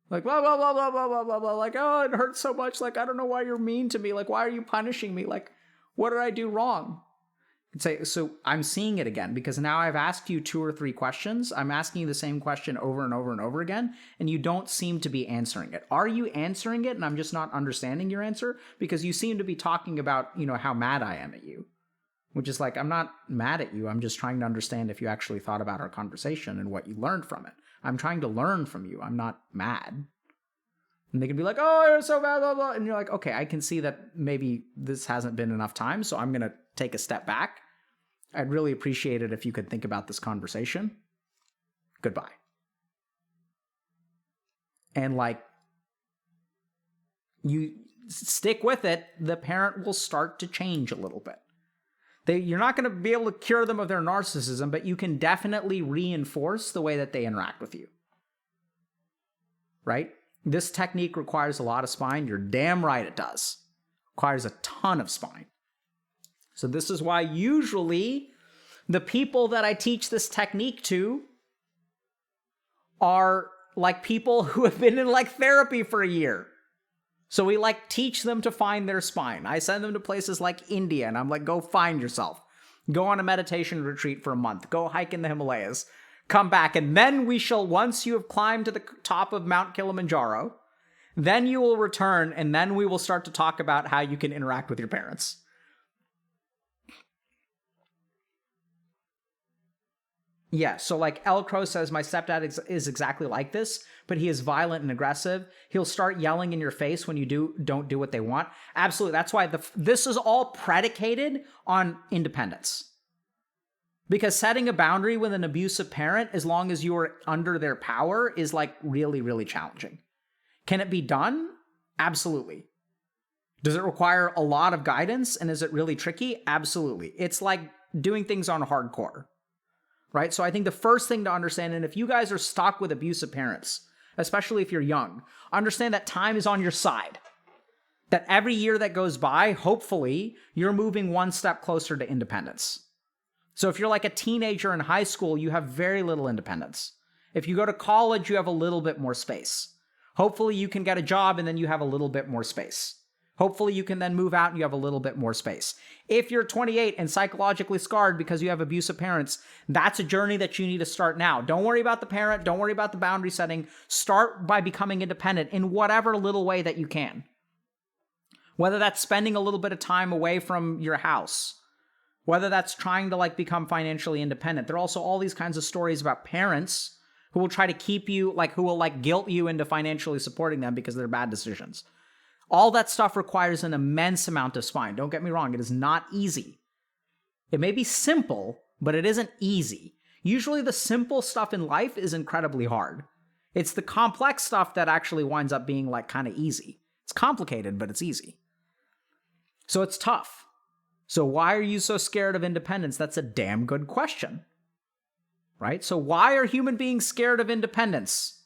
Like, blah, blah, blah, blah, blah, blah, blah, blah. Like, oh, it hurts so much. Like, I don't know why you're mean to me. Like, why are you punishing me? Like, what did I do wrong? Say, so I'm seeing it again because now I've asked you 2 or 3 questions. I'm asking you the same question over and over and over again, and you don't seem to be answering it. Are you answering it and I'm just not understanding your answer? Because you seem to be talking about, how mad I am at you, which is like, I'm not mad at you. I'm just trying to understand if you actually thought about our conversation and what you learned from it. I'm trying to learn from you. I'm not mad. And they can be like, oh, you're so bad, blah, blah. And you're like, okay, I can see that maybe this hasn't been enough time, so I'm going to take a step back. I'd really appreciate it if you could think about this conversation. Goodbye. And you stick with it, the parent will start to change a little bit. You're not going to be able to cure them of their narcissism, but you can definitely reinforce the way that they interact with you. Right? This technique requires a lot of spine. You're damn right it does. Requires a ton of spine. So this is why usually the people that I teach this technique to are like people who have been in therapy for a year. So we teach them to find their spine. I send them to places like India and I'm like, go find yourself. Go on a meditation retreat for a month. Go hike in the Himalayas. Come back and then once you have climbed to the top of Mount Kilimanjaro, then you will return and then we will start to talk about how you can interact with your parents. Yeah, so El Crow says, my stepdad is exactly like this, but he is violent and aggressive. He'll start yelling in your face when you don't do what they want. Absolutely. That's why this is all predicated on independence. Because setting a boundary with an abusive parent, as long as you're under their power, is really, really challenging. Can it be done? Absolutely. Does it require a lot of guidance? And is it really tricky? Absolutely. It's like doing things on hardcore. Right? So I think the first thing to understand, and if you guys are stuck with abusive parents, especially if you're young, understand that time is on your side. That every year that goes by, hopefully, you're moving one step closer to independence. So if you're like a teenager in high school, you have very little independence. If you go to college, you have a little bit more space. Hopefully you can get a job and then you have a little bit more space. Hopefully you can then move out and you have a little bit more space. If you're 28 and psychologically scarred because you have abusive parents, that's a journey that you need to start now. Don't worry about the parent. Don't worry about the boundary setting. Start by becoming independent in whatever little way that you can. Whether that's spending a little bit of time away from your house, whether that's trying to become financially independent. There are also all these kinds of stories about parents who will try to keep you, who will guilt you into financially supporting them because of their bad decisions. All that stuff requires an immense amount of spine. Don't get me wrong, it is not easy. It may be simple, but it isn't easy. Usually the simple stuff in life is incredibly hard. It's the complex stuff that actually winds up being kind of easy. It's complicated, but it's easy. So it's tough. So why are you so scared of independence? That's a damn good question. Right? So why are human beings scared of independence?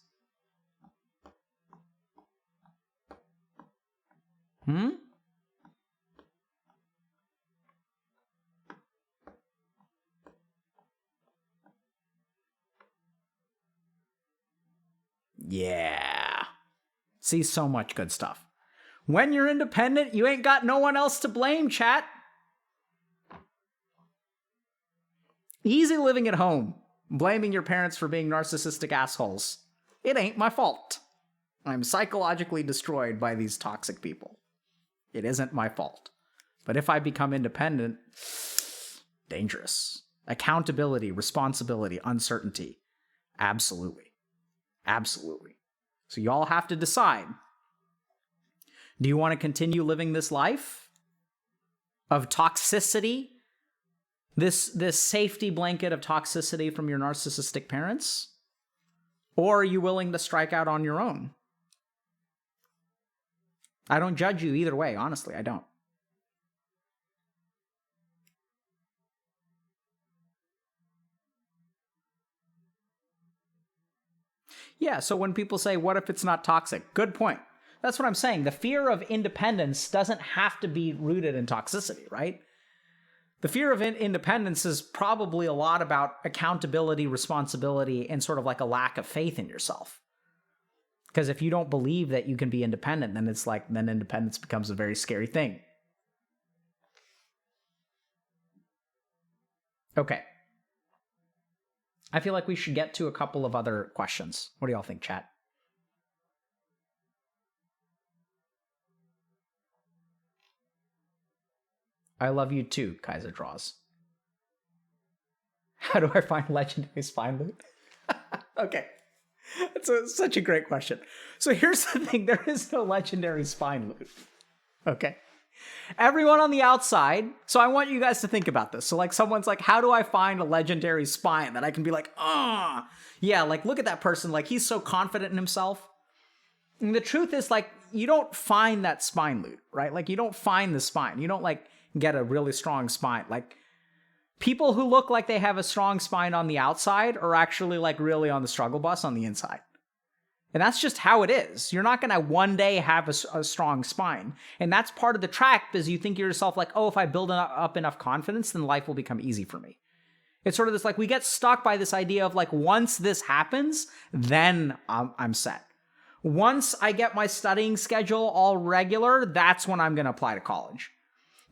Yeah. See, so much good stuff. When you're independent, you ain't got no one else to blame, chat. Easy living at home, blaming your parents for being narcissistic assholes. It ain't my fault. I'm psychologically destroyed by these toxic people. It isn't my fault. But if I become independent, dangerous. Accountability, responsibility, uncertainty. Absolutely. Absolutely. So y'all have to decide. Do you want to continue living this life of toxicity? This safety blanket of toxicity from your narcissistic parents? Or are you willing to strike out on your own? I don't judge you either way, honestly, I don't. Yeah, so when people say, what if it's not toxic? Good point. That's what I'm saying. The fear of independence doesn't have to be rooted in toxicity, right? The fear of independence is probably a lot about accountability, responsibility, and sort of a lack of faith in yourself. Because if you don't believe that you can be independent, then then independence becomes a very scary thing. Okay. I feel like we should get to a couple of other questions. What do y'all think, chat? I love you too, Kaiser Draws. How do I find legendary spine loot? Okay. That's such a great question. So here's the thing. There is no legendary spine loot. Okay. Everyone on the outside. So I want you guys to think about this. So like someone's like, how do I find a legendary spine that I can be like, yeah, like look at that person. Like he's so confident in himself. And the truth is like, you don't find that spine loot, right? Like you don't find the spine. You don't like get a really strong spine. Like people who look like they have a strong spine on the outside are actually like really on the struggle bus on the inside. And that's just how it is. You're not going to one day have a strong spine. And that's part of the trap is you think to yourself like, oh, if I build up enough confidence, then life will become easy for me. It's sort of this like we get stuck by this idea of like once this happens, then I'm set. Once I get my studying schedule all regular, that's when I'm going to apply to college.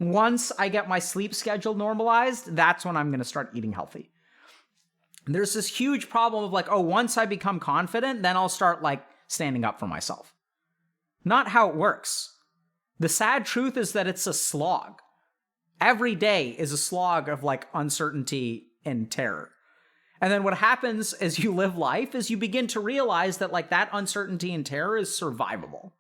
Once I get my sleep schedule normalized, that's when I'm going to start eating healthy. There's this huge problem of like, oh, once I become confident, then I'll start like standing up for myself. Not how it works. The sad truth is that it's a slog. Every day is a slog of like uncertainty and terror. And then what happens as you live life is you begin to realize that like that uncertainty and terror is survivable.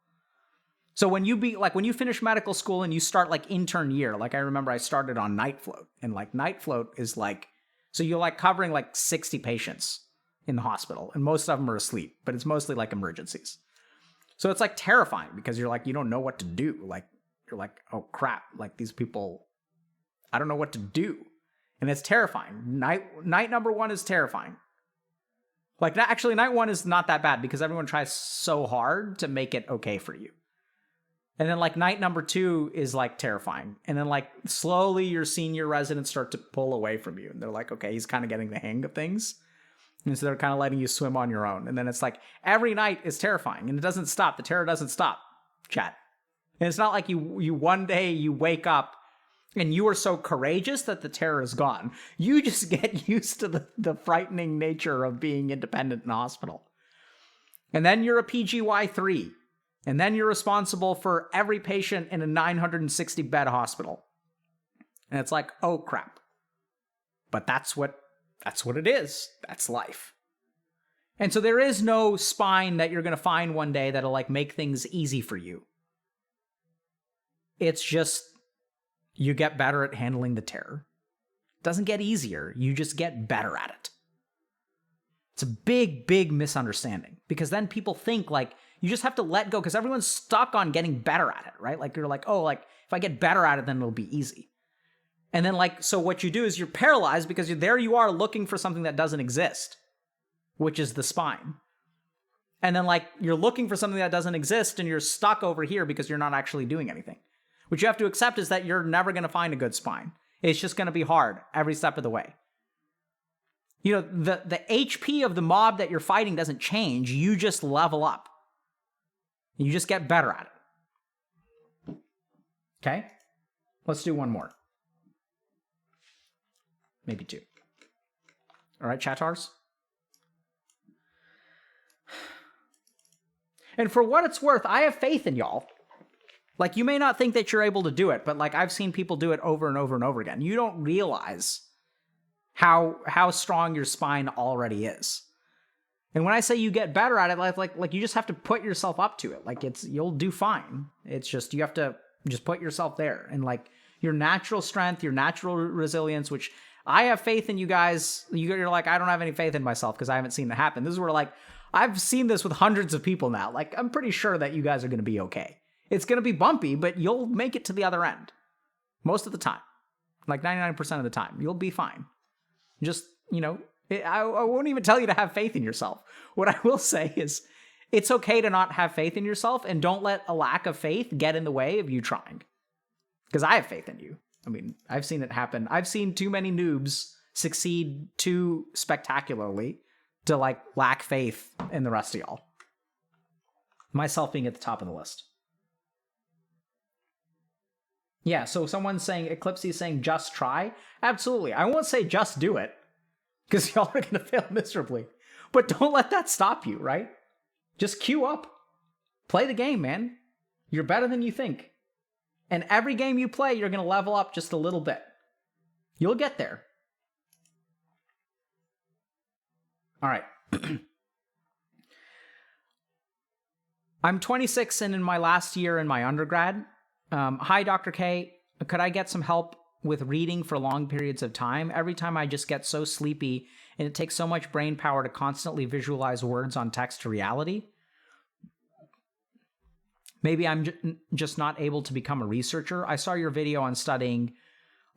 So when you finish medical school and you start like intern year, like I remember I started on night float, and like night float is like, so you're like covering like 60 patients in the hospital, and most of them are asleep, but it's mostly like emergencies. So it's like terrifying because you're like, you don't know what to do. Like, you're like, oh crap, like these people, I don't know what to do. And it's terrifying. Night number one is terrifying. Like, actually, night one is not that bad because everyone tries so hard to make it okay for you. And then like night number two is like terrifying. And then like slowly your senior residents start to pull away from you. And they're like, okay, he's kind of getting the hang of things. And so they're kind of letting you swim on your own. And then it's like every night is terrifying and it doesn't stop. The terror doesn't stop, chat. And it's not like you one day you wake up and you are so courageous that the terror is gone. You just get used to the frightening nature of being independent in a hospital. And then you're a PGY3. And then you're responsible for every patient in a 960 bed hospital. And it's like, oh crap. But that's what it is. That's life. And so there is no spine that you're going to find one day that'll like make things easy for you. It's just you get better at handling the terror. It doesn't get easier. You just get better at it. It's a big, big misunderstanding because then people think like, you just have to let go because everyone's stuck on getting better at it, right? Like you're like, oh, like if I get better at it, then it'll be easy. And then like, so what you do is you're paralyzed because there you are looking for something that doesn't exist, which is the spine. And then like, you're looking for something that doesn't exist and you're stuck over here because you're not actually doing anything. What you have to accept is that you're never going to find a good spine. It's just going to be hard every step of the way. You know, the HP of the mob that you're fighting doesn't change. You just level up. You just get better at it. Okay? Let's do one more. Maybe two. All right, chatars? And for what it's worth, I have faith in y'all. Like, you may not think that you're able to do it, but like I've seen people do it over and over and over again. You don't realize how strong your spine already is. And when I say you get better at it, like you just have to put yourself up to it. Like you'll do fine. It's just, you have to just put yourself there. And like your natural strength, your natural resilience, which I have faith in you guys. You're like, I don't have any faith in myself because I haven't seen it happen. This is where like, I've seen this with hundreds of people now. Like, I'm pretty sure that you guys are going to be okay. It's going to be bumpy, but you'll make it to the other end. Most of the time. Like 99% of the time. You'll be fine. Just, you know, I won't even tell you to have faith in yourself. What I will say is it's okay to not have faith in yourself, and don't let a lack of faith get in the way of you trying. Because I have faith in you. I mean, I've seen it happen. I've seen too many noobs succeed too spectacularly to like lack faith in the rest of y'all. Myself being at the top of the list. Yeah, so someone's saying, Eclipse is saying, just try. Absolutely. I won't say just do it, because y'all are going to fail miserably. But don't let that stop you, right? Just queue up. Play the game, man. You're better than you think. And every game you play, you're going to level up just a little bit. You'll get there. All right. I'm 26 and in my last year in my undergrad. Hi, Dr. K. Could I get some help with reading for long periods of time? Every time I just get so sleepy and it takes so much brain power to constantly visualize words on text to reality. Maybe I'm just not able to become a researcher. I saw your video on studying,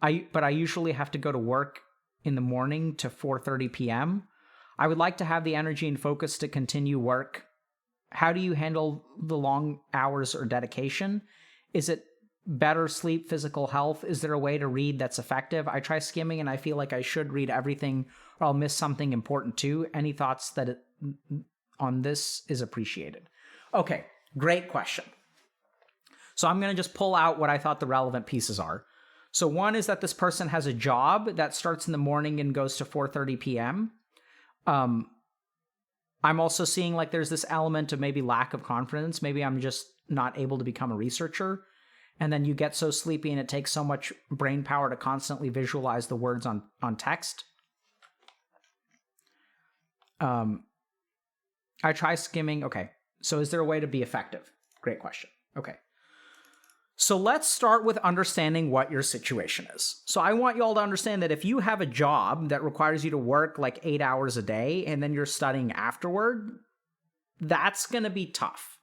but I usually have to go to work in the morning to 4:30 p.m. I would like to have the energy and focus to continue work. How do you handle the long hours or dedication? Is it better sleep, physical health? Is there a way to read that's effective? I try skimming and I feel like I should read everything or I'll miss something important too. Any thoughts on this is appreciated. Okay, great question. So I'm going to just pull out what I thought the relevant pieces are. So one is that this person has a job that starts in the morning and goes to 4:30 p.m. I'm also seeing like there's this element of maybe lack of confidence. Maybe I'm just not able to become a researcher. And then you get so sleepy and it takes so much brain power to constantly visualize the words on text. I try skimming. Okay. So is there a way to be effective? Great question. Okay. So let's start with understanding what your situation is. So I want you all to understand that if you have a job that requires you to work like 8 hours a day and then you're studying afterward, that's going to be tough.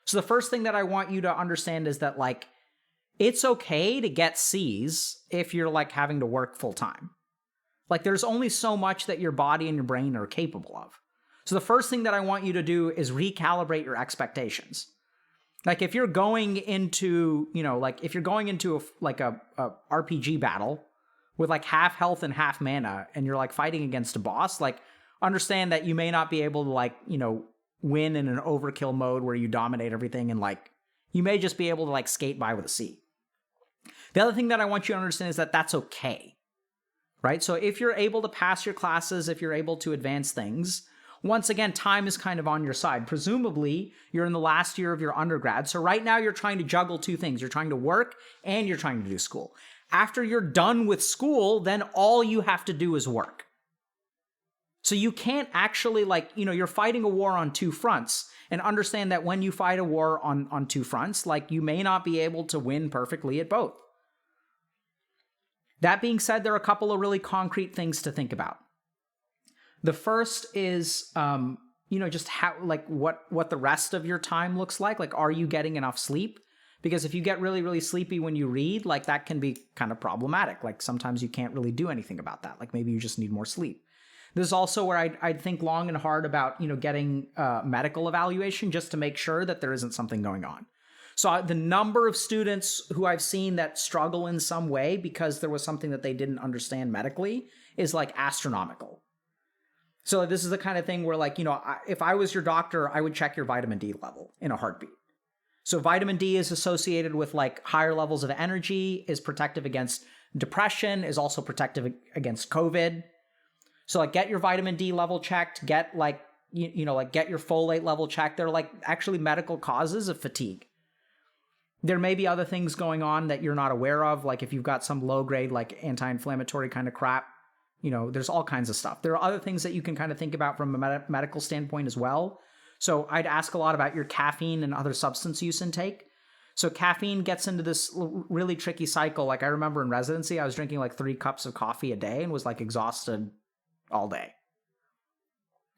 So the first thing that I want you to understand is that like, it's okay to get C's if you're like having to work full time. Like there's only so much that your body and your brain are capable of. So the first thing that I want you to do is recalibrate your expectations. Like if you're going into, if you're going into a RPG battle with like half health and half mana and you're like fighting against a boss, like understand that you may not be able to win in an overkill mode where you dominate everything and like you may just be able to like skate by with a C. The other thing that I want you to understand is that that's okay, right? So if you're able to pass your classes, if you're able to advance things, once again, time is kind of on your side. Presumably, you're in the last year of your undergrad. So right now you're trying to juggle two things. You're trying to work and you're trying to do school. After you're done with school, then all you have to do is work. So you can't actually you're fighting a war on two fronts, and understand that when you fight a war on two fronts, like you may not be able to win perfectly at both. That being said, there are a couple of really concrete things to think about. The first is, just how, what the rest of your time looks like. Like, are you getting enough sleep? Because if you get really, really sleepy when you read, like that can be kind of problematic. Like sometimes you can't really do anything about that. Like maybe you just need more sleep. This is also where I'd think long and hard about, getting medical evaluation just to make sure that there isn't something going on. So the number of students who I've seen that struggle in some way because there was something that they didn't understand medically is like astronomical. So this is the kind of thing where if I was your doctor, I would check your vitamin D level in a heartbeat. So vitamin D is associated with like higher levels of energy, is protective against depression, is also protective against COVID. So like get your vitamin D level checked, get get your folate level checked. They're like actually medical causes of fatigue. There may be other things going on that you're not aware of. Like if you've got some low grade, like anti-inflammatory kind of crap, there's all kinds of stuff. There are other things that you can kind of think about from a medical standpoint as well. So I'd ask a lot about your caffeine and other substance use intake. So caffeine gets into this really tricky cycle. Like I remember in residency, I was drinking like 3 cups of coffee a day and was like exhausted all day.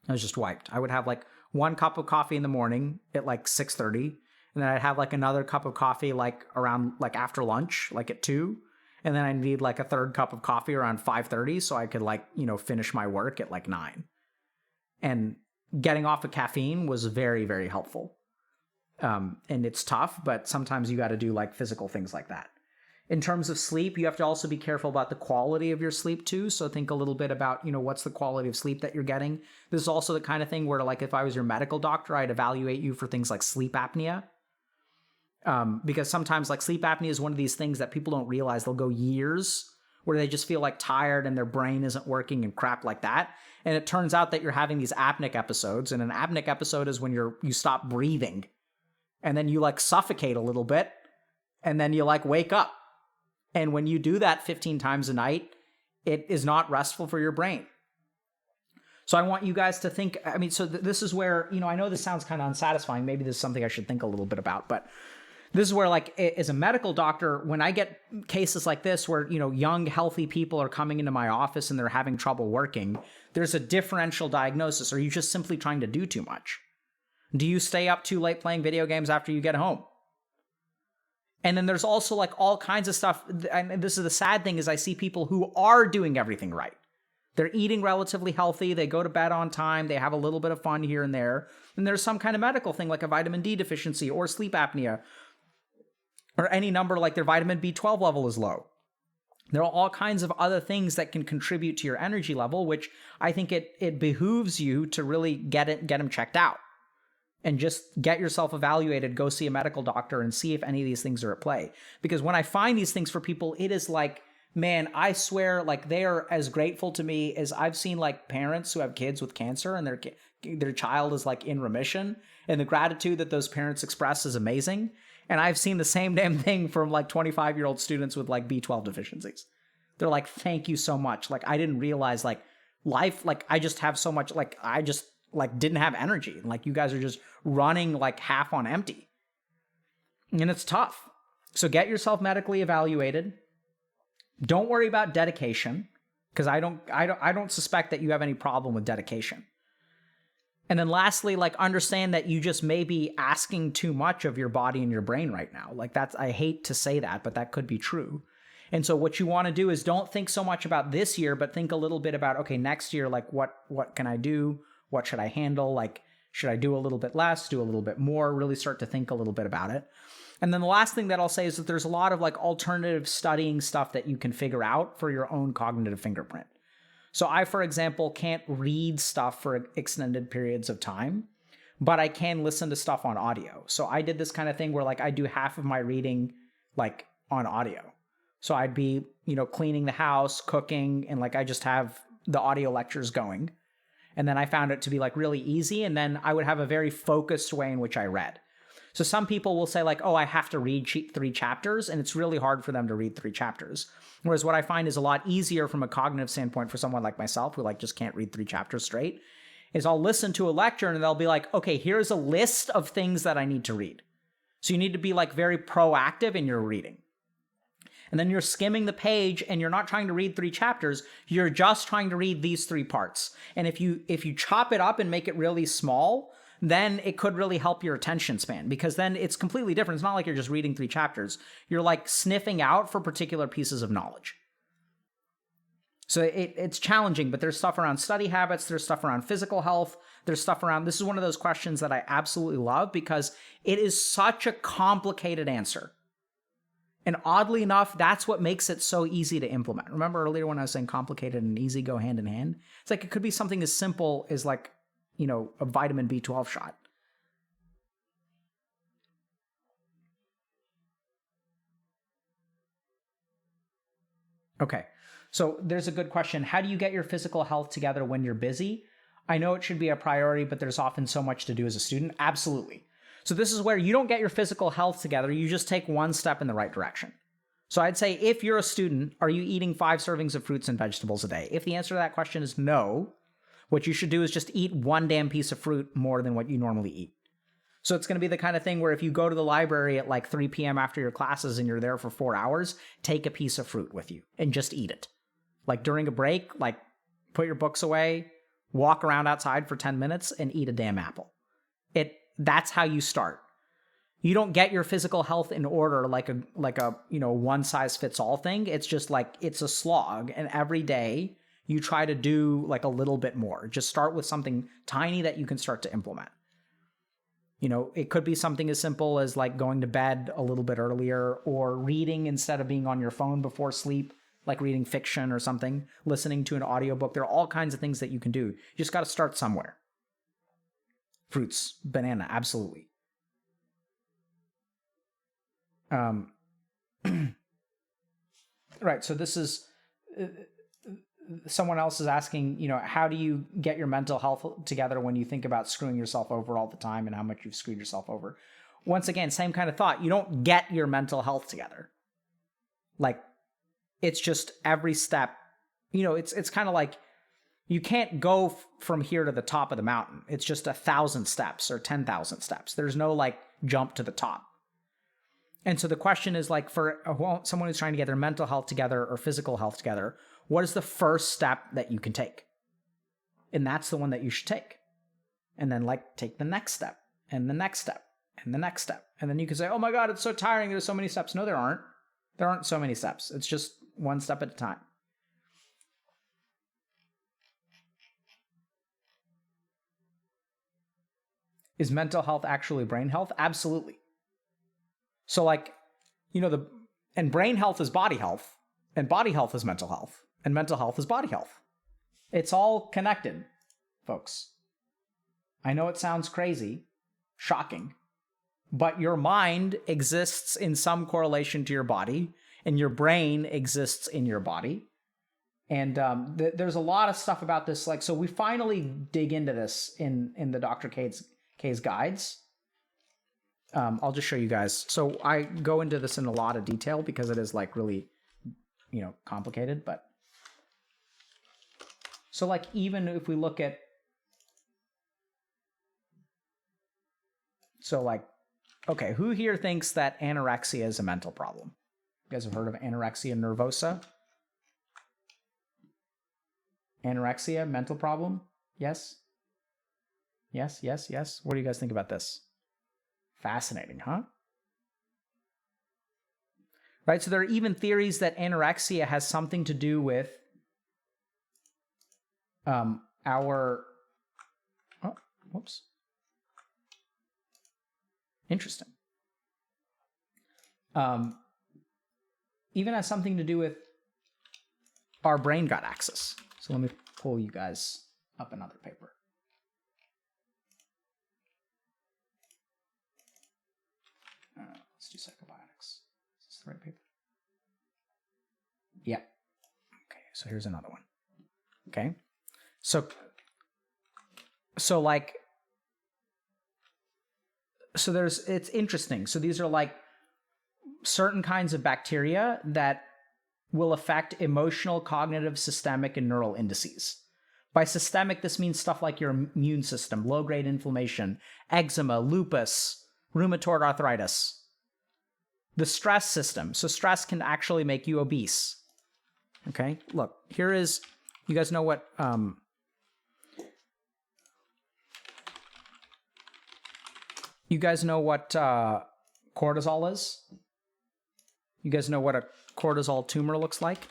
I was just wiped. I would have like 1 cup of coffee in the morning at like 6:30. And then I'd have like another cup of coffee like around like after lunch, like at 2. And then I need like a 3rd cup of coffee around 5:30 so I could finish my work at like 9. And getting off of caffeine was very, very helpful. And it's tough, but sometimes you got to do like physical things like that. In terms of sleep, you have to also be careful about the quality of your sleep too. So think a little bit about, what's the quality of sleep that you're getting. This is also the kind of thing where like if I was your medical doctor, I'd evaluate you for things like sleep apnea. Because sometimes like sleep apnea is one of these things that people don't realize. They'll go years where they just feel like tired and their brain isn't working and crap like that. And it turns out that you're having these apneic episodes. And an apneic episode is when you stop breathing and then you like suffocate a little bit and then you like wake up. And when you do that 15 times a night, it is not restful for your brain. So I want you guys to think, I mean, so this is where, I know this sounds kind of unsatisfying. Maybe this is something I should think a little bit about, but this is where, like, as a medical doctor, when I get cases like this where, young, healthy people are coming into my office and they're having trouble working, there's a differential diagnosis. Are you just simply trying to do too much? Do you stay up too late playing video games after you get home? And then there's also like all kinds of stuff. And this is the sad thing is I see people who are doing everything right. They're eating relatively healthy. They go to bed on time. They have a little bit of fun here and there. And there's some kind of medical thing like a vitamin D deficiency or sleep apnea or any number like their vitamin B12 level is low. There are all kinds of other things that can contribute to your energy level, which I think it behooves you to really get them checked out. And just get yourself evaluated, go see a medical doctor and see if any of these things are at play. Because when I find these things for people, it is like, man, I swear, like they are as grateful to me as I've seen like parents who have kids with cancer and their child is like in remission. And the gratitude that those parents express is amazing. And I've seen the same damn thing from like 25-year-old students with like B12 deficiencies. They're like, thank you so much. Like, I didn't realize like life, like I just have so much, like I just like didn't have energy. Like you guys are just running like half on empty. And it's tough. So get yourself medically evaluated. Don't worry about dedication, because I don't suspect that you have any problem with dedication. And then lastly, like understand that you just may be asking too much of your body and your brain right now. Like I hate to say that, but that could be true. And so what you want to do is don't think so much about this year, but think a little bit about, okay, next year, like what can I do? What should I handle? Like, should I do a little bit less, do a little bit more? Really start to think a little bit about it. And then the last thing that I'll say is that there's a lot of like alternative studying stuff that you can figure out for your own cognitive fingerprint. So I, for example, can't read stuff for extended periods of time, but I can listen to stuff on audio. So I did this kind of thing where like I do half of my reading like on audio. So I'd be, cleaning the house, cooking, and like I just have the audio lectures going. And then I found it to be like really easy. And then I would have a very focused way in which I read. So some people will say like, oh, I have to read 3 chapters. And it's really hard for them to read 3 chapters. Whereas what I find is a lot easier from a cognitive standpoint for someone like myself who like just can't read 3 chapters straight is I'll listen to a lecture and they'll be like, okay, here's a list of things that I need to read. So you need to be like very proactive in your reading. And then you're skimming the page and you're not trying to read 3 chapters. You're just trying to read these 3 parts. And if you chop it up and make it really small, then it could really help your attention span, because then it's completely different. It's not like you're just reading 3 chapters. You're like sniffing out for particular pieces of knowledge. So it's challenging, but there's stuff around study habits. There's stuff around physical health. There's stuff around, this is one of those questions that I absolutely love because it is such a complicated answer. And oddly enough, that's what makes it so easy to implement. Remember earlier when I was saying complicated and easy go hand in hand? It's like it could be something as simple as like, a vitamin B12 shot. Okay, so there's a good question. How do you get your physical health together when you're busy? I know it should be a priority, but there's often so much to do as a student. Absolutely. So this is where you don't get your physical health together. You just take one step in the right direction. So I'd say if you're a student, are you eating 5 servings of fruits and vegetables a day? If the answer to that question is no, what you should do is just eat 1 damn piece of fruit more than what you normally eat. So it's going to be the kind of thing where if you go to the library at like 3 p.m. after your classes and you're there for 4 hours, take a piece of fruit with you and just eat it. Like during a break, like put your books away, walk around outside for 10 minutes and eat a damn apple. That's how you start. You don't get your physical health in order like a one size fits all thing. It's just like it's a slog, and every day you try to do like a little bit more. Just start with something tiny that you can start to implement. It could be something as simple as like going to bed a little bit earlier or reading instead of being on your phone before sleep, like reading fiction or something, listening to an audiobook. There are all kinds of things that you can do. You just got to start somewhere. Fruits, banana, absolutely. Right. So this is someone else is asking, how do you get your mental health together when you think about screwing yourself over all the time and how much you've screwed yourself over? Once again, same kind of thought. You don't get your mental health together. Like, it's just every step. It's kind of like you can't go from here to the top of the mountain. It's just 1,000 steps or 10,000 steps. There's no like jump to the top. And so the question is like for someone who's trying to get their mental health together or physical health together, what is the first step that you can take? And that's the one that you should take. And then like take the next step and the next step and the next step. And then you can say, oh my God, it's so tiring. There's so many steps. No, there aren't. There aren't so many steps. It's just one step at a time. Is mental health actually brain health? Absolutely. So like, and brain health is body health, and body health is mental health, and mental health is body health. It's all connected, folks. I know it sounds crazy, shocking, but your mind exists in some correlation to your body, and your brain exists in your body. And there's a lot of stuff about this. Like, so we finally dig into this in the Dr. K's guides. I'll just show you guys. So I go into this in a lot of detail because it is like really, complicated, but so like, even if we look at, so like, okay, who here thinks that anorexia is a mental problem? You guys have heard of anorexia nervosa? Anorexia, mental problem? Yes? Yes, yes, yes. What do you guys think about this? Fascinating, huh? Right, so there are even theories that anorexia has something to do with Interesting. Even has something to do with our brain gut axis. So let me pull you guys up another paper. Let's do psychobiotics. Is this the right paper? Yeah. Okay, so here's another one. Okay. It's interesting. So these are like certain kinds of bacteria that will affect emotional, cognitive, systemic, and neural indices. By systemic, this means stuff like your immune system, low-grade inflammation, eczema, lupus, rheumatoid arthritis. The stress system. So stress can actually make you obese. Okay, look, here is, you guys know what, cortisol is? You guys know what a cortisol tumor looks like?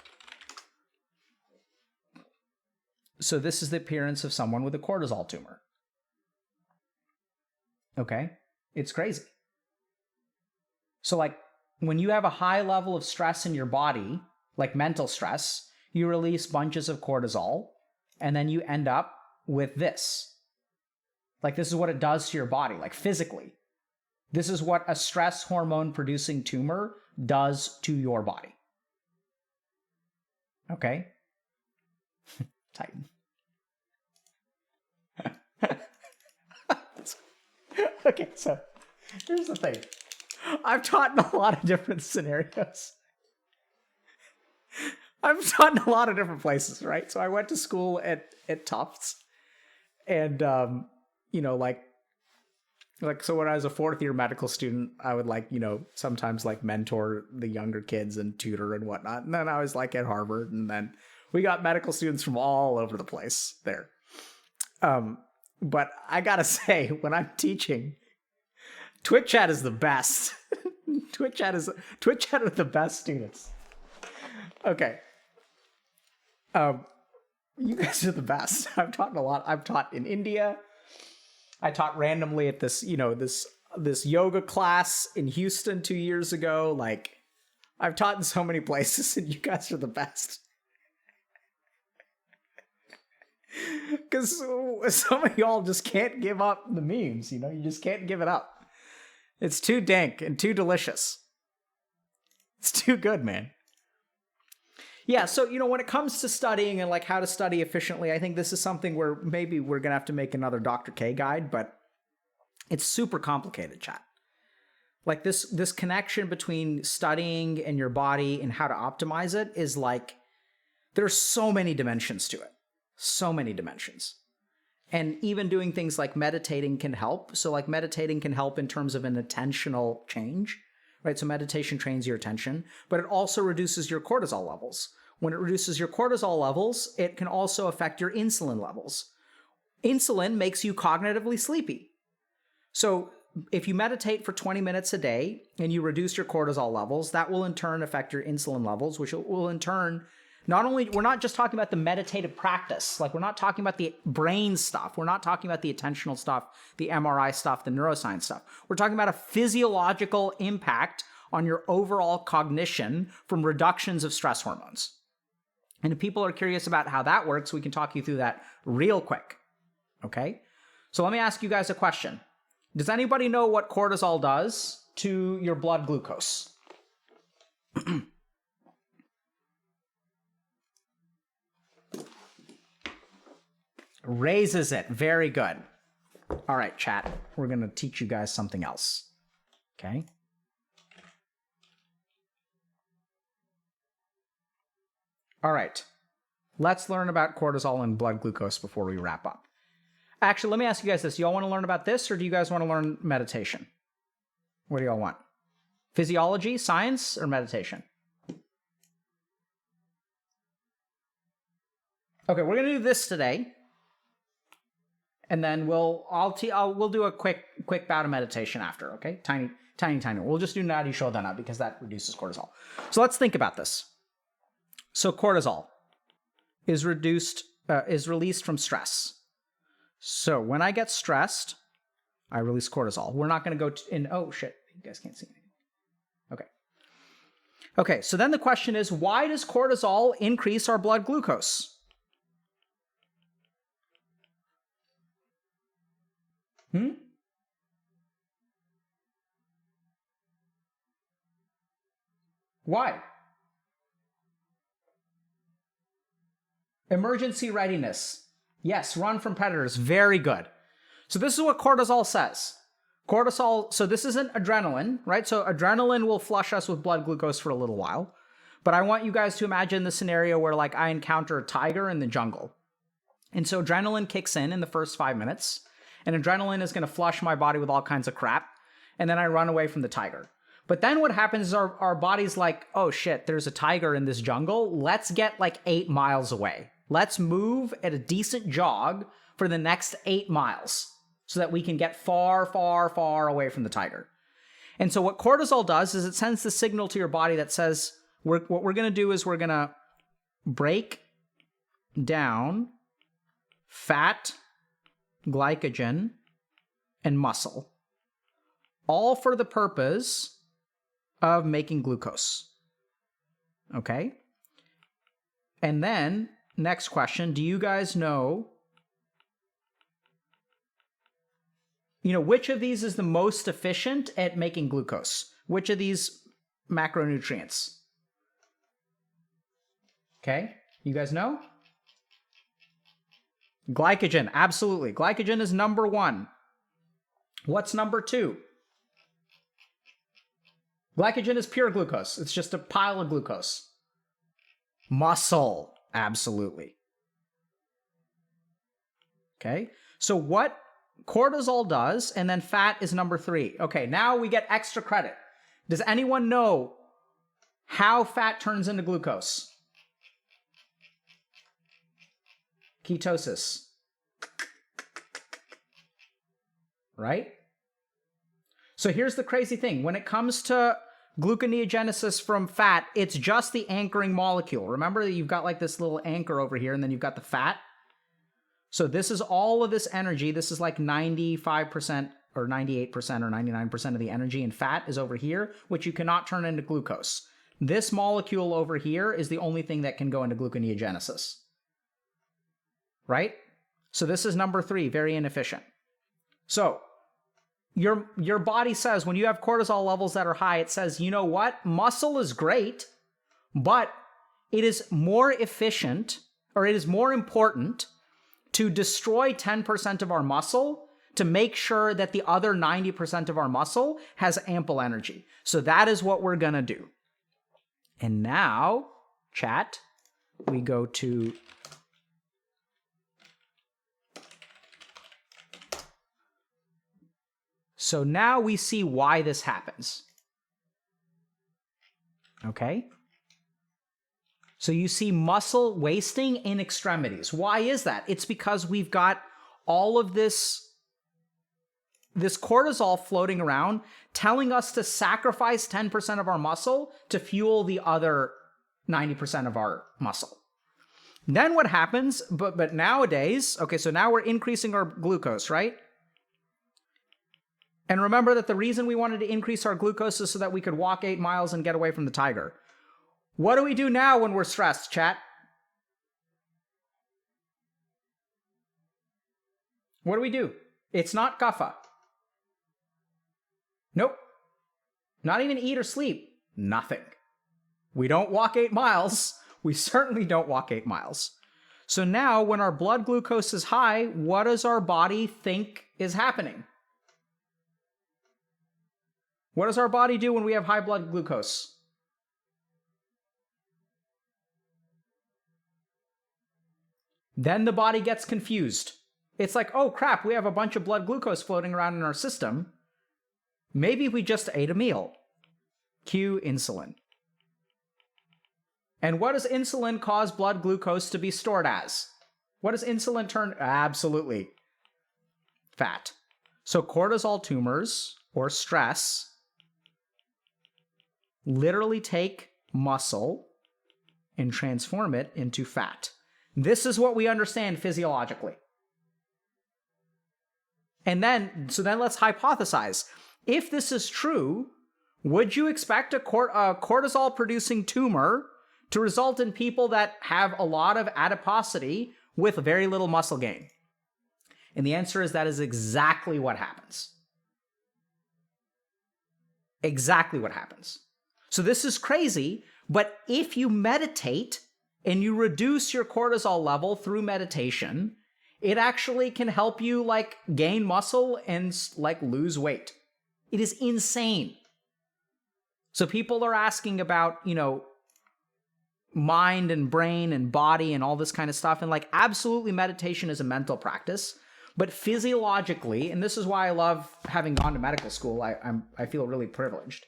So this is the appearance of someone with a cortisol tumor. Okay, it's crazy. So like, when you have a high level of stress in your body, like mental stress, you release bunches of cortisol, and then you end up with this. Like, this is what it does to your body, like physically. This is what a stress hormone producing tumor does to your body. Okay? Titan. Okay, so here's the thing. I've taught in a lot of different scenarios. I've taught in a lot of different places, right? So I went to school at Tufts, and so when I was a fourth year medical student, I would sometimes mentor the younger kids and tutor and whatnot. And then I was at Harvard, and then we got medical students from all over the place there. But I gotta say, when I'm teaching, Twitch chat is the best. Twitch chat are the best students. Okay. You guys are the best. I've taught a lot. I've taught in India. I taught randomly at this yoga class in Houston 2 years ago. I've taught in so many places, and you guys are the best. Because some of y'all just can't give up the memes, you just can't give it up. It's too dank and too delicious. It's too good, man. Yeah, so, when it comes to studying and like how to study efficiently, I think this is something where maybe we're going to have to make another Dr. K guide, but it's super complicated, chat. Like this connection between studying and your body and how to optimize it is like, there's so many dimensions to it. So many dimensions. And even doing things like meditating can help. So like meditating can help in terms of an attentional change, right? So meditation trains your attention, but it also reduces your cortisol levels. When it reduces your cortisol levels, it can also affect your insulin levels. Insulin makes you cognitively sleepy. So if you meditate for 20 minutes a day and you reduce your cortisol levels, that will in turn affect your insulin levels, which will in turn, we're not just talking about the meditative practice. Like, we're not talking about the brain stuff. We're not talking about the attentional stuff, the MRI stuff, the neuroscience stuff. We're talking about a physiological impact on your overall cognition from reductions of stress hormones. And if people are curious about how that works, we can talk you through that real quick. Okay? So let me ask you guys a question. Does anybody know what cortisol does to your blood glucose? Raises it. Very good. All right, chat. We're going to teach you guys something else. Okay? All right. Let's learn about cortisol and blood glucose before we wrap up. Actually, let me ask you guys this. Do y'all want to learn about this, or do you guys want to learn meditation? What do y'all want? Physiology, science, or meditation? Okay, we're going to do this today. And then we'll do a quick bout of meditation after, okay? Tiny. We'll just do Nadi Shodhana because that reduces cortisol. So let's think about this. So cortisol is released from stress. So when I get stressed, I release cortisol. We're not going to go in. Oh shit! You guys can't see anything. Okay. So then the question is, why does cortisol increase our blood glucose? Why? Emergency readiness. Yes, run from predators. Very good. So this is what cortisol says. So this isn't adrenaline, right? So adrenaline will flush us with blood glucose for a little while. But I want you guys to imagine the scenario where like I encounter a tiger in the jungle. And so adrenaline kicks in the first 5 minutes. And adrenaline is going to flush my body with all kinds of crap. And then I run away from the tiger. But then what happens is our body's like, oh shit, there's a tiger in this jungle. Let's get like 8 miles away. Let's move at a decent jog for the next 8 miles so that we can get far, far, far away from the tiger. And so what cortisol does is it sends the signal to your body that says, what we're going to do is we're going to break down fat, glycogen, and muscle, all for the purpose of making glucose. Okay? And then, next question, do you guys know, which of these is the most efficient at making glucose? Which of these macronutrients? Okay? You guys know? Glycogen, absolutely. Glycogen is number 1. What's number 2? Glycogen is pure glucose. It's just a pile of glucose. Muscle, absolutely. Okay, so what cortisol does, and then fat is number 3. Okay, now we get extra credit. Does anyone know how fat turns into glucose? Ketosis. Right? So here's the crazy thing. When it comes to gluconeogenesis from fat, it's just the anchoring molecule. Remember that you've got like this little anchor over here, and then you've got the fat. So this is all of this energy. This is like 95% or 98% or 99% of the energy, and fat is over here, which you cannot turn into glucose. This molecule over here is the only thing that can go into gluconeogenesis. Right? So this is number 3, very inefficient. So your body says, when you have cortisol levels that are high, it says, you know what? Muscle is great, but it is more efficient, or it is more important to destroy 10% of our muscle to make sure that the other 90% of our muscle has ample energy. So that is what we're going to do. And now, chat, we go to so now we see why this happens. Okay? So you see muscle wasting in extremities. Why is that? It's because we've got all of this cortisol floating around telling us to sacrifice 10% of our muscle to fuel the other 90% of our muscle. Then what happens, but nowadays, okay, so now we're increasing our glucose, right? And remember that the reason we wanted to increase our glucose is so that we could walk 8 miles and get away from the tiger. What do we do now when we're stressed, chat? What do? It's not kapha. Nope. Not even eat or sleep. Nothing. We don't walk 8 miles. We certainly don't walk 8 miles. So now when our blood glucose is high, what does our body think is happening? What does our body do when we have high blood glucose? Then the body gets confused. It's like, oh crap, we have a bunch of blood glucose floating around in our system. Maybe we just ate a meal. Cue insulin. And what does insulin cause blood glucose to be stored as? What does insulin turn? Absolutely. Fat. So cortisol tumors, or stress, literally take muscle and transform it into fat. This is what we understand physiologically. And then let's hypothesize. If this is true, would you expect a cortisol-producing tumor to result in people that have a lot of adiposity with very little muscle gain? And the answer is that is exactly what happens. Exactly what happens. So this is crazy, but if you meditate and you reduce your cortisol level through meditation, it actually can help you gain muscle and lose weight. It is insane. So people are asking about, mind and brain and body and all this kind of stuff. And absolutely meditation is a mental practice, but physiologically, and this is why I love having gone to medical school, I feel really privileged.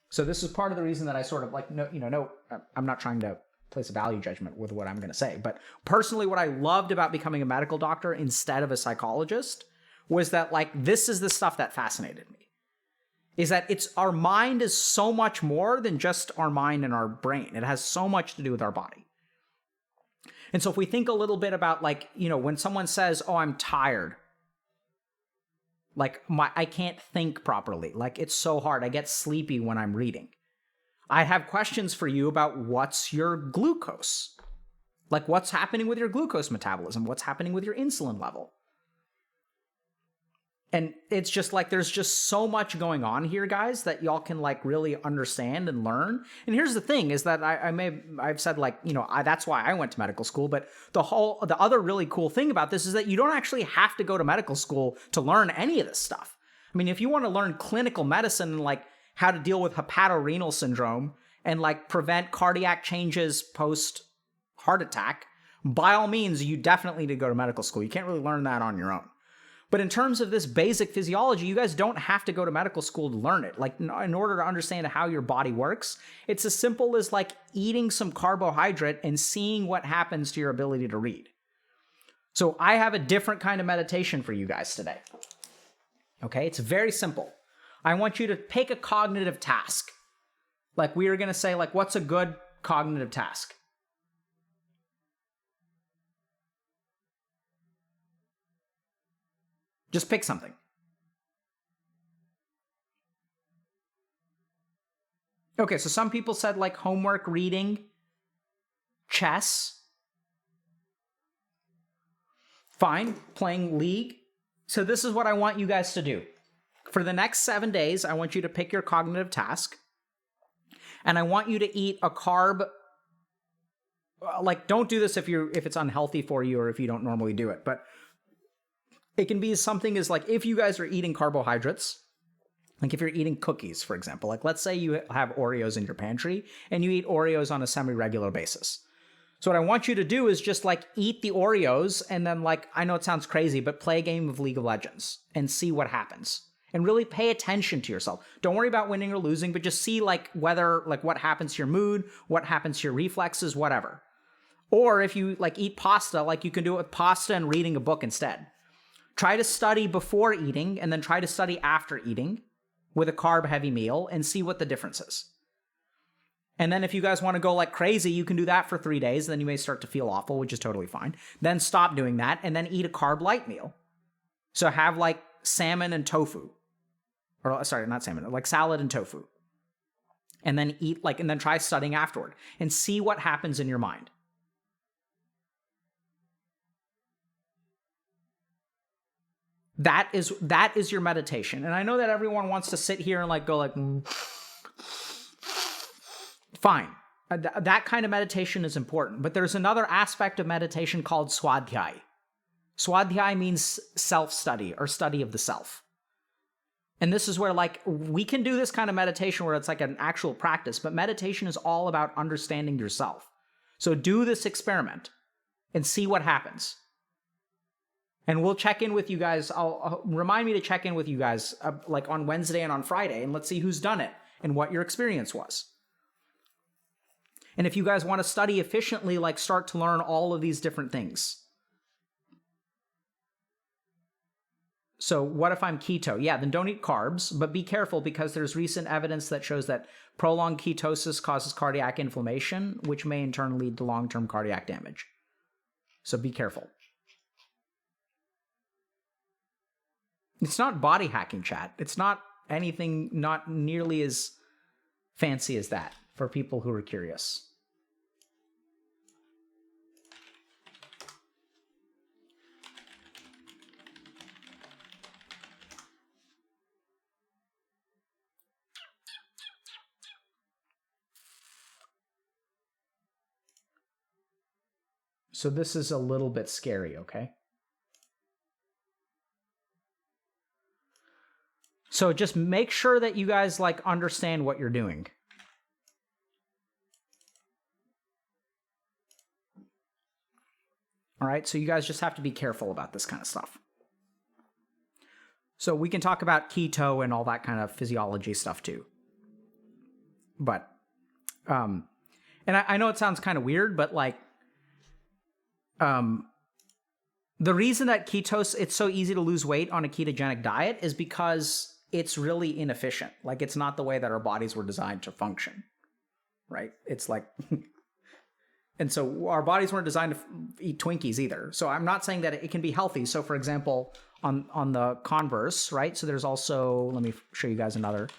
So this is part of the reason that I sort of I'm not trying to place a value judgment with what I'm going to say, but personally what I loved about becoming a medical doctor instead of a psychologist was that this is the stuff that fascinated me. Is that our mind is so much more than just our mind and our brain. It has so much to do with our body. And so if we think a little bit about when someone says, oh, I'm tired, I can't think properly. It's so hard. I get sleepy when I'm reading. I have questions for you about what's your glucose. What's happening with your glucose metabolism? What's happening with your insulin level? And it's just there's just so much going on here, guys, that y'all can really understand and learn. And here's the thing is that I've said that's why I went to medical school. But the other really cool thing about this is that you don't actually have to go to medical school to learn any of this stuff. I mean, if you want to learn clinical medicine and how to deal with hepatorenal syndrome and prevent cardiac changes post heart attack, by all means, you definitely need to go to medical school. You can't really learn that on your own. But in terms of this basic physiology, you guys don't have to go to medical school to learn it. In order to understand how your body works, it's as simple as eating some carbohydrate and seeing what happens to your ability to read. So I have a different kind of meditation for you guys today. Okay, it's very simple. I want you to pick a cognitive task. We are going to say, what's a good cognitive task? Just pick something. Okay, so some people said homework, reading, chess. Fine, playing League. So this is what I want you guys to do. for the next 7 days, I want you to pick your cognitive task, and I want you to eat a carb. Like, don't do this if it's unhealthy for you or if you don't normally do it, but it can be something as like if you guys are eating carbohydrates, like if you're eating cookies, for example, like let's say you have Oreos in your pantry and you eat Oreos on a semi-regular basis. So what I want you to do is just like eat the Oreos and then like, I know it sounds crazy, but play a game of League of Legends and see what happens. And really pay attention to yourself. Don't worry about winning or losing, but just see like whether, like what happens to your mood, what happens to your reflexes, whatever. Or if you like eat pasta, like you can do it with pasta and reading a book instead. Try to study before eating and then try to study after eating with a carb-heavy meal and see what the difference is. And then if you guys want to go like crazy, you can do that for 3 days. And then you may start to feel awful, which is totally fine. Then stop doing that and then eat a carb-light meal. So have like salmon and tofu. Or sorry, not salmon, like salad and tofu. And then eat like, and then try studying afterward and see what happens in your mind. That is your meditation. And I know that everyone wants to sit here and like go like, fine. That kind of meditation is important. But there's another aspect of meditation called swadhyay. Swadhyay means self-study or study of the self. And this is where like we can do this kind of meditation where it's like an actual practice, but meditation is all about understanding yourself. So do this experiment and see what happens. And we'll check in with you guys. I'll remind me to check in with you guys like on Wednesday and on Friday, and let's see who's done it and what your experience was. And if you guys want to study efficiently, like start to learn all of these different things. So what if I'm keto? Yeah, then don't eat carbs, but be careful because there's recent evidence that shows that prolonged ketosis causes cardiac inflammation, which may in turn lead to long-term cardiac damage. So be careful. It's not body hacking, chat. It's not anything not nearly as fancy as that for people who are curious. So this is a little bit scary, okay? So just make sure that you guys like understand what you're doing. All right, so you guys just have to be careful about this kind of stuff. So we can talk about keto and all that kind of physiology stuff too. But, and I know it sounds kind of weird, but like, the reason that it's so easy to lose weight on a ketogenic diet is because it's really inefficient. Like it's not the way that our bodies were designed to function, right? It's like, and so our bodies weren't designed to eat Twinkies either. So I'm not saying that it can be healthy. So for example, on the converse, right? So there's also, let me show you guys another.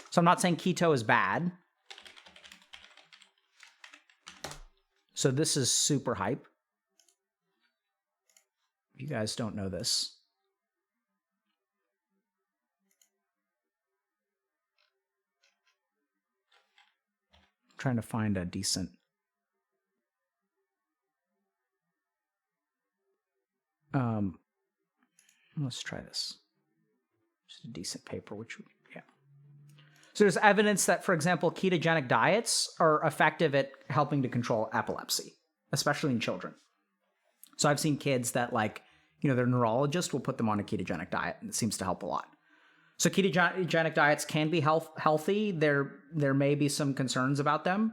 So I'm not saying keto is bad. So this is super hype. You guys don't know this. I'm trying to find a decent. Let's try this. Just a decent paper, yeah. So there's evidence that, for example, ketogenic diets are effective at helping to control epilepsy, especially in children. So I've seen kids that like, their neurologist will put them on a ketogenic diet, and it seems to help a lot. So ketogenic diets can be healthy. There may be some concerns about them.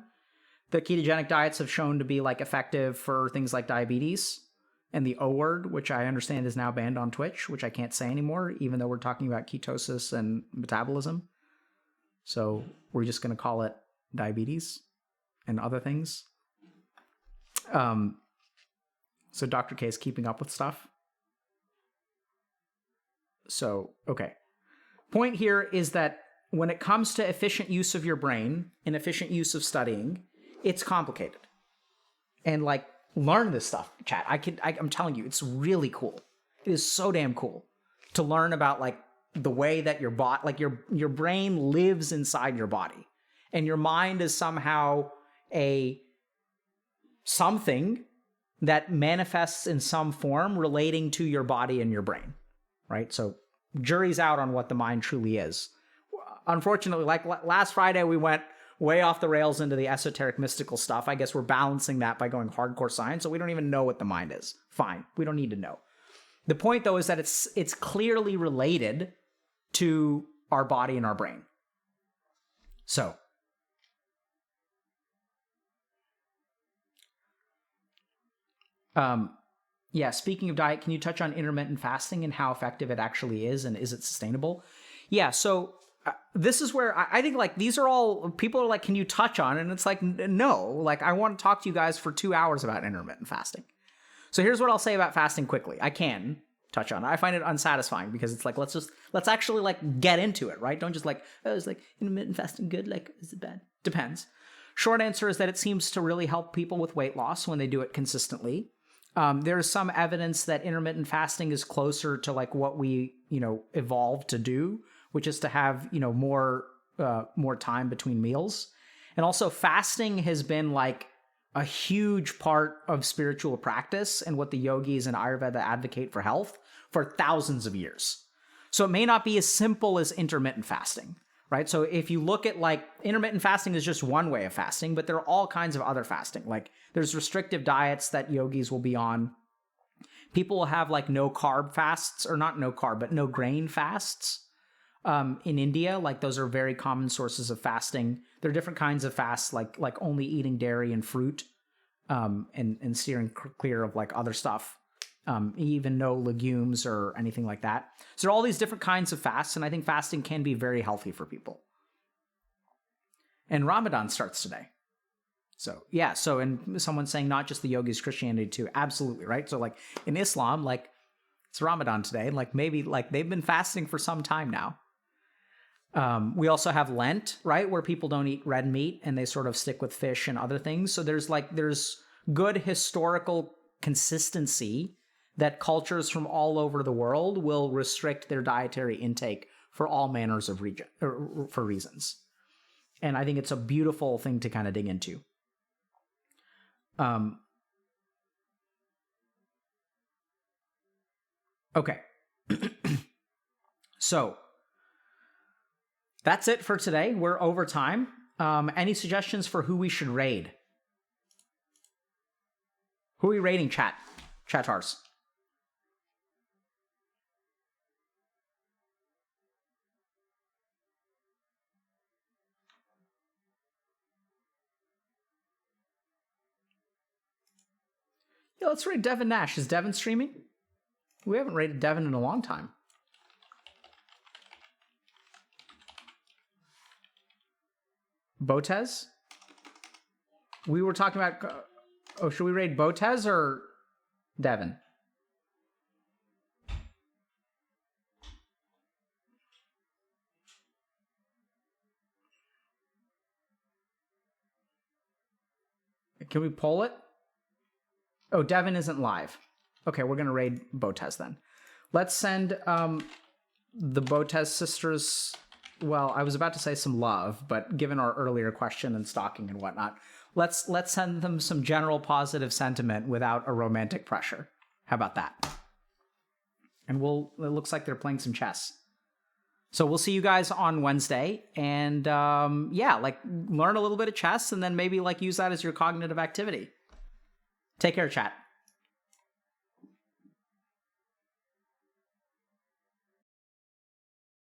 The ketogenic diets have shown to be like effective for things like diabetes and the O word, which I understand is now banned on Twitch, which I can't say anymore, even though we're talking about ketosis and metabolism. So we're just going to call it diabetes and other things. So Dr. K is keeping up with stuff. So, okay. Point here is that when it comes to efficient use of your brain and efficient use of studying, it's complicated. And like, learn this stuff, chat. I'm telling you, it's really cool. It is so damn cool to learn about like the way that your body, like your brain lives inside your body, and your mind is somehow a something that manifests in some form relating to your body and your brain, right? So jury's out on what the mind truly is. Unfortunately, like last Friday, we went way off the rails into the esoteric mystical stuff. I guess we're balancing that by going hardcore science, so we don't even know what the mind is. Fine, we don't need to know. The point, though, is that it's clearly related to our body and our brain. So, yeah, speaking of diet, can you touch on intermittent fasting and how effective it actually is, and is it sustainable? Yeah, so this is where I think, like, these are all, people are like, can you touch on it? And it's like, no, like, I want to talk to you guys for 2 hours about intermittent fasting. So here's what I'll say about fasting quickly. I can touch on it. I find it unsatisfying because it's like, let's actually like get into it, right? Don't just like, oh, it's like intermittent fasting good? Like, is it bad? Depends. Short answer is that it seems to really help people with weight loss when they do it consistently. There's some evidence that intermittent fasting is closer to like what we, evolved to do, which is to have, more time between meals. And also fasting has been like a huge part of spiritual practice and what the yogis and Ayurveda advocate for health for thousands of years. So it may not be as simple as intermittent fasting, right? So if you look at like intermittent fasting is just one way of fasting, but there are all kinds of other fasting. Like there's restrictive diets that yogis will be on. People will have like no carb fasts, or not no carb, but no grain fasts. In India, like those are very common sources of fasting. There are different kinds of fasts, like only eating dairy and fruit, and steering clear of like other stuff, even no legumes or anything like that. So there are all these different kinds of fasts, and I think fasting can be very healthy for people. And Ramadan starts today. So yeah, and someone's saying not just the yogis, Christianity too. Absolutely, right? So like in Islam, like it's Ramadan today, and like maybe like they've been fasting for some time now. We also have Lent, right, where people don't eat red meat and they sort of stick with fish and other things. So there's good historical consistency that cultures from all over the world will restrict their dietary intake for all manners of for reasons. And I think it's a beautiful thing to kind of dig into. Okay. So that's it for today. We're over time. Any suggestions for who we should raid? Who are we raiding, Chatars? Yeah, let's raid Devin Nash. Is Devin streaming? We haven't raided Devin in a long time. Botez? We were talking about... should we raid Botez or Devin? Can we poll it? Oh, Devin isn't live. Okay, we're going to raid Botez then. Let's send the Botez sisters... Well, I was about to say some love, but given our earlier question and stalking and whatnot, let's send them some general positive sentiment without a romantic pressure. How about that? And it looks like they're playing some chess. So we'll see you guys on Wednesday, and like learn a little bit of chess, and then maybe like use that as your cognitive activity. Take care, chat.